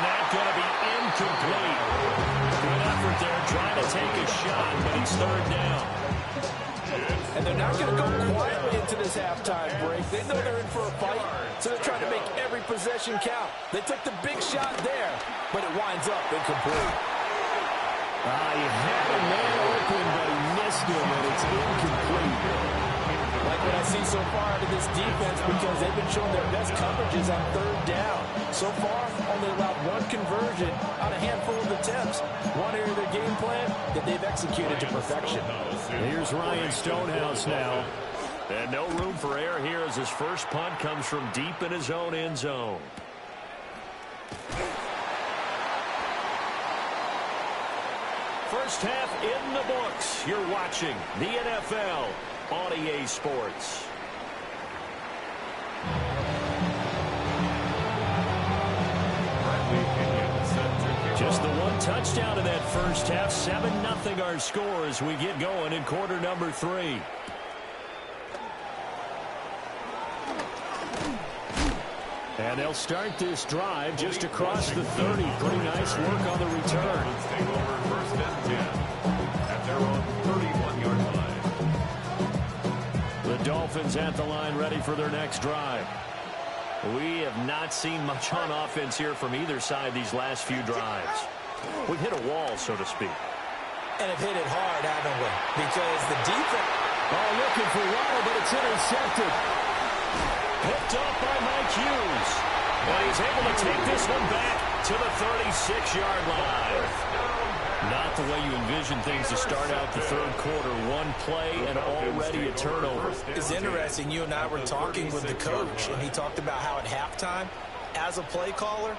that's going to be incomplete. Good effort there, trying to take a shot, but it's third down. And they're not going to go quietly into this halftime break. They know they're in for a fight, so they're trying to make every possession count. They took the big shot there, but it winds up incomplete. He had a man open, but he missed him, and it's incomplete. Like what I see so far out of this defense, because they've been showing their best coverages on third down. So far, only allowed one conversion on a handful of attempts. One area of their game plan that they've executed to perfection. Here's Ryan Stonehouse now. And no room for error here as his first punt comes from deep in his own end zone. First half in the books. You're watching the NFL on EA Sports. Just the one touchdown in that first half. 7-0 our score as we get going in quarter number 3. And they'll start this drive just across the 30. Pretty nice work on the return. Take over first and 10 at their own 31-yard line. The Dolphins at the line ready for their next drive. We have not seen much on offense here from either side these last few drives. We've hit a wall, so to speak. And have hit it hard, haven't we? Because the defense... Oh, looking for Waddle, but it's intercepted. Picked up by Mike Hughes. And he's able to take this one back to the 36-yard line. Not the way you envision things to start out the third quarter. One play and already a turnover. It's interesting. You and I were talking with the coach, and he talked about how at halftime, as a play caller,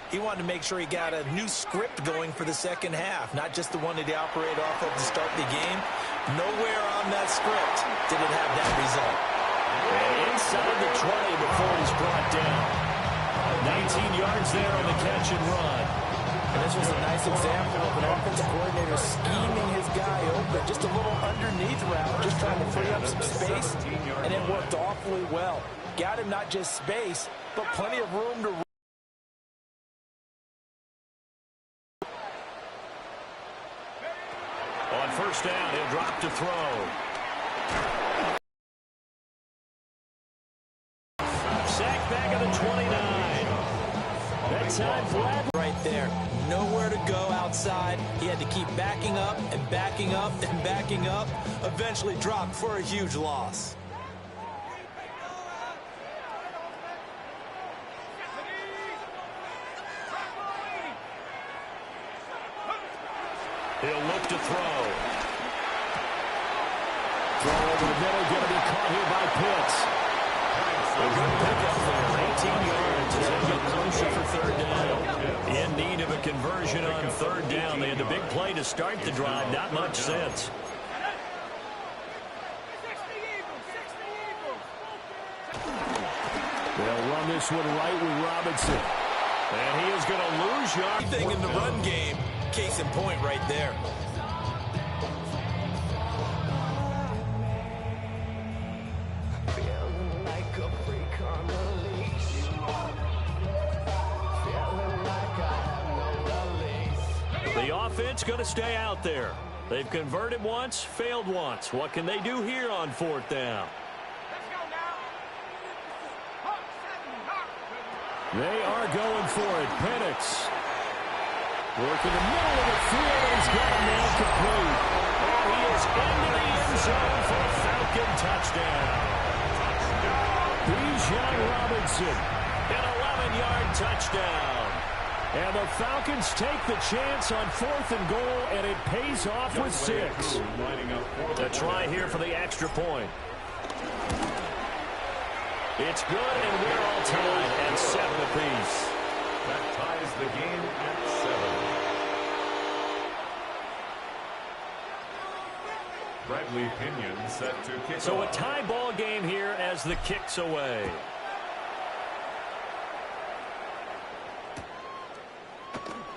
he wanted to make sure he got a new script going for the second half, not just the one that he operated off of to start the game. Nowhere on that script did it have that result. And inside the 20 before he's brought down. 19 yards there on the catch and run. And this was a nice example of an offensive coordinator scheming his guy open. Just a little underneath route, just trying to free up some space, and it worked awfully well. Got him not just space, but plenty of room to run. On first down, he'll drop to throw. Sack back at the 29. That time, Brad. Right there. Nowhere to go outside. He had to keep backing up and backing up and backing up. Eventually dropped for a huge loss. He'll look to throw. Throw over the middle, going to be caught here by Pitts. A good pickup there, 18 yards as they get closer for third down. In need of a conversion on third down. They had the big play to start the drive, not much sense. They'll run this one right with Robinson. And he is going to lose yards. Anything in the run game, case in point right there. The offense going to stay out there. They've converted once, failed once. What can they do here on 4th down? They are going for it. Penix working the middle of the field, and he's got a man complete. And he is into the end zone for a Falcon touchdown. Bijan Robinson, an 11-yard touchdown. And the Falcons take the chance on 4th and goal, and it pays off with 6. A try here for the extra point. It's good, and we're all tied at 7 apiece. That ties the game at 7. Bradley Pinion set to kick So off. a tie ball game here as the kick's away.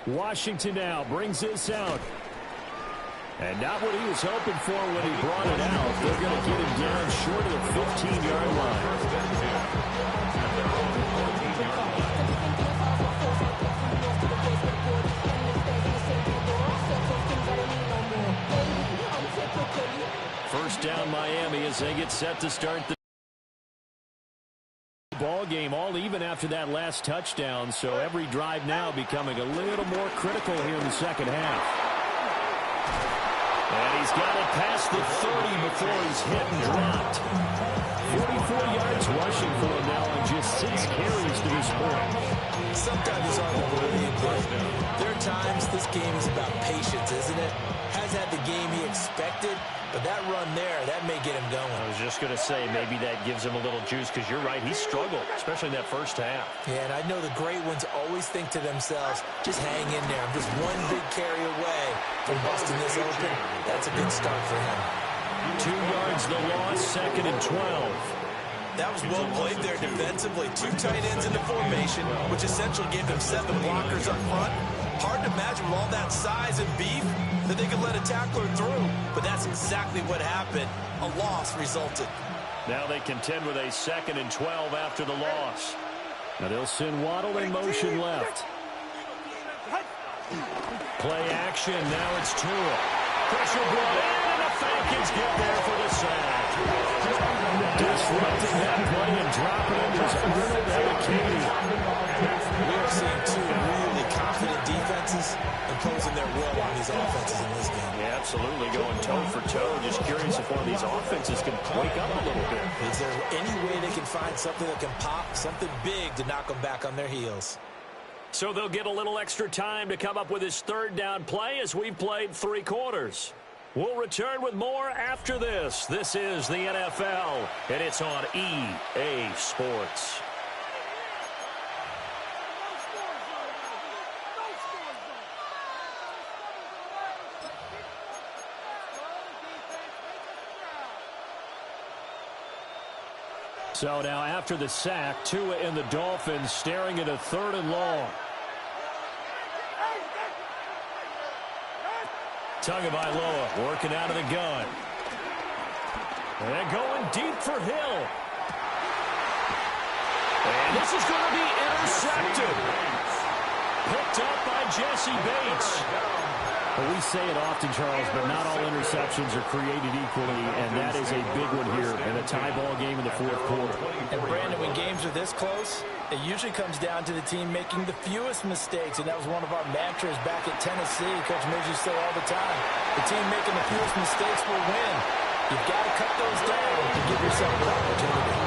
Washington now brings this out. And not what he was hoping for when he brought it out. They're going to get him down short of the 15-yard line. First down Miami as they get set to start the ball game, all even after that last touchdown. So every drive now becoming a little more critical here in the second half. And he's got it past the 30 before he's hit and dropped. 44 yards rushing for him now and just 6 carries to this point. Sometimes it's hard to believe, but there are times this game is about patience, isn't it? Has had the game he expected, but that run there, that may get him going. I was just going to say maybe that gives him a little juice because you're right, he struggled, especially in that first half. Yeah, and I know the great ones always think to themselves, just hang in there. I'm just one big carry away from busting this open. That's a good start for him. 2 yards the loss, 2nd and 12. That was well played there defensively. 2 tight ends in the formation, which essentially gave them 7 blockers up front. Hard to imagine with all that size and beef that they could let a tackler through. But that's exactly what happened. A loss resulted. Now they contend with a 2nd and 12 after the loss. Now they'll send Waddle in motion left. Play action. Now it's Tua. Pressure brought in, and the Falcons get there for the sack. Disrupting that play and dropping it was Arnold Ebiketie. We are seeing 2 really confident defenses imposing their will on these offenses in this game. Yeah, absolutely, going toe for toe. Just curious if one of these offenses can wake up a little bit. Is there any way they can find something that can pop, something big to knock them back on their heels? So they'll get a little extra time to come up with his 3rd down play as we've played 3 quarters. We'll return with more after this. This is the NFL, and it's on EA Sports. So now after the sack, Tua and the Dolphins staring at a 3rd and long. Tagovailoa working out of the gun. And going deep for Hill. And this is going to be intercepted. Picked up by Jesse Bates. Well, we say it often, Charles, but not all interceptions are created equally, and that is a big one here in a tie ball game in the 4th quarter. And Brandon, when games are this close, it usually comes down to the team making the fewest mistakes, and that was one of our mantras back at Tennessee. Coach Mills used to say all the time, the team making the fewest mistakes will win. You've got to cut those down to give yourself an opportunity.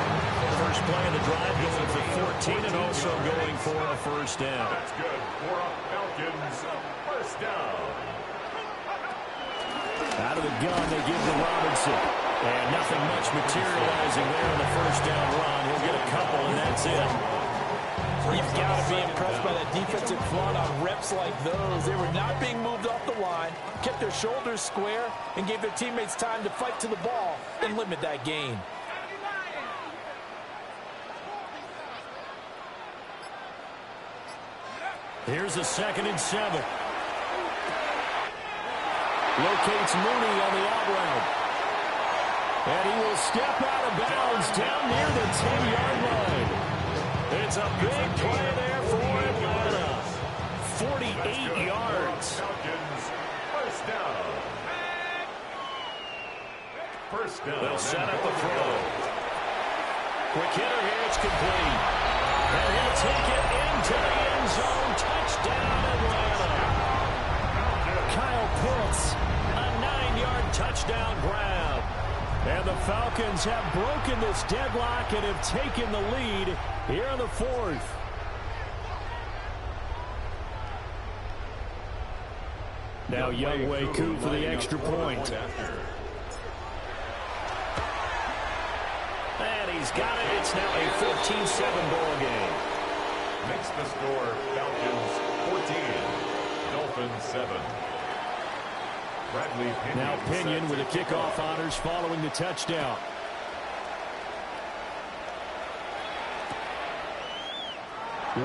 First play of the drive going for 14 and also going for a 1st down. That's good for a Falcons 1st down. Out of the gun, they give to Robinson. And nothing much materializing there on the 1st down run. He'll get a couple, and that's it. You've got to be impressed by that defensive front on reps like those. They were not being moved off the line, kept their shoulders square, and gave their teammates time to fight to the ball and limit that gain. Here's a 2nd and 7. Locates Mooney on the out route. And he will step out of bounds down near the 10-yard line. It's a big play there for Atlanta. 48 yards. first down. They'll set up a throw. Quick hitter here. It's complete. And he'll take it into the end zone. Touchdown, Atlanta. Kyle Pitts, a 9-yard touchdown grab. And the Falcons have broken this deadlock and have taken the lead here in the fourth. Now Younghoe Koo for the extra point. And he's got it. It's now a 14-7 ball game. Makes the score Falcons 14, Dolphins 7. Bradley Pinion Now Pinion with the kickoff honors following the touchdown.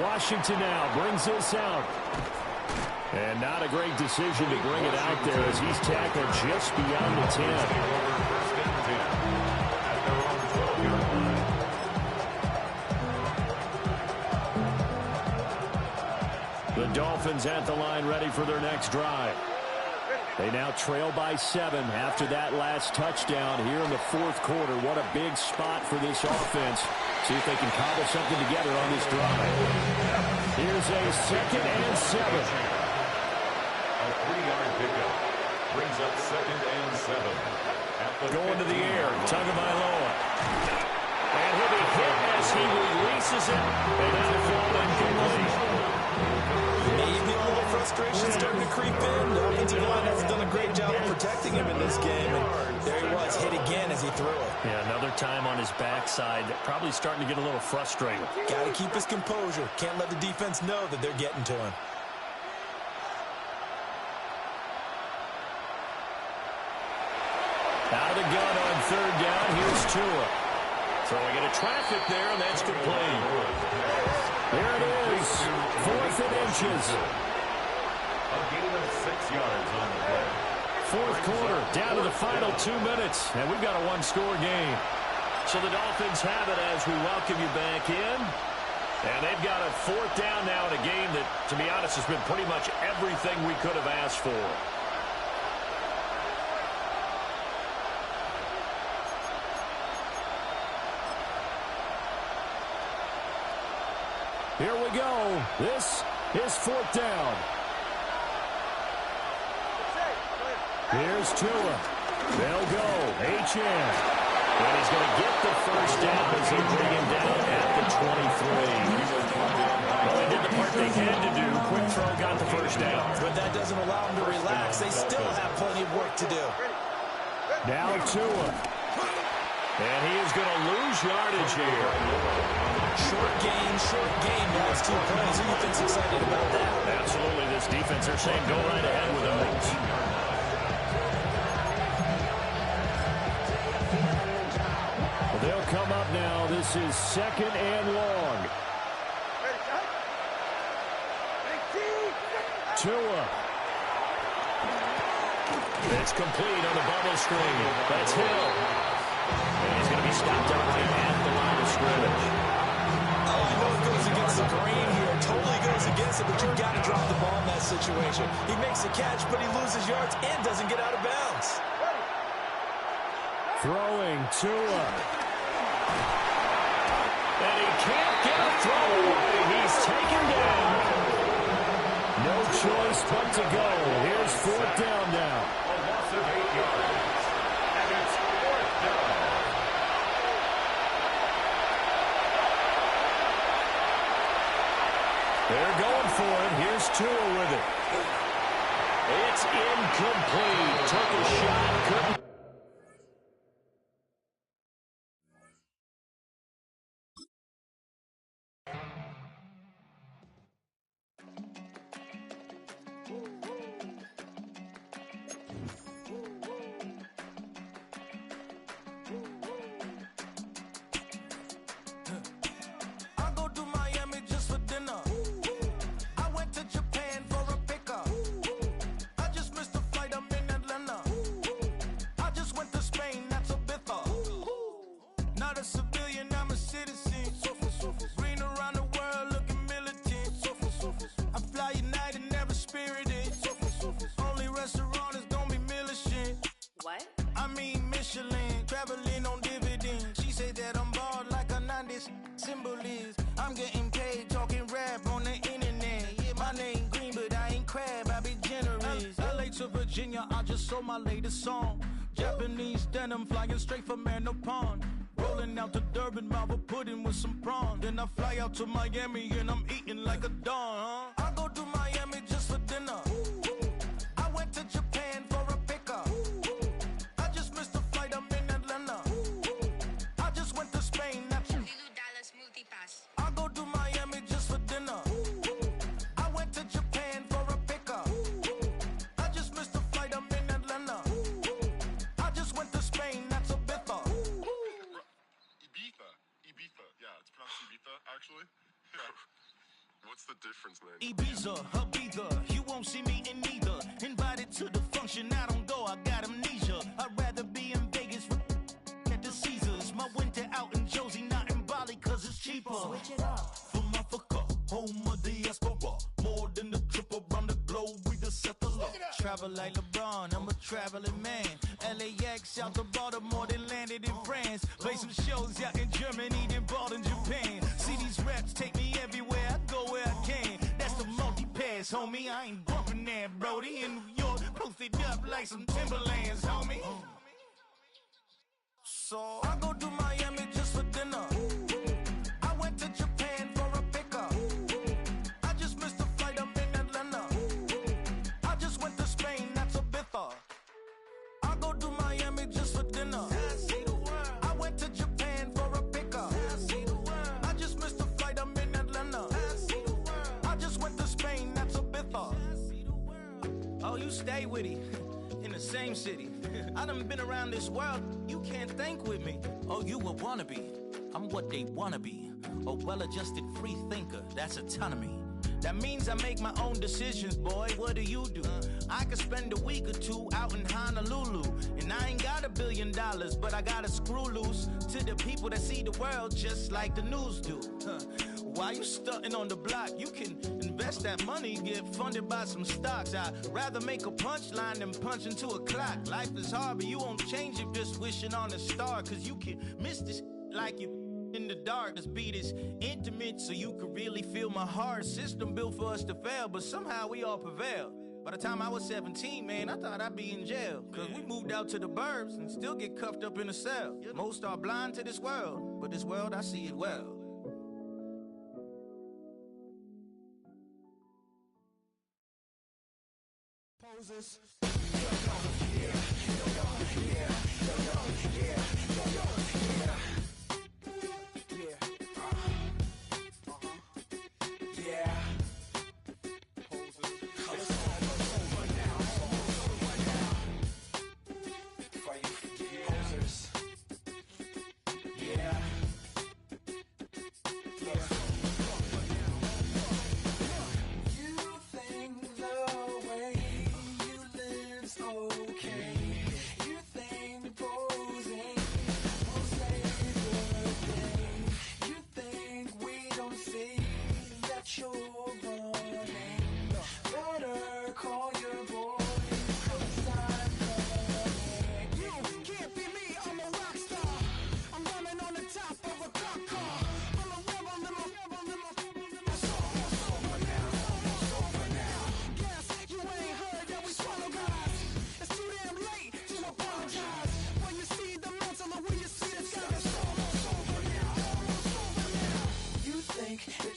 Washington now brings this out. And not a great decision to bring it out there as he's tackled just beyond the 10. First and 10 at their own 12-yard line. The Dolphins at the line ready for their next drive. They now trail by 7 after that last touchdown here in the fourth quarter. What a big spot for this offense. See if they can cobble something together on this drive. Here's a 2nd and 7. A 3-yard pickup brings up 2nd and 7. Going to the air, Tagovailoa. And he'll be hit as he releases it. And that'll fall incomplete. Maybe a little frustration starting to creep in. The offensive line hasn't done a great job of protecting him in this game. And there he was, hit again as he threw it. Yeah, another time on his backside. Probably starting to get a little frustrated. Got to keep his composure. Can't let the defense know that they're getting to him. Out of the gun on 3rd down. Here's Tua. Throwing into traffic there, and that's complete. There it is. 4th and inches. A gain of 6 yards on the play. Fourth quarter, down to the final 2 minutes, and we've got a one-score game. So the Dolphins have it as we welcome you back in. And they've got a 4th down now in a game that, to be honest, has been pretty much everything we could have asked for. Here we go. This is 4th down. Here's Tua. They'll go. H.N. And he's going to get the first down as they bring him down at the 23. Well, they did the part they had to do. Quick throw got the first down. But that doesn't allow them to relax. They still have plenty of work to do. Now Tua. And he is going to lose yardage here. Short game, last 2 plays. Who do you think's excited about that? Absolutely. This defense, they're saying go right ahead with those. Well, they'll come up now. This is 2nd and long. Tua. It's complete on the bubble screen. That's Hill. And he's going to be stopped up right at the line of scrimmage. Oh, I know it goes against the grain here. Totally goes against it, but you've got to drop the ball in that situation. He makes a catch, but he loses yards and doesn't get out of bounds. Throwing Tua. And he can't get a throw away. He's taken down. No choice but to go. Here's 4th down now. A loss of 8 yards. And it's 4th down. They're going for it. Here's Tua with it. It's incomplete. Took a shot. Couldn't. I go to Miami just for dinner. I went to Japan for a pickup. I just missed the flight, I'm in Atlanta. symbol is. I'm getting paid talking rap on the internet. Yeah, my name green, but I ain't crab, I be generous. LA to Virginia, I just sold my latest song. Japanese denim flying straight from Manopon. Rolling out to Durban, Marvel pudding with some prawns. Then I fly out to Miami and I'm eating like a don. I go to Miami just for dinner. I went to Japan for a pickup. I just missed a flight, I'm in Atlanta. I just went to Spain, that's I go to Miami just for dinner. I went to Japan for a pickup. I just missed a flight, I'm in Atlanta. I just went to Spain, that's a biffa. Ibiza. Yeah, it's pronounced Ibiza, actually. What's the difference, man? Ibiza, Ibiza, you won't see me in neither. Invited to the function, I don't go, I got amnesia. I'd rather be in Vegas at the Caesars. My winter out in Josie, not in Bali, cause it's cheaper. Switch it up. From Africa, home of the diaspora. More than the trip around the globe, we just set the law. Travel like LeBron, I'm a traveling man. LAX out to Baltimore, then landed in France. Play some shows out in Germany, then bought in Japan. See these raps take me everywhere, I go where I can. That's the multi-pass, homie. I ain't bumping that, Brody. In New York, posted up like some Timberlands, homie. So I go to Miami just for dinner. I went to Japan for a pickup. I just missed a flight, I'm in Atlanta. I just went to Spain, that's a biffa. I go to Miami just for dinner. I went to Japan for a pickup. I just missed a flight, I'm in Atlanta. I just went to Spain, that's a biffa. Oh, you stay with it. In the same city. I done been around this world, you can't think with me. Oh, you a wannabe, I'm what they wanna be. A well-adjusted free thinker, that's autonomy. That means I make my own decisions, boy, what do you do? I could spend a week or two out in Honolulu. And I ain't got $1 billion, but I got a screw loose to the people that see the world just like the news do. While you stunting on the block, you can invest that money, get funded by some stocks. I'd rather make a punchline than punch into a clock. Life is hard, but you won't change it just wishing on a star. Cause you can miss this like you in the dark. This beat is intimate, so you can really feel my heart. System built for us to fail, but somehow we all prevail. By the time I was 17, man, I thought I'd be in jail. Cause we moved out to the burbs and still get cuffed up in a cell. Most are blind to this world, but this world, I see it well. Poses.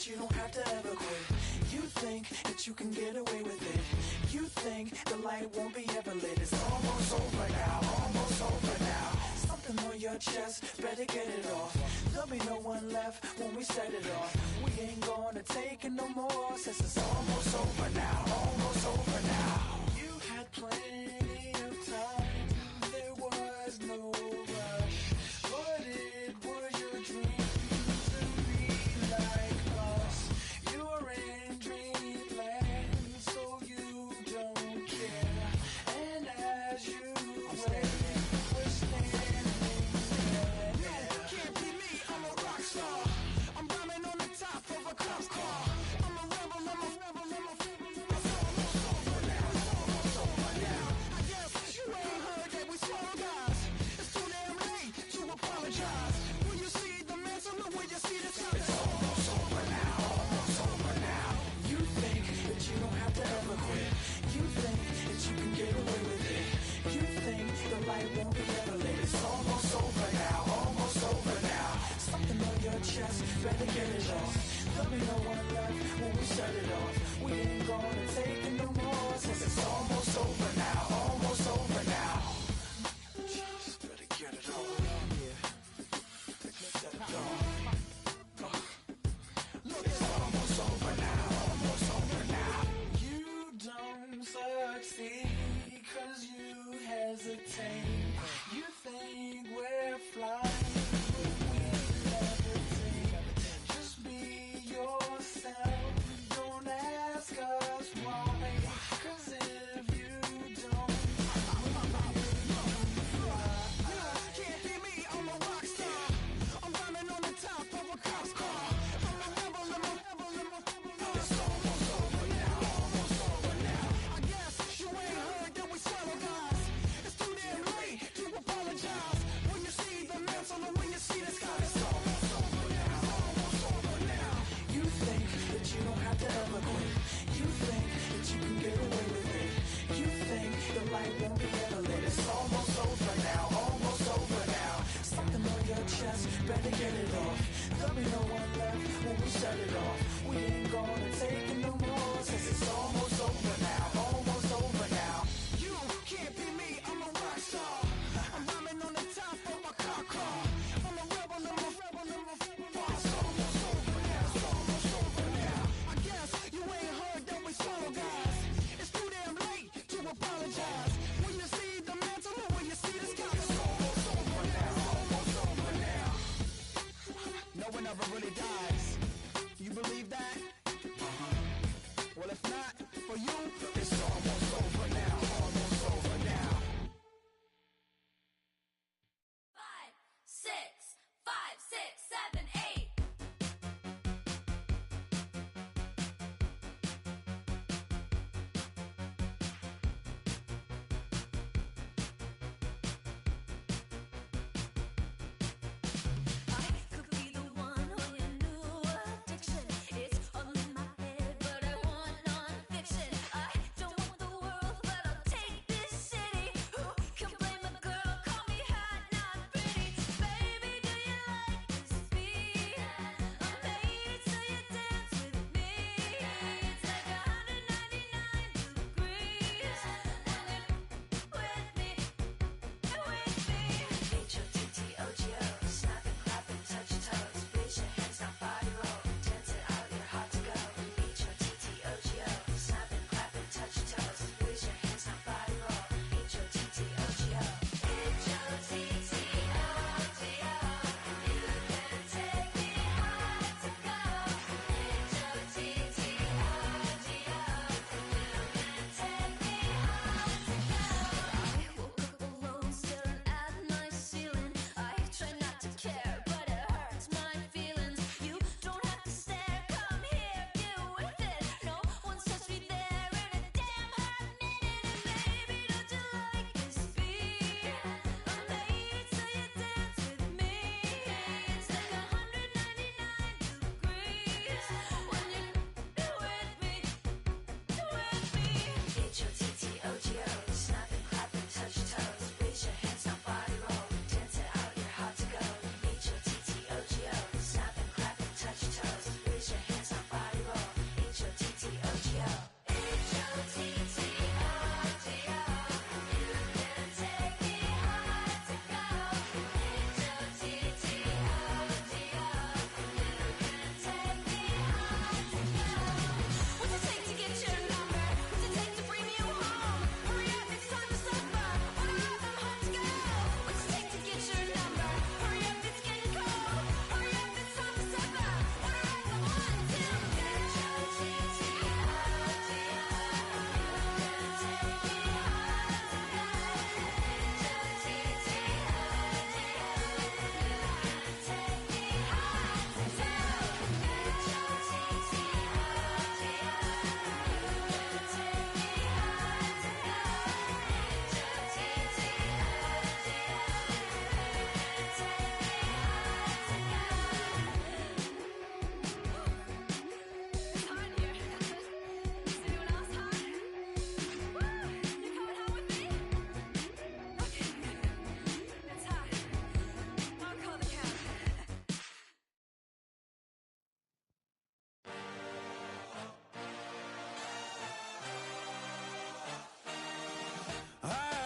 You don't have to ever quit. You think that you can get away with it. You think the light won't be ever lit. It's almost over now, almost over now. Something on your chest, better get it off. There'll be no one left when we set it off. We ain't gonna take it no more, since it's almost over now, almost over now. You had plenty of time, there was no rush, but it was your dream to be like us. You're in dreamland, so you don't care. And as you wait, we're standing there. No, can't be me, I'm a rock star. I'm rhyming on the top of a cop car. I'm a rebel, I'm a rebel, I'm a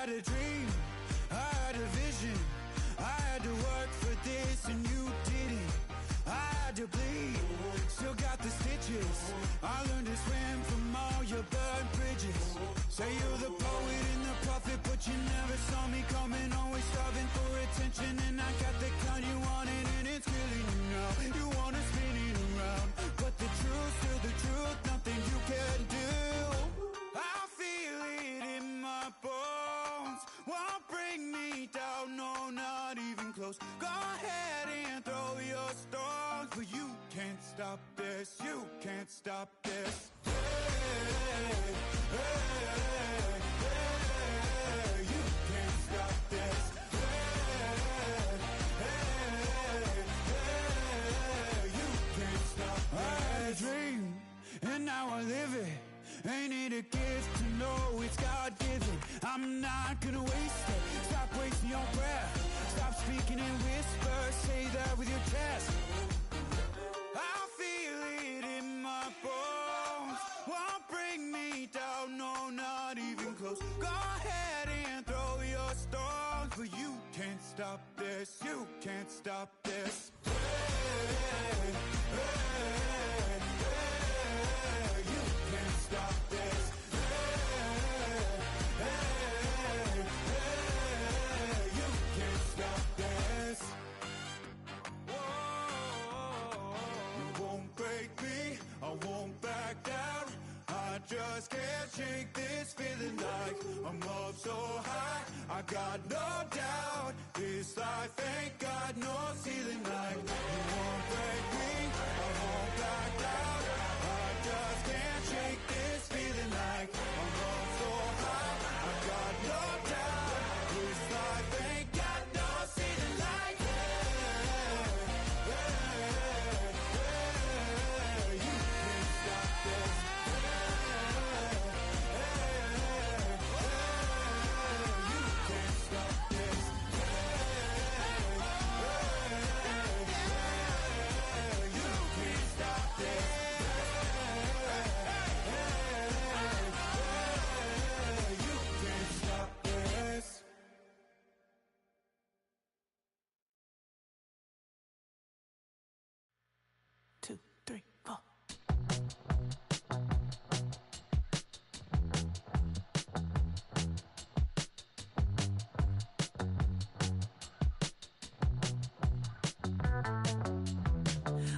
had a dream, I had a vision. I had to work for this and you didn't. I had to bleed, still got the stitches. I learned to swim from all your burned bridges. Say you're the poet and the prophet, but you never saw me coming. Always starving for attention, and I got the kind you wanted, and it's killing you now. You wanna spin it around, but the truth's still the truth. Nothing you can do. I feel it in my bones. Won't bring me down, no, not even close. Go ahead and throw your stones, but you can't stop this. You can't stop this. Hey, hey, hey, you can't stop this. Hey, hey, hey, you can't stop this. I had a dream, and now I live it. Ain't it a gift to know it's God-given? I'm not gonna waste it. Stop wasting your breath. Stop speaking in whispers. Say that with your chest. I feel it in my bones. Won't bring me down, no, not even close. Go ahead and throw your stones, but you can't stop this. You can't stop this. Hey, hey, hey, you can't stop this. Hey, hey, hey, you can't stop this. Whoa, you won't break me, I won't back down. I just can't shake this feeling like I'm up so high. I got no doubt this life ain't got no ceiling like. You won't break me, I won't back down. I just can't shake this feeling like I'm up so high. I got no doubt this life ain't got no ceiling like. Hey, hey, hey, you can't stop this.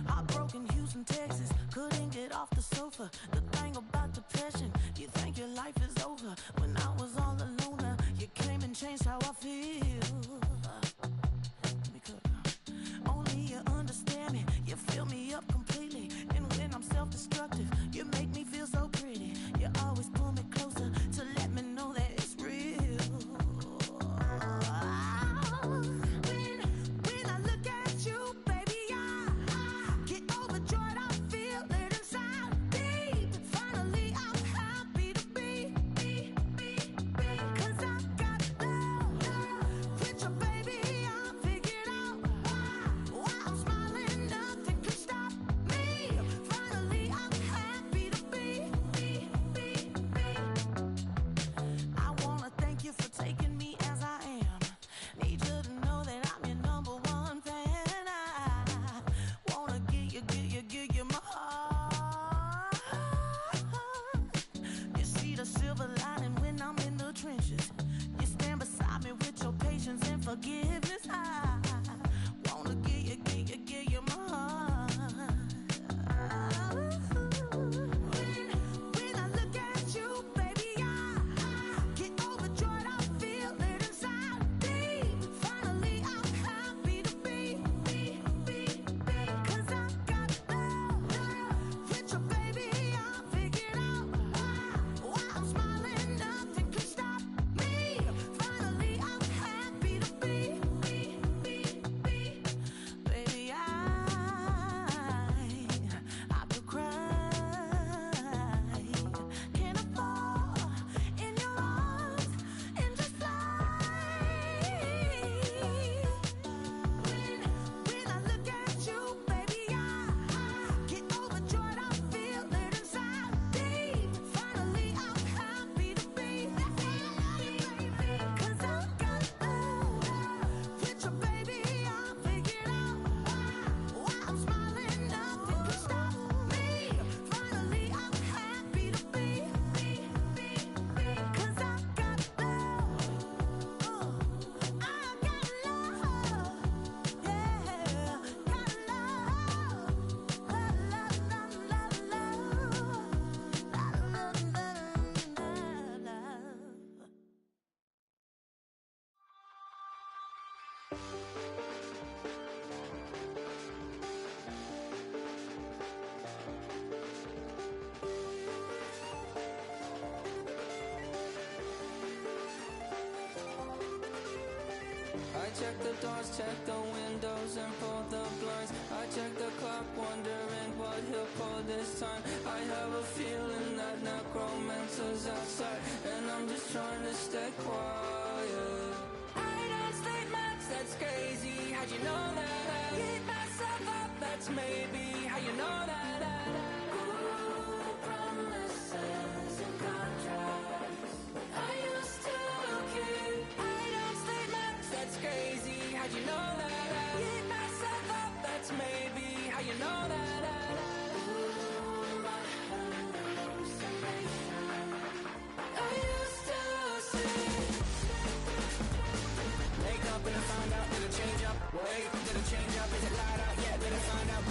Heartbroken Houston, Texas, couldn't get off the sofa. The thing about depression, you think your life is over. When I was all alone, you came and changed how I feel. Only you understand me, you fill me up completely. And when I'm self-destructive, you make me feel so pretty. You always pull me closer to let me know that it's real. When I look at you, baby, I get overjoyed. I feel it inside deep. Finally, I'm happy to be. 'Cause I got love with you, baby. I figured out why I'm smiling. Nothing could stop me. Finally, I'm happy to be. silver lining when I'm in the trenches. You stand beside me with your patience and forgiveness. I wanna give you my heart. When I look at you, baby, I get overjoyed. I feel it inside me. Finally, I'm happy to be. Cause I got love with your baby. I figured out why I'm smiling. Nothing can stop me. Finally, I'm happy to be. Baby, I could cry. Can I fall in your arms and just fly? When I look at you, baby, I get overjoyed. I feel it inside me. Finally, I'm happy to be. Cause I got love with your baby. I figured out why I'm smiling. Nothing can stop me. Finally, I'm happy to be. Cause I got love. I got love. Yeah, got love. I check the doors, check the windows, and pull the blinds. I check the clock, wondering what he'll pull this time. I have a feeling that necromancer's outside, and I'm just trying to stay quiet. I don't stay much, that's crazy. How'd you know that? Keep myself up, that's maybe how you know that. Ooh, promises and contracts. I used to keep. I don't stay much, that's crazy. How'd you know that? Keep myself up, that's maybe how you know that. Ooh, my hallucination. I used to see. Wake up and I find out, did it change up? Wait, did it change up? Is it light out? Yeah, did it find out?